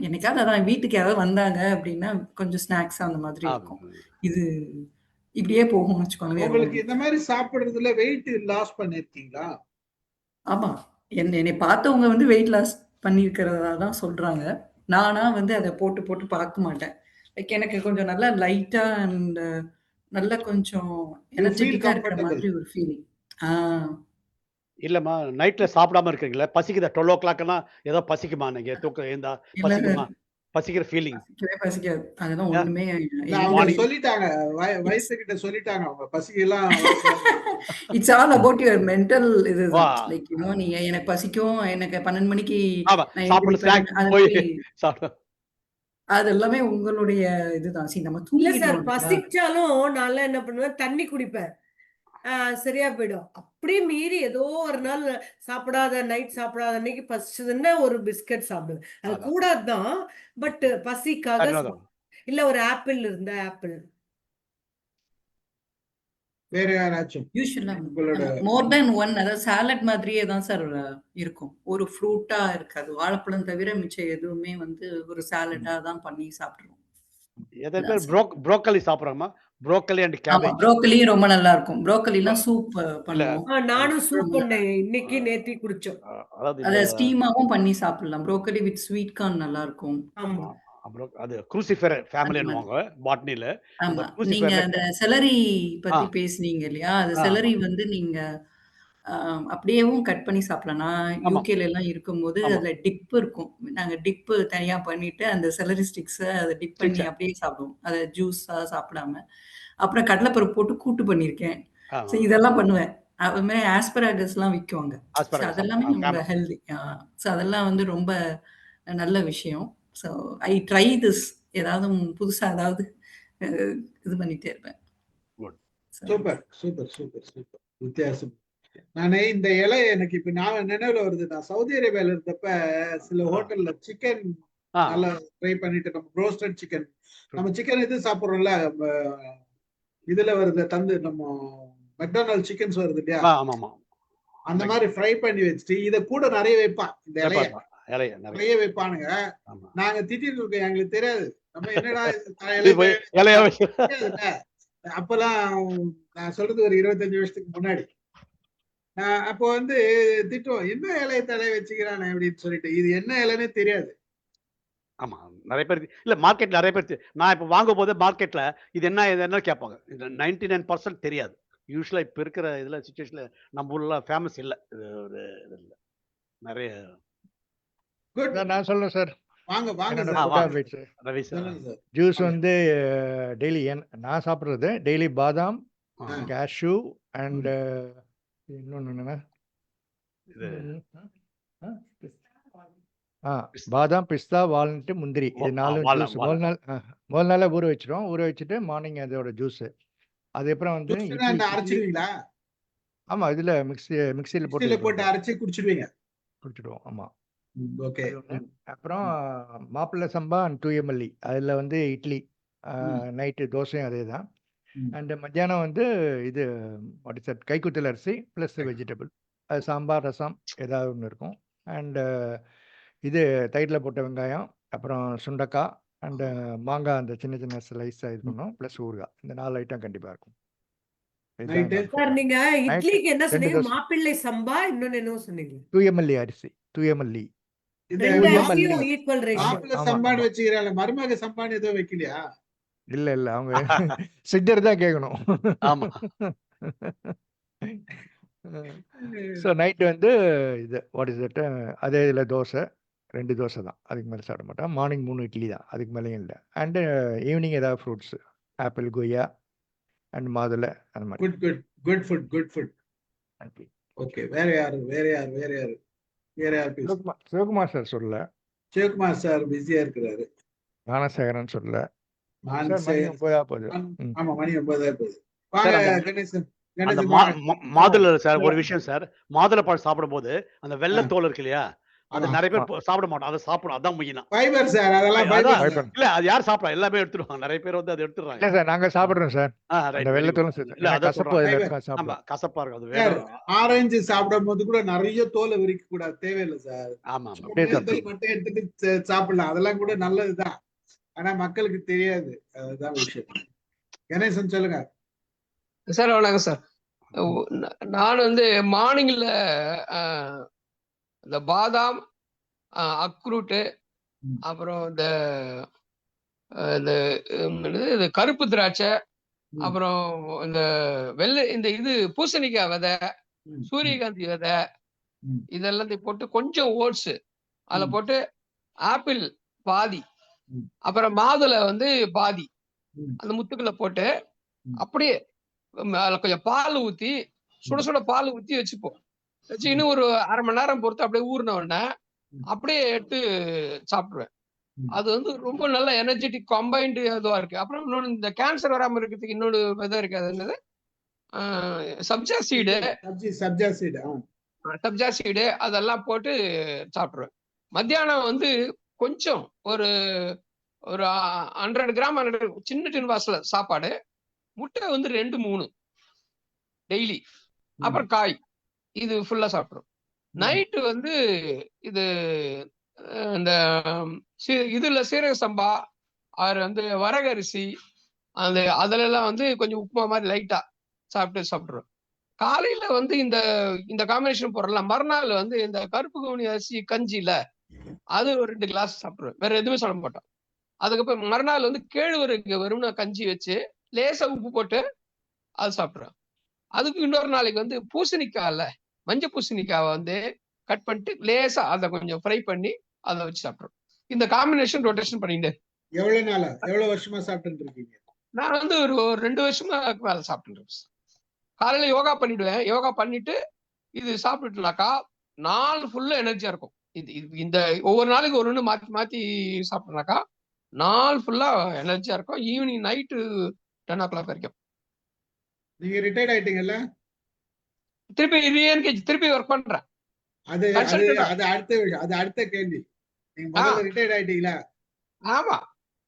என்னைக்காவது அதான் வீட்டுக்கு யாராவது வந்தாங்க அப்படின்னா, கொஞ்சம் ஸ்நாக்ஸ் அந்த மாதிரி இருக்கும். இது இப்படியே போகும்னு வச்சுக்கோங்களேன். உங்களுக்கு இந்த மாதிரி சாப்பிடுறதுல வெயிட் லாஸ் பண்ணிருக்கீங்களா? ஆமா. என்னை பார்த்தவங்க வந்து வெயிட் லாஸ் பண்ணியிருக்கிறதா தான் சொல்றாங்க. நானா வந்து அத போட்டு போட்டு பார்க்க மாட்டேன். லைக் எனக்கு கொஞ்சம் நல்லா லைட்டா அண்ட் நல்லா கொஞ்சம் எனர்ஜெட்டிக்கா இருக்கிற மாதிரி ஒரு ஃபீலிங். இல்லம்மா நைட்ல சாப்பிடாம இருக்கீங்களா? பசிக்குதா? 12 o'clockனா ஏதோ பசிக்குமா? நீங்க தூக்கம் ஏந்தா இல்ல பசிக்குமா? பசிக்கிற ஃபீலிங். பசிக்காது. அதெல்லாம் ஒண்ணுமே அவங்க சொல்லிட்டாங்க, வயசுகிட்ட சொல்லிட்டாங்க அவங்க பசிக்கலாம். It's all about your mental இது. வா. லைக் நீங்க எனக்கு பசிக்கும், எனக்கு 12 மணிக்கு ஆமா. நான் சாப்பிட எந்திரிப்பேன். ஸ்நாக் அது போய் மாதிரி சாப்பிட. அது எல்லாமே உங்களுடைய இதுதான். நம்ம இல்ல சார், தூங்கிடுவோம் இல்லையா? பசிச்சாலும் நான் என்ன பண்ணுவேன், தண்ணி குடிப்பேன். சரியா போயிடும். அப்படியே மீறி ஏதோ ஒரு நாள் நைட் சாப்பிடாத அன்னைக்கு பசிச்சதுன்னா ஒரு பிஸ்கட் சாப்பிடுவேன். அது அதான். கூடாதுதான். பட் பசிக்காக அதான். இல்ல ஒரு ஆப்பிள் இருந்தா ஆப்பிள். வேற யாராச்சும் யூசுவலா உங்களோட மோர் தென் ஒன், அதாவது சாலட் மாதிரியே தான் சார் இருக்கும். ஒரு ஃப்ரூட்டா இருக்காது. வாழைப்பழம் தவிர மிச்சம் எதுவுமே வந்து ஒரு சாலடா தான் பண்ணி சாப்பிடுவோம். எத்தனை பேர் ப்ரோக்கலி சாப்பிடுறாங்கம்மா? ப்ரோக்கலி அண்ட் ஆமா, கேபேஜ். ப்ரோக்கலி ரொம்ப நல்லா இருக்கும். ப்ரோக்கலிலாம் சூப் பண்ணுவோம். நானும் சூப் பண்ணேன். இன்னைக்கு நேத்தி குடிச்சோம். அதாவது அத ஸ்டீமாவும் பண்ணி சாப்பிடலாம். ப்ரோக்கலி வித் ஸ்வீட் கார்ன் நல்லா இருக்கும். ஆமா. அப்புறம் அது க்ரூசிஃபெர் ஃபேமிலின்னுவாங்க பாட்னில. அந்த ஆமா. நீங்க க்ரூசிஃபெர்ல அந்த செலரி பத்தி பேசுனீங்க இல்லையா? அது செலரி வந்து நீங்க அப்படியேவும் கட் பண்ணி சாப்பிடலாம். நான் ஆமா. யூகேல எல்லாம் இருக்கும்போது ஆமா. அதுல டிப் இருக்கும். நாங்க டிப் தனியா பண்ணிட்டு அந்த செலரி ஸ்டிக்ஸ அத டிப் பண்ணி அப்படியே சாப்பிடுவோம். அத ஜூஸா சாப்பிடாம. அப்புறம் கடலைப்பருப்பு போட்டு கூட்டு பண்ணியிருக்கேன். ஸோ இதெல்லாம் பண்ணுவேன். அது மாதிரி ஆஸ்பராகஸ்லாம் விக்குவாங்க. ஸோ ஆஸ்பராகஸ் அதெல்லாமே ஆமா. ரொம்ப ஹெல்தி. ஸோ அதெல்லாம் வந்து ரொம்ப நல்ல விஷயம். So I try this. ஏதாவது புதுசா ஏதாவது இது பண்ணிட்டே இருப்பேன். Super super super super. வித்தியாசம். நானே இந்த இலை எனக்கு இப்ப நான் நினைவுல வருது. நான் சவுதி அரேபியால இருந்தப்ப சில ஹோட்டல்ல சிக்கன் நல்லா ட்ரை பண்ணிட்டு, நம்ம ரோஸ்டட் சிக்கன், நம்ம சிக்கன் இது சாப்பிடுறோம்ல, இதுல வருது தந்து, நம்ம மெக்டானல்ட் சிக்கன்ஸ் வருது இல்லையா, அந்த மாதிரி ஃப்ரை பண்ணி வச்சுட்டு இத கூட நிறைய வைப்பான். இந்த இலைய நிறைய வைப்பானுங்க. நாங்க திட்டிட்டு இருக்கோம், எங்களுக்கு தெரியாது. நம்ம என்னடா அப்பெல்லாம் நான் சொல்றது ஒரு 25 வருஷத்துக்கு முன்னாடி. அப்போ வந்து திட்டுவோம், என்ன இலைய தலைய வச்சுக்கிறானே அப்படின்னு சொல்லிட்டு. இது என்ன இலைன்னே தெரியாது. ஆமா, நிறைய பேர் இல்ல மார்க்கெட்ல நிறைய பேர் நான் இப்ப வாங்கும் போது மார்க்கெட்ல இது என்ன கேட்பாங்க. 99% தெரியாது. யூஸ்வலா இப்ப இருக்கிற இதுல சிச்சுவேஷன்ல நம்ம ஊர்ல ஃபேமஸ் இல்ல. ஒரு இல்ல நிறைய. நான் சொல்றேன் சார். வாங்க வாங்க ரவி சார். ஜூஸ் வந்து டெய்லி நான் சாப்பிடுறது டெய்லி பாதாம், கேஷ்யூ அண்ட் இன்னொன்னு என்னன்னா பாதாம், பிஸ்தா, வால்நட், முந்திரி. இது 4 ஜூஸ் முதல் நாளே ஊற வச்சிரும். ஊற வச்சுட்டு மார்னிங் அதோட ஜூஸ். அதுக்கப்புறம் வந்து ஆமா இதுல மிக்சியில போட்டு அரைச்சி குடிச்சிடுவோம். ஆமா. அப்புறம் மாப்பிள்ளை சம்பா 2 ml. அதுல வந்து இட்லி, நைட்டு தோசையும் அதே தான். அண்ட் மத்தியானம் வந்து இது கைக்குத்தல் அரிசி ப்ளஸ் வெஜிடபிள். அது சாம்பார், ரசம் ஏதாவது ஒன்று இருக்கும். அண்டு இது தயிரில் போட்ட வெங்காயம், அப்புறம் சுண்டக்காய், அண்ட் மாங்காய் அந்த சின்ன சின்ன ஸ்லைஸாக இது பண்ணும், ப்ளஸ் ஊறுகாய். இந்த 4 ஐட்டம் கண்டிப்பாக இருக்கும். சார் நீங்க இட்லிக்கு என்ன 2 சொன்னீங்க? தோசை. மாப்பிள்ளை சம்பா, இன்னொன்னு என்ன சொன்னீங்க? தூயமல்லி அரிசி, தூயமல்லி. ரெண்டு அரிசியும் ஈக்குவல் ரேஷியோ. மாப்பிள்ளை சம்பான்னு வச்சுக்கிறாள், மருமக சம்பான்னு ஏதோ வைக்கலையா? இல்ல இல்ல, அவங்க சித்தர் தான் கேட்கணும். ஆமா. ஸோ நைட்டு வந்து இது வாட் இஸ் தட், அதே இதில் தோசை 2 தோசை தான், அதுக்கு மேலே சாப்பிட மாட்டோம். மார்னிங் 3 இட்லி தான், அதுக்கு மேலேயும் இல்லை. அண்டு ஈவினிங் ஏதாவது ஃப்ரூட்ஸ், ஆப்பிள், கொய்யா அண்ட் மாதுளை அந்த மாதிரி. Good good good food, good food. Okay, வேற யாரு வேற யாரு வேற யாரு வேற யாரு பேசு? சிவகுமார் சார் சொல்லல. சிவகுமார் சார் பிஸியா இருக்கிறாரு. ஞானசேகரன் சொல்லல. சார் மணி மானசேகர் 9 போகுது. ஆமா, மணி 9 போகுது. வாங்க கணேசன். அந்த கணேசன் மாதுளை சார், ஒரு விஷயம் சார், மாதுளை பழம் சாப்பிடும் போது அந்த வெள்ளை தோல் இருக்கு இல்லையா, அது நிறைய பேர் சாப்பிட மாட்டோம், அதை சாப்பிடும். அதான் மெயினா ஃபைபர் சார், அதெல்லாம் ஃபைபர் சார். இல்ல அது யார் சாப்பிடலாம், எல்லாமே எடுத்துருவாங்க, நிறைய பேர் வந்து அதை எடுத்துறாங்க. இல்லை சார், நாங்கள் சாப்பிட்றோம் சார். அந்த வெள்ளத்தோலும் இல்ல அதான் கசப்பு சொல்றேன். அதில் இருக்கா, ஆமா, சாப்பிடலாம். கசப்பா இருக்கும் அது. சார், வேற ஆரஞ்சு சாப்பிடும் போது கூட நிறைய தோலை விரிக்க கூடாது, தேவையில்லை சார். ஆமா ஆமா. அப்படியே தோல் சாப்பிடலாம். மட்டும் எடுத்துட்டு சாப்பிடலாம், அதெல்லாம் கூட நல்லதுதான். ஆனா மக்களுக்கு தெரியாது, அதுதான் விஷயம். கணேசன் சொல்லுங்க சார். வணக்கம் சார். நான் வந்து மார்னிங்ல இந்த பாதாம், அக்ரூட்டு, அப்புறம் இந்த இந்த கருப்பு திராட்சை, அப்புறம் இந்த வெள்ளை இந்த இது பூசணிக்காய் விதை, சூரியகாந்தி விதை, இதெல்லாத்தையும் போட்டு கொஞ்சம் ஓட்ஸ் அதில் போட்டு, ஆப்பிள் பாதி, அப்புறம் மாதுளை வந்து பாதி, அந்த முத்துக்களை போட்டு அப்படியே அதில் கொஞ்சம் பால் ஊற்றி, சுட சுட பால் ஊற்றி வச்சுப்போம். வச்சு இன்னும் ஒரு அரை மணி நேரம் பொறுத்து அப்படியே ஊறின உடனே அப்படியே எடுத்து சாப்பிடுவேன். அது வந்து ரொம்ப நல்ல எனர்ஜெட்டிக் கம்பைன்டு இதுவாக இருக்கு. அப்புறம் இன்னொன்று, இந்த கேன்சர் வராமல் இருக்கிறதுக்கு இன்னொரு விதம் இருக்கு. அது என்னது, சப்ஜா சீடு, சப்ஜா சீடு அதெல்லாம் போட்டு சாப்பிடுவேன். மத்தியானம் வந்து கொஞ்சம் ஒரு 100 கிராம் சின்ன டின் வாசல சாப்பாடு, முட்டை வந்து 2-3 டெய்லி, அப்புறம் காய், இது ஃபுல்லா சாப்பிட்றோம். நைட்டு வந்து இது இந்த இதுல சீரக சம்பா, அவர் வந்து வரகரிசி, அதுல எல்லாம் வந்து கொஞ்சம் உப்புமா மாதிரி லைட்டா சாப்பிட்றோம். காலையில வந்து இந்த காம்பினேஷன் போடலாம். மறுநாள் வந்து இந்த கருப்பு கவுனி அரிசி கஞ்சியில அது ஒரு 2 கிளாஸ் சாப்பிடுவேன், வேற எதுவுமே சாப்பிட மாட்டோம். அதுக்கப்புறம் மறுநாள் வந்து கேழ்வரகு வெறும் கஞ்சி வச்சு லேசா உப்பு போட்டு அது சாப்பிடுவேன். அதுக்கு இன்னொரு நாளைக்கு வந்து பூசணிக்காய்ல மஞ்சள் பூசணிக்காவை வந்து கட் பண்ணிட்டு லேசா அதை கொஞ்சம் ஃப்ரை பண்ணி அதை வச்சு சாப்பிடுறோம். இந்த காம்பினேஷன் ரொட்டேஷன் பண்ணிட்டு. எவ்வளவு வருஷமா சாப்பிட்டு இருக்கீங்க? நான் வந்து ஒரு 2 வருஷமா மேல சாப்பிட்டு இருக்கேன். காலையில யோகா பண்ணிடுவேன். யோகா பண்ணிட்டு இது சாப்பிட்டுனாக்கா நாள் ஃபுல்லா எனர்ஜியா இருக்கும். இந்த ஒவ்வொரு நாளைக்கு ஒரு ஒன்று மாத்தி மாத்தி சாப்பிட்டோம்னாக்கா நாள் ஃபுல்லா எனர்ஜியா இருக்கும். ஈவினிங் நைட்டு 10 o'clock வரைக்கும். நீங்க ரிட்டையர்ட் ஆயிட்டீங்கல்ல? திருப்பி ஒர்க் பண்றேன். அது அடுத்த கேள்வி. நீங்க முதல்ல ரிட்டையர்ட் ஆயிட்டீங்களா? ஆமா,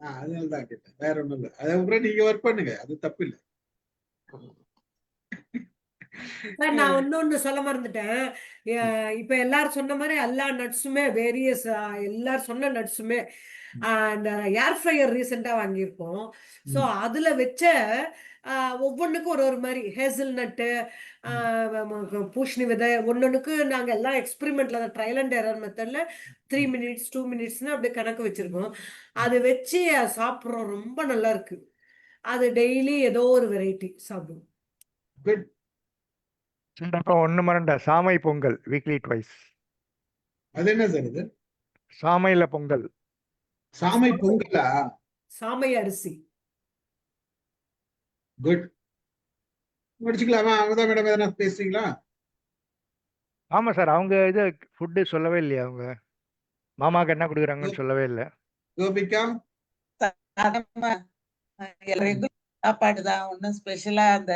அதனாலதான் கேட்டேன், வேற ஒண்ணும் இல்ல. அதுக்கப்புறம் நீங்க ஒர்க் பண்ணுங்க, அது தப்பு இல்லை. நான் இன்னொன்னு சொல்ல மறந்துட்டேன். இப்ப எல்லாரும் சொன்ன மாதிரி எல்லா நட்ஸுமே வேரியஸ், எல்லாரும் சொன்ன நட்ஸுமே அந்த ஏர் ஃப்ரையர் ரீசெண்டா வாங்கியிருக்கோம். ஸோ அதுல வச்ச ஒவ்வொன்றுக்கும் ஒரு மாதிரி ஹேசல் நட்டு, பூஷணி விதை, ஒன்னொன்னுக்கு நாங்க எல்லாம் எக்ஸ்பெரிமெண்ட்ல ட்ரையல் அண்ட் எரர் மெத்தட்ல 3 minutes 2 minutesன்னு அப்படியே கணக்கு வச்சிருக்கோம். அதை வச்சு சாப்பிட்றோம், ரொம்ப நல்லா இருக்கு. அது டெய்லி ஏதோ ஒரு வெரைட்டி சாப்பிடுவோம். அப்புறம் 1 மரண்டா சாமை பொங்கல் வீக்லி ட்வைஸ். அது என்ன சார் இது? சாமையில பொங்கல். சாமை பொங்கலா? சாமை அரிசி. குட். முடிச்சுக்கலாமா? அமுதா மேடம் எதனா பேசுறீங்களா? ஆமா சார், அவங்க இது ஃபுட்டு சொல்லவே இல்லையா? அவங்க மாமாக்கு என்ன கொடுக்குறாங்கன்னு சொல்லவே இல்லை. கோபிகா? சாப்பாடு தான், ஒன்றும் ஸ்பெஷலா அந்த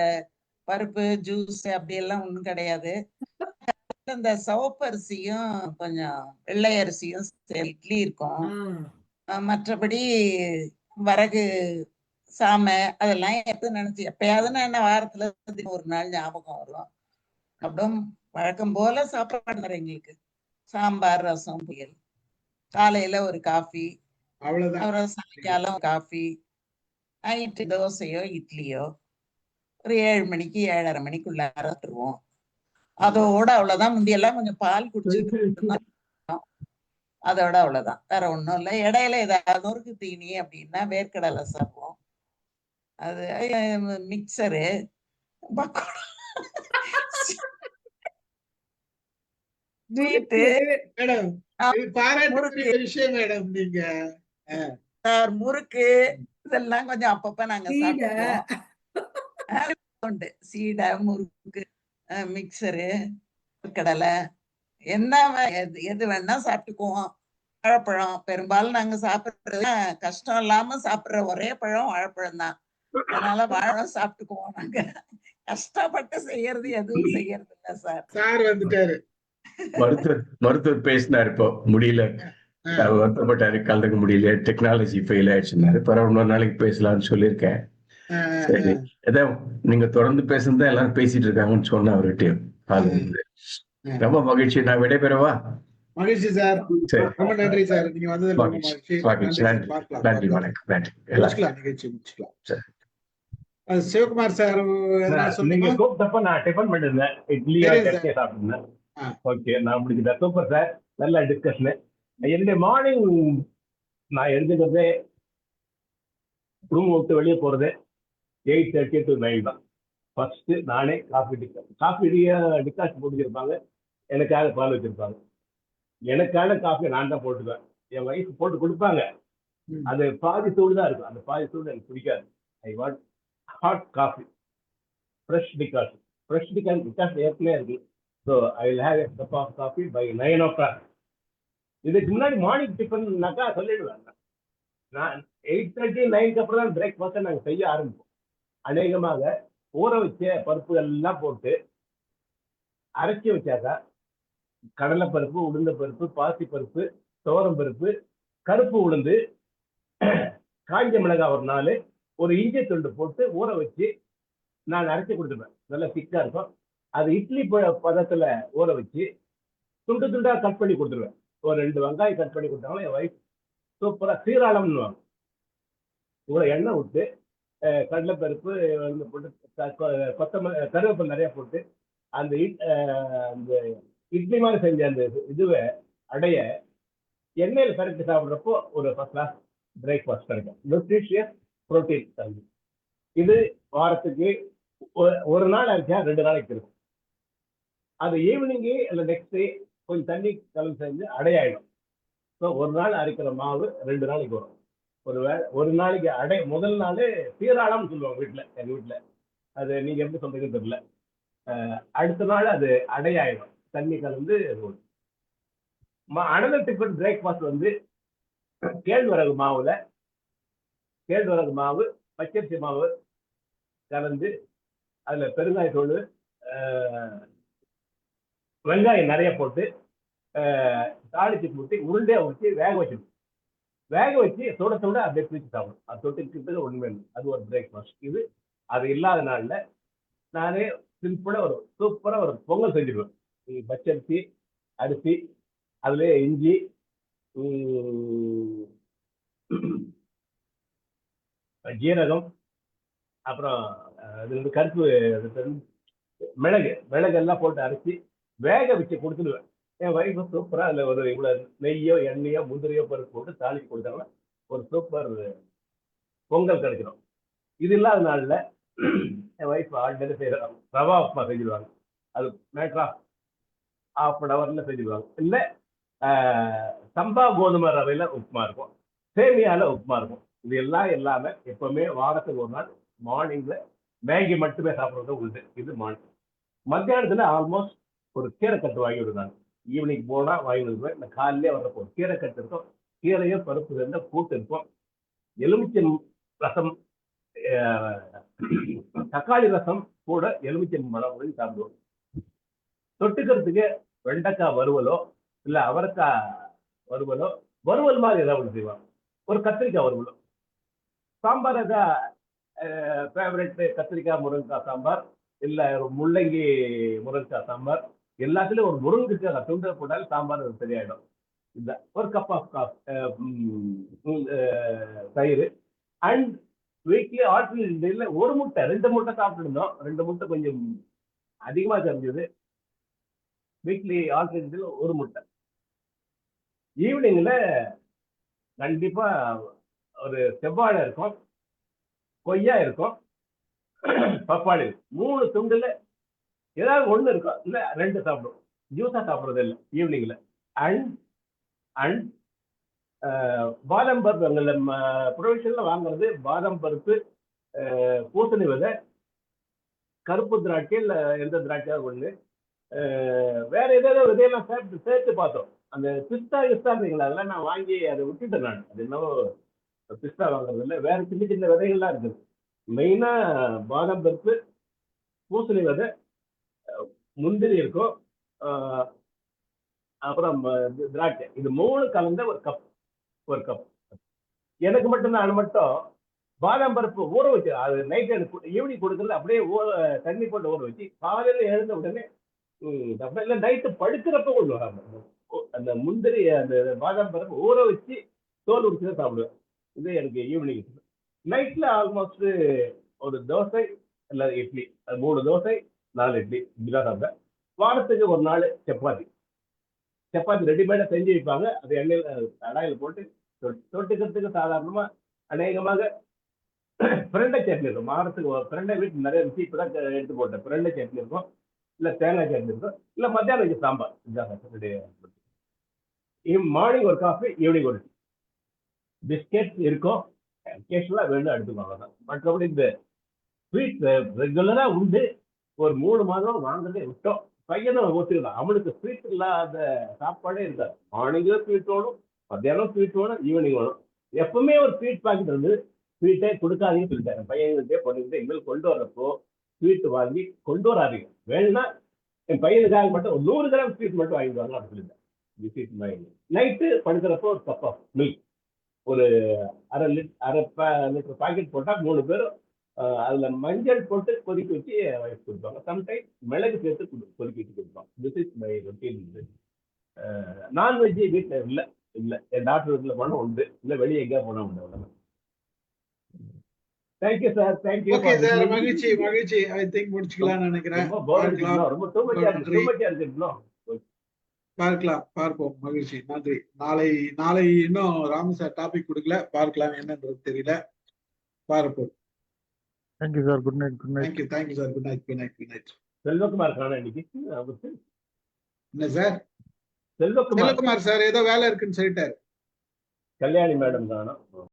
பருப்பு ஜூஸ் அப்படி எல்லாம் ஒண்ணும் கிடையாது. இந்த சிவப்பு அரிசியும் கொஞ்சம் வெள்ளை அரிசியும் இட்லி இருக்கும். மற்றபடி வரகு சாமை அதெல்லாம் எப்பயாவது நான் என்ன வாரத்துல ஒரு நாள் ஞாபகம் வரும். அப்படியும் வழக்கம் போல சாப்பாடு எங்களுக்கு சாம்பார், ரசம், புயல், காலையில ஒரு காஃபி, அவ்வளவுதான். அப்புறம் சாயங்காலம் காஃபி, நைட்டு தோசையோ இட்லியோ ஒரு 7 மணிக்கு 7:30 மணிக்குள்ளார தருவோம். அதோட அவ்வளவுதான். முந்தியெல்லாம் கொஞ்சம் பால் குடிச்சுட்டு இருந்தோம். அதோட அவ்வளவுதான், வேற ஒண்ணும் இல்லை. இடையில ஏதாவது நொறுக்கு தீனி அப்படின்னா வேர்க்கடலை சாப்பிடுவோம். அது மிக்சரு, பக்கோடா, ஸ்வீட்டு, மேடம் இது பாராட்டுக்குரிய விஷயம் மேடம். நீங்க முறுக்கு இதெல்லாம் கொஞ்சம் அப்பப்ப நாங்க சாப்பிடுவோம். உண்டு சீடை, முறுக்கு, மிக்சரு, கடலை, என்ன எது வேணா சாப்பிட்டுக்குவோம். வாழைப்பழம் பெரும்பாலும் நாங்க சாப்பிடுறது கஷ்டம் இல்லாம சாப்பிடுற ஒரே பழம் வாழைப்பழம் தான். அதனால வாழை சாப்பிட்டுக்குவோம். நாங்க கஷ்டப்பட்டு செய்யறது எதுவும் செய்யறது இல்ல சார். சார் வந்துட்டாரு. மருத்துவர் பேசினார், இப்போ முடியல, வருத்தப்பட்டாரு, கலந்துக்க முடியல, டெக்னாலஜி ஃபெயில் ஆயிடுச்சுனாரு. பரவாயில்ல, இன்னொரு நாளைக்கு பேசலாம்னு சொல்லியிருக்கேன். சரி, ஏதாவது நீங்க தொடர்ந்து பேசுனதா எல்லாரும் பேசிட்டு இருக்காங்கன்னு சொன்ன அவர்கிட்டயும். ரொம்ப மகிழ்ச்சி. நான் விடைபெறவா? மகிழ்ச்சி சார். ரொம்ப நன்றி சார். நீங்க வந்தது மகிழ்ச்சி. நன்றி, வணக்கம். நன்றி. நிகழ்ச்சி முடிச்சுக்கலாம். சிவகுமார் சார் நீங்க கூப்பிட்டப்ப நான் டிஃபன் பண்ணிருந்தேன், இட்லியா சட்னி சாப்பிட்டுருந்தேன். ஓகே, நான் முடிச்சுட்டேன். சூப்பர் சார், நல்ல டிஸ்கஷன். என்னுடைய மார்னிங் நான் எழுதுகிறதே ரூம் விட்டு வெளியே போறது 8:30 to 9 தான். ஃபர்ஸ்ட் நானே காஃபி டிகாஷன் போட்டுருப்பாங்க, எனக்காக பால் வச்சிருப்பாங்க. எனக்கான காஃபி நான் தான் போட்டுக்குவேன். என் வயசு போட்டு கொடுப்பாங்க, அது பாதி சூடு தான் இருக்கும். அந்த பாதி சூடு எனக்கு பிடிக்காது. I want hot coffee, fresh decoction. Decoction ஏற்கனவே இருக்கு. So I will have a cup of coffee by 9 o'clock. இதுக்கு முன்னாடி மார்னிங் டிஃபன்னாக்கா சொல்லிடுவேன். நான் 8:30 9க்கு அப்புறம் தான் பிரேக்ஃபாஸ்ட்டை நாங்கள் செய்ய ஆரம்பிப்போம். அநேகமாக ஊற வச்ச பருப்பு எல்லாம் போட்டு அரைச்சி வச்சாக்கா கடலைப்பருப்பு, உளுந்த பருப்பு, பாசி பருப்பு, துவரம் பருப்பு, கருப்பு உளுந்து, காய்ஞ்ச மிளகாய் ஒரு 4, ஒரு இஞ்சி துண்டு போட்டு ஊற வச்சு நான் அரைச்சி கொடுத்துருவேன். நல்லா திக்கா இருக்கும். அது இட்லி பதத்துல ஊற வச்சு துண்டு துண்டா கட் பண்ணி கொடுத்துருவேன். ஒரு 2 வெங்காயம் கட் பண்ணி கொடுத்தாலும் என் வயசு சூப்பரா சீராளம்னு இவ்வளோ எண்ணெய் விட்டு கடலைப்பருப்பு போட்டு கொத்தமல்லி கருவேப்பிலை நிறைய போட்டு அந்த இட்லி மாதிரி செஞ்ச அந்த இதுவை அடைய எண்ணெயில் கரைச்சி சாப்பிட்றப்போ ஒரு ஃபர்ஸ்ட் கிளாஸ் பிரேக்ஃபாஸ்ட் கிடைக்கும். நியூட்ரிஷியஸ் ப்ரோட்டீன் தண்ணி. இது வாரத்துக்கு ஒரு நாள் அரைச்சா 2 நாளைக்கு இருக்கும். அது ஈவினிங்கு இல்லை நெக்ஸ்ட் டே கொஞ்சம் தண்ணி கலந்து செஞ்சு அடையாயிடும். ஸோ ஒரு நாள் அரைக்கிற மாவு 2 நாளைக்கு வரும். ஒரு நாளைக்கு முதல் நாள் சீராளம்னு சொல்லுவாங்க வீட்டில், எங்கள் வீட்டில். அது நீங்கள் எப்படி சொல்றீங்கன்னு தெரியல. அடுத்த நாள் அது அடையாயிடும், தண்ணி கலந்து. அனதர் டிஃபன் பிரேக்ஃபாஸ்ட் வந்து கேழ்வரகு மாவு, பச்சரிசி மாவு கலந்து அதில் பெருங்காயத்தோடு வெங்காயம் நிறைய போட்டு தாளிச்சு ஊற்றி உருண்டையா ஊற்றி வேக வச்சு சுட அப்படியே பிரிச்சு சாப்பிடும். அது தொட்டுக்கிட்டு உண்மை. அது ஒரு பிரேக்ஃபாஸ்ட். இது அது இல்லாத நாள்ல நானே சிம்பிளா ஒரு சூப்பரா ஒரு பொங்கல் செஞ்சிடுவேன். பச்சரிசி அரிசி, அதுல இஞ்சி, ஜீரகம், அப்புறம் அது வந்து கருப்பு மிளகு எல்லாம் போட்டு அரைச்சி வேக வச்சு கொடுத்துடுவேன். என் வயசு சூப்பரா அதில் ஒரு இவ்வளவு நெய்யோ எண்ணெயோ முந்திரியோ பருப்பு போட்டு தாளிச்சு கொடுத்தாங்கன்னா ஒரு சூப்பர் பொங்கல் கிடைச்சிடும். இது இல்லாத நாள்ல என் வயசு ஆல்ரெடி செய்யற ரவா உப்புமா செஞ்சிடுவாங்க. அது மேட்டர் ஆஃப் ½ செஞ்சிடுவாங்க. இல்லை சம்பா கோதுமை ரவையில உப்புமா இருக்கும், சேமியால உப்புமா இருக்கும். இது எல்லாம் எல்லாமே எப்பவுமே வாரத்துக்கு ஒரு நாள் மார்னிங்ல மேகி மட்டுமே சாப்பிட்றது உண்டு. இது மார்னிங். மத்தியானத்துல ஆல்மோஸ்ட் ஒரு கீரைக்கட்டு வாங்கி விடுறாங்க. ஈவினிங் போனா வாங்கி விடுவேன். இந்த காலையிலே வர்றப்போ கீரைக்கட்டு இருக்கும், கீரையும் பருப்பு சேர்ந்த கூட்டு இருக்கும், எலுமிச்சை ரசம், தக்காளி ரசம் கூட எலுமிச்சை மரம் வழி சாப்பிடுவோம். தொட்டுக்கிறதுக்கு வெண்டைக்காய் வறுவலோ இல்லை அவரைக்காய் வறுவலோ, வறுவல் மாதிரி ஏதாவது செய்வாங்க. ஒரு கத்திரிக்காய் வறுவலோ, சாம்பார் ஏதாவது ஃபேவரட் கத்திரிக்காய் முருங்கைக்காய் சாம்பார், இல்லை முள்ளங்கி முருங்கைக்காய் சாம்பார். எல்லாத்துலேயும் ஒரு முருங்கைக்காய் துண்டை போட்டாலும் சாம்பார் சரியாயிடும். இதுதான் ஒரு கப் ஆஃப் தயிர். அண்ட் வீக்லி ஆல்டர்னேட் டேல ஒரு முட்டை 2 முட்டை சாப்பிட்டு இருந்தோம். 2 முட்டை கொஞ்சம் அதிகமா தெரிஞ்சது. வீக்லி ஆல்டர்னேட் டேல ஒரு முட்டை. ஈவினிங்ல கண்டிப்பா ஒரு செவ்வாழை இருக்கும், கொய்யா இருக்கும், பப்பாளி 3 துண்டுல ஏதாவது ஒண்ணு இருக்கும், இல்ல 2 சாப்பிடும். ஜூஸா சாப்பிடுறது இல்லை ஈவினிங்ல. அண்ட் அண்ட் பாதாம் பருப்பு எங்களை ப்ரொவிஷன்ல வாங்குறது பாதாம் பருப்பு, பூசணி விதை, கருப்பு திராட்சை இல்ல எந்த திராட்சை ஒண்ணு, வேற ஏதாவது விதையெல்லாம் சேர்த்து பார்த்தோம். அந்த பிஸ்தா கிஸ்தாங்களா அதெல்லாம் நான் வாங்கி அதை விட்டுட்டேன். நான் அது என்னவோ பிஸ்தா வாங்குறது இல்லை, வேற சின்ன சின்ன விதைகள்லாம் இருக்குது. மெயினா பாதாம் பருப்பு, பூசணி விதை, முந்திரி இருக்கும், அப்புறம் திராட்சை. இது 3 கலந்த ஒரு கப். எனக்கு மட்டும் நான் மட்டும் பாதாம் பருப்பு ஊற வச்சு, அது நைட் ஈவினிங் கொடுக்கறது அப்படியே தண்ணி போட்டு ஊற வச்சு காலையில எழுந்த உடனே இல்லை நைட்டு படுக்கிறப்ப கொண்டு வராங்க. அந்த முந்திரி அந்த பாதாம் பருப்பு ஊற வச்சு தோல் உரிச்சு தான் சாப்பிடுவேன். இது எனக்கு ஈவினிங். நைட்ல ஆல்மோஸ்ட் ஒரு தோசை இல்லை இட்லி, 3 தோசை 4 இட்லி இப்படிதான் சாப்பிட்டேன். வாரத்துக்கு ஒரு நாள் சப்பாத்தி ரெடிமேடா செஞ்சு வைப்பாங்க. அது எண்ணெயில் கடாயில் போட்டு தொட்டுக்கிறதுக்கு சாதாரணமா அநேகமாக பிரண்டை சட்னி இருக்கும். வாரத்துக்கு பிரண்டை வீட்டு நிறைய ருசி இப்பதான் எடுத்து போட்டேன். பிரண்டை சட்னி இருக்கும், இல்ல தேங்காய் சட்னி இருக்கும், இல்ல மத்தியானம் வச்சு சாம்பார். மார்னிங் ஒரு காஃபி, ஈவினிங் ஒரு பிஸ்கெட் இருக்கும். அக்கேஷனலா வேணும் எடுத்துக்கோங்க தான். மற்றபடி இந்த ஸ்வீட் ரெகுலரா உண்டு. ஒரு 3 மாதம் வாங்குறதே விட்டோம். பையனும் ஒத்துக்கலாம், அவனுக்கு ஸ்வீட் இல்லாத சாப்பாடே இருக்காது. மார்னிங்கும் ஸ்வீட் வேணும், மத்தியானம் ஸ்வீட் வேணும், ஈவினிங் வேணும். எப்பவுமே ஒரு ஸ்வீட் பாக்கெட் வந்து ஸ்வீட்டே கொடுக்காதீங்கன்னு சொல்லிட்டாரு. பையன்கிட்டே பொண்ணுகிட்டே இனிமேல் கொண்டு வர்றப்போ ஸ்வீட் வாங்கி கொண்டு வராதீங்க. வேணும்னா என் பையனுக்காக மட்டும் ஒரு 100 கிராம் ஸ்வீட் மட்டும் வாங்கிடுவாங்க அப்படின்னு சொல்லிட்டேன். நைட்டு படுக்கிறப்போ ஒரு கப் ஆஃப் மில்க், ஒரு அரை லிட்டர் பாக்கெட் போட்டா 3 பேரும் அதுல மஞ்சள் போட்டு கொதிக்க வச்சு வயசு கொடுப்பாங்க. சம்டைம் மிளகு சேர்த்து கொதிக்க வச்சு கொடுப்பாங்க. This is my routine. Non veg வீட்டில் இல்லை என் டாக்டர் வீட்டில் போனால் உண்டு, இல்லை வெளியே எங்கேயா போனால் உண்டு. அவ்வளோ. Thank you sir, thank you. Okay sir, மகிழ்ச்சி. ஐ திங்க் முடிச்சுக்கலாம்னு நினைக்கிறேன். ரொம்ப டூமச்சா இருக்குங்களோ. பார்ப்போம். மகிழ்ச்சி, நன்றி. நாளை இன்னும் ராமு சார் டாபிக் கொடுக்கல, பார்க்கலாம் என்னன்றது தெரியல, பார்ப்போம். Thank you sir, good night. Thank you sir, good night. Selvakumar காண இன்னைக்கு என்ன சார்? செல்வகுமார் சார் ஏதோ வேலை இருக்குன்னு சொல்லிட்டாரு. கல்யாணி மேடம் தானா?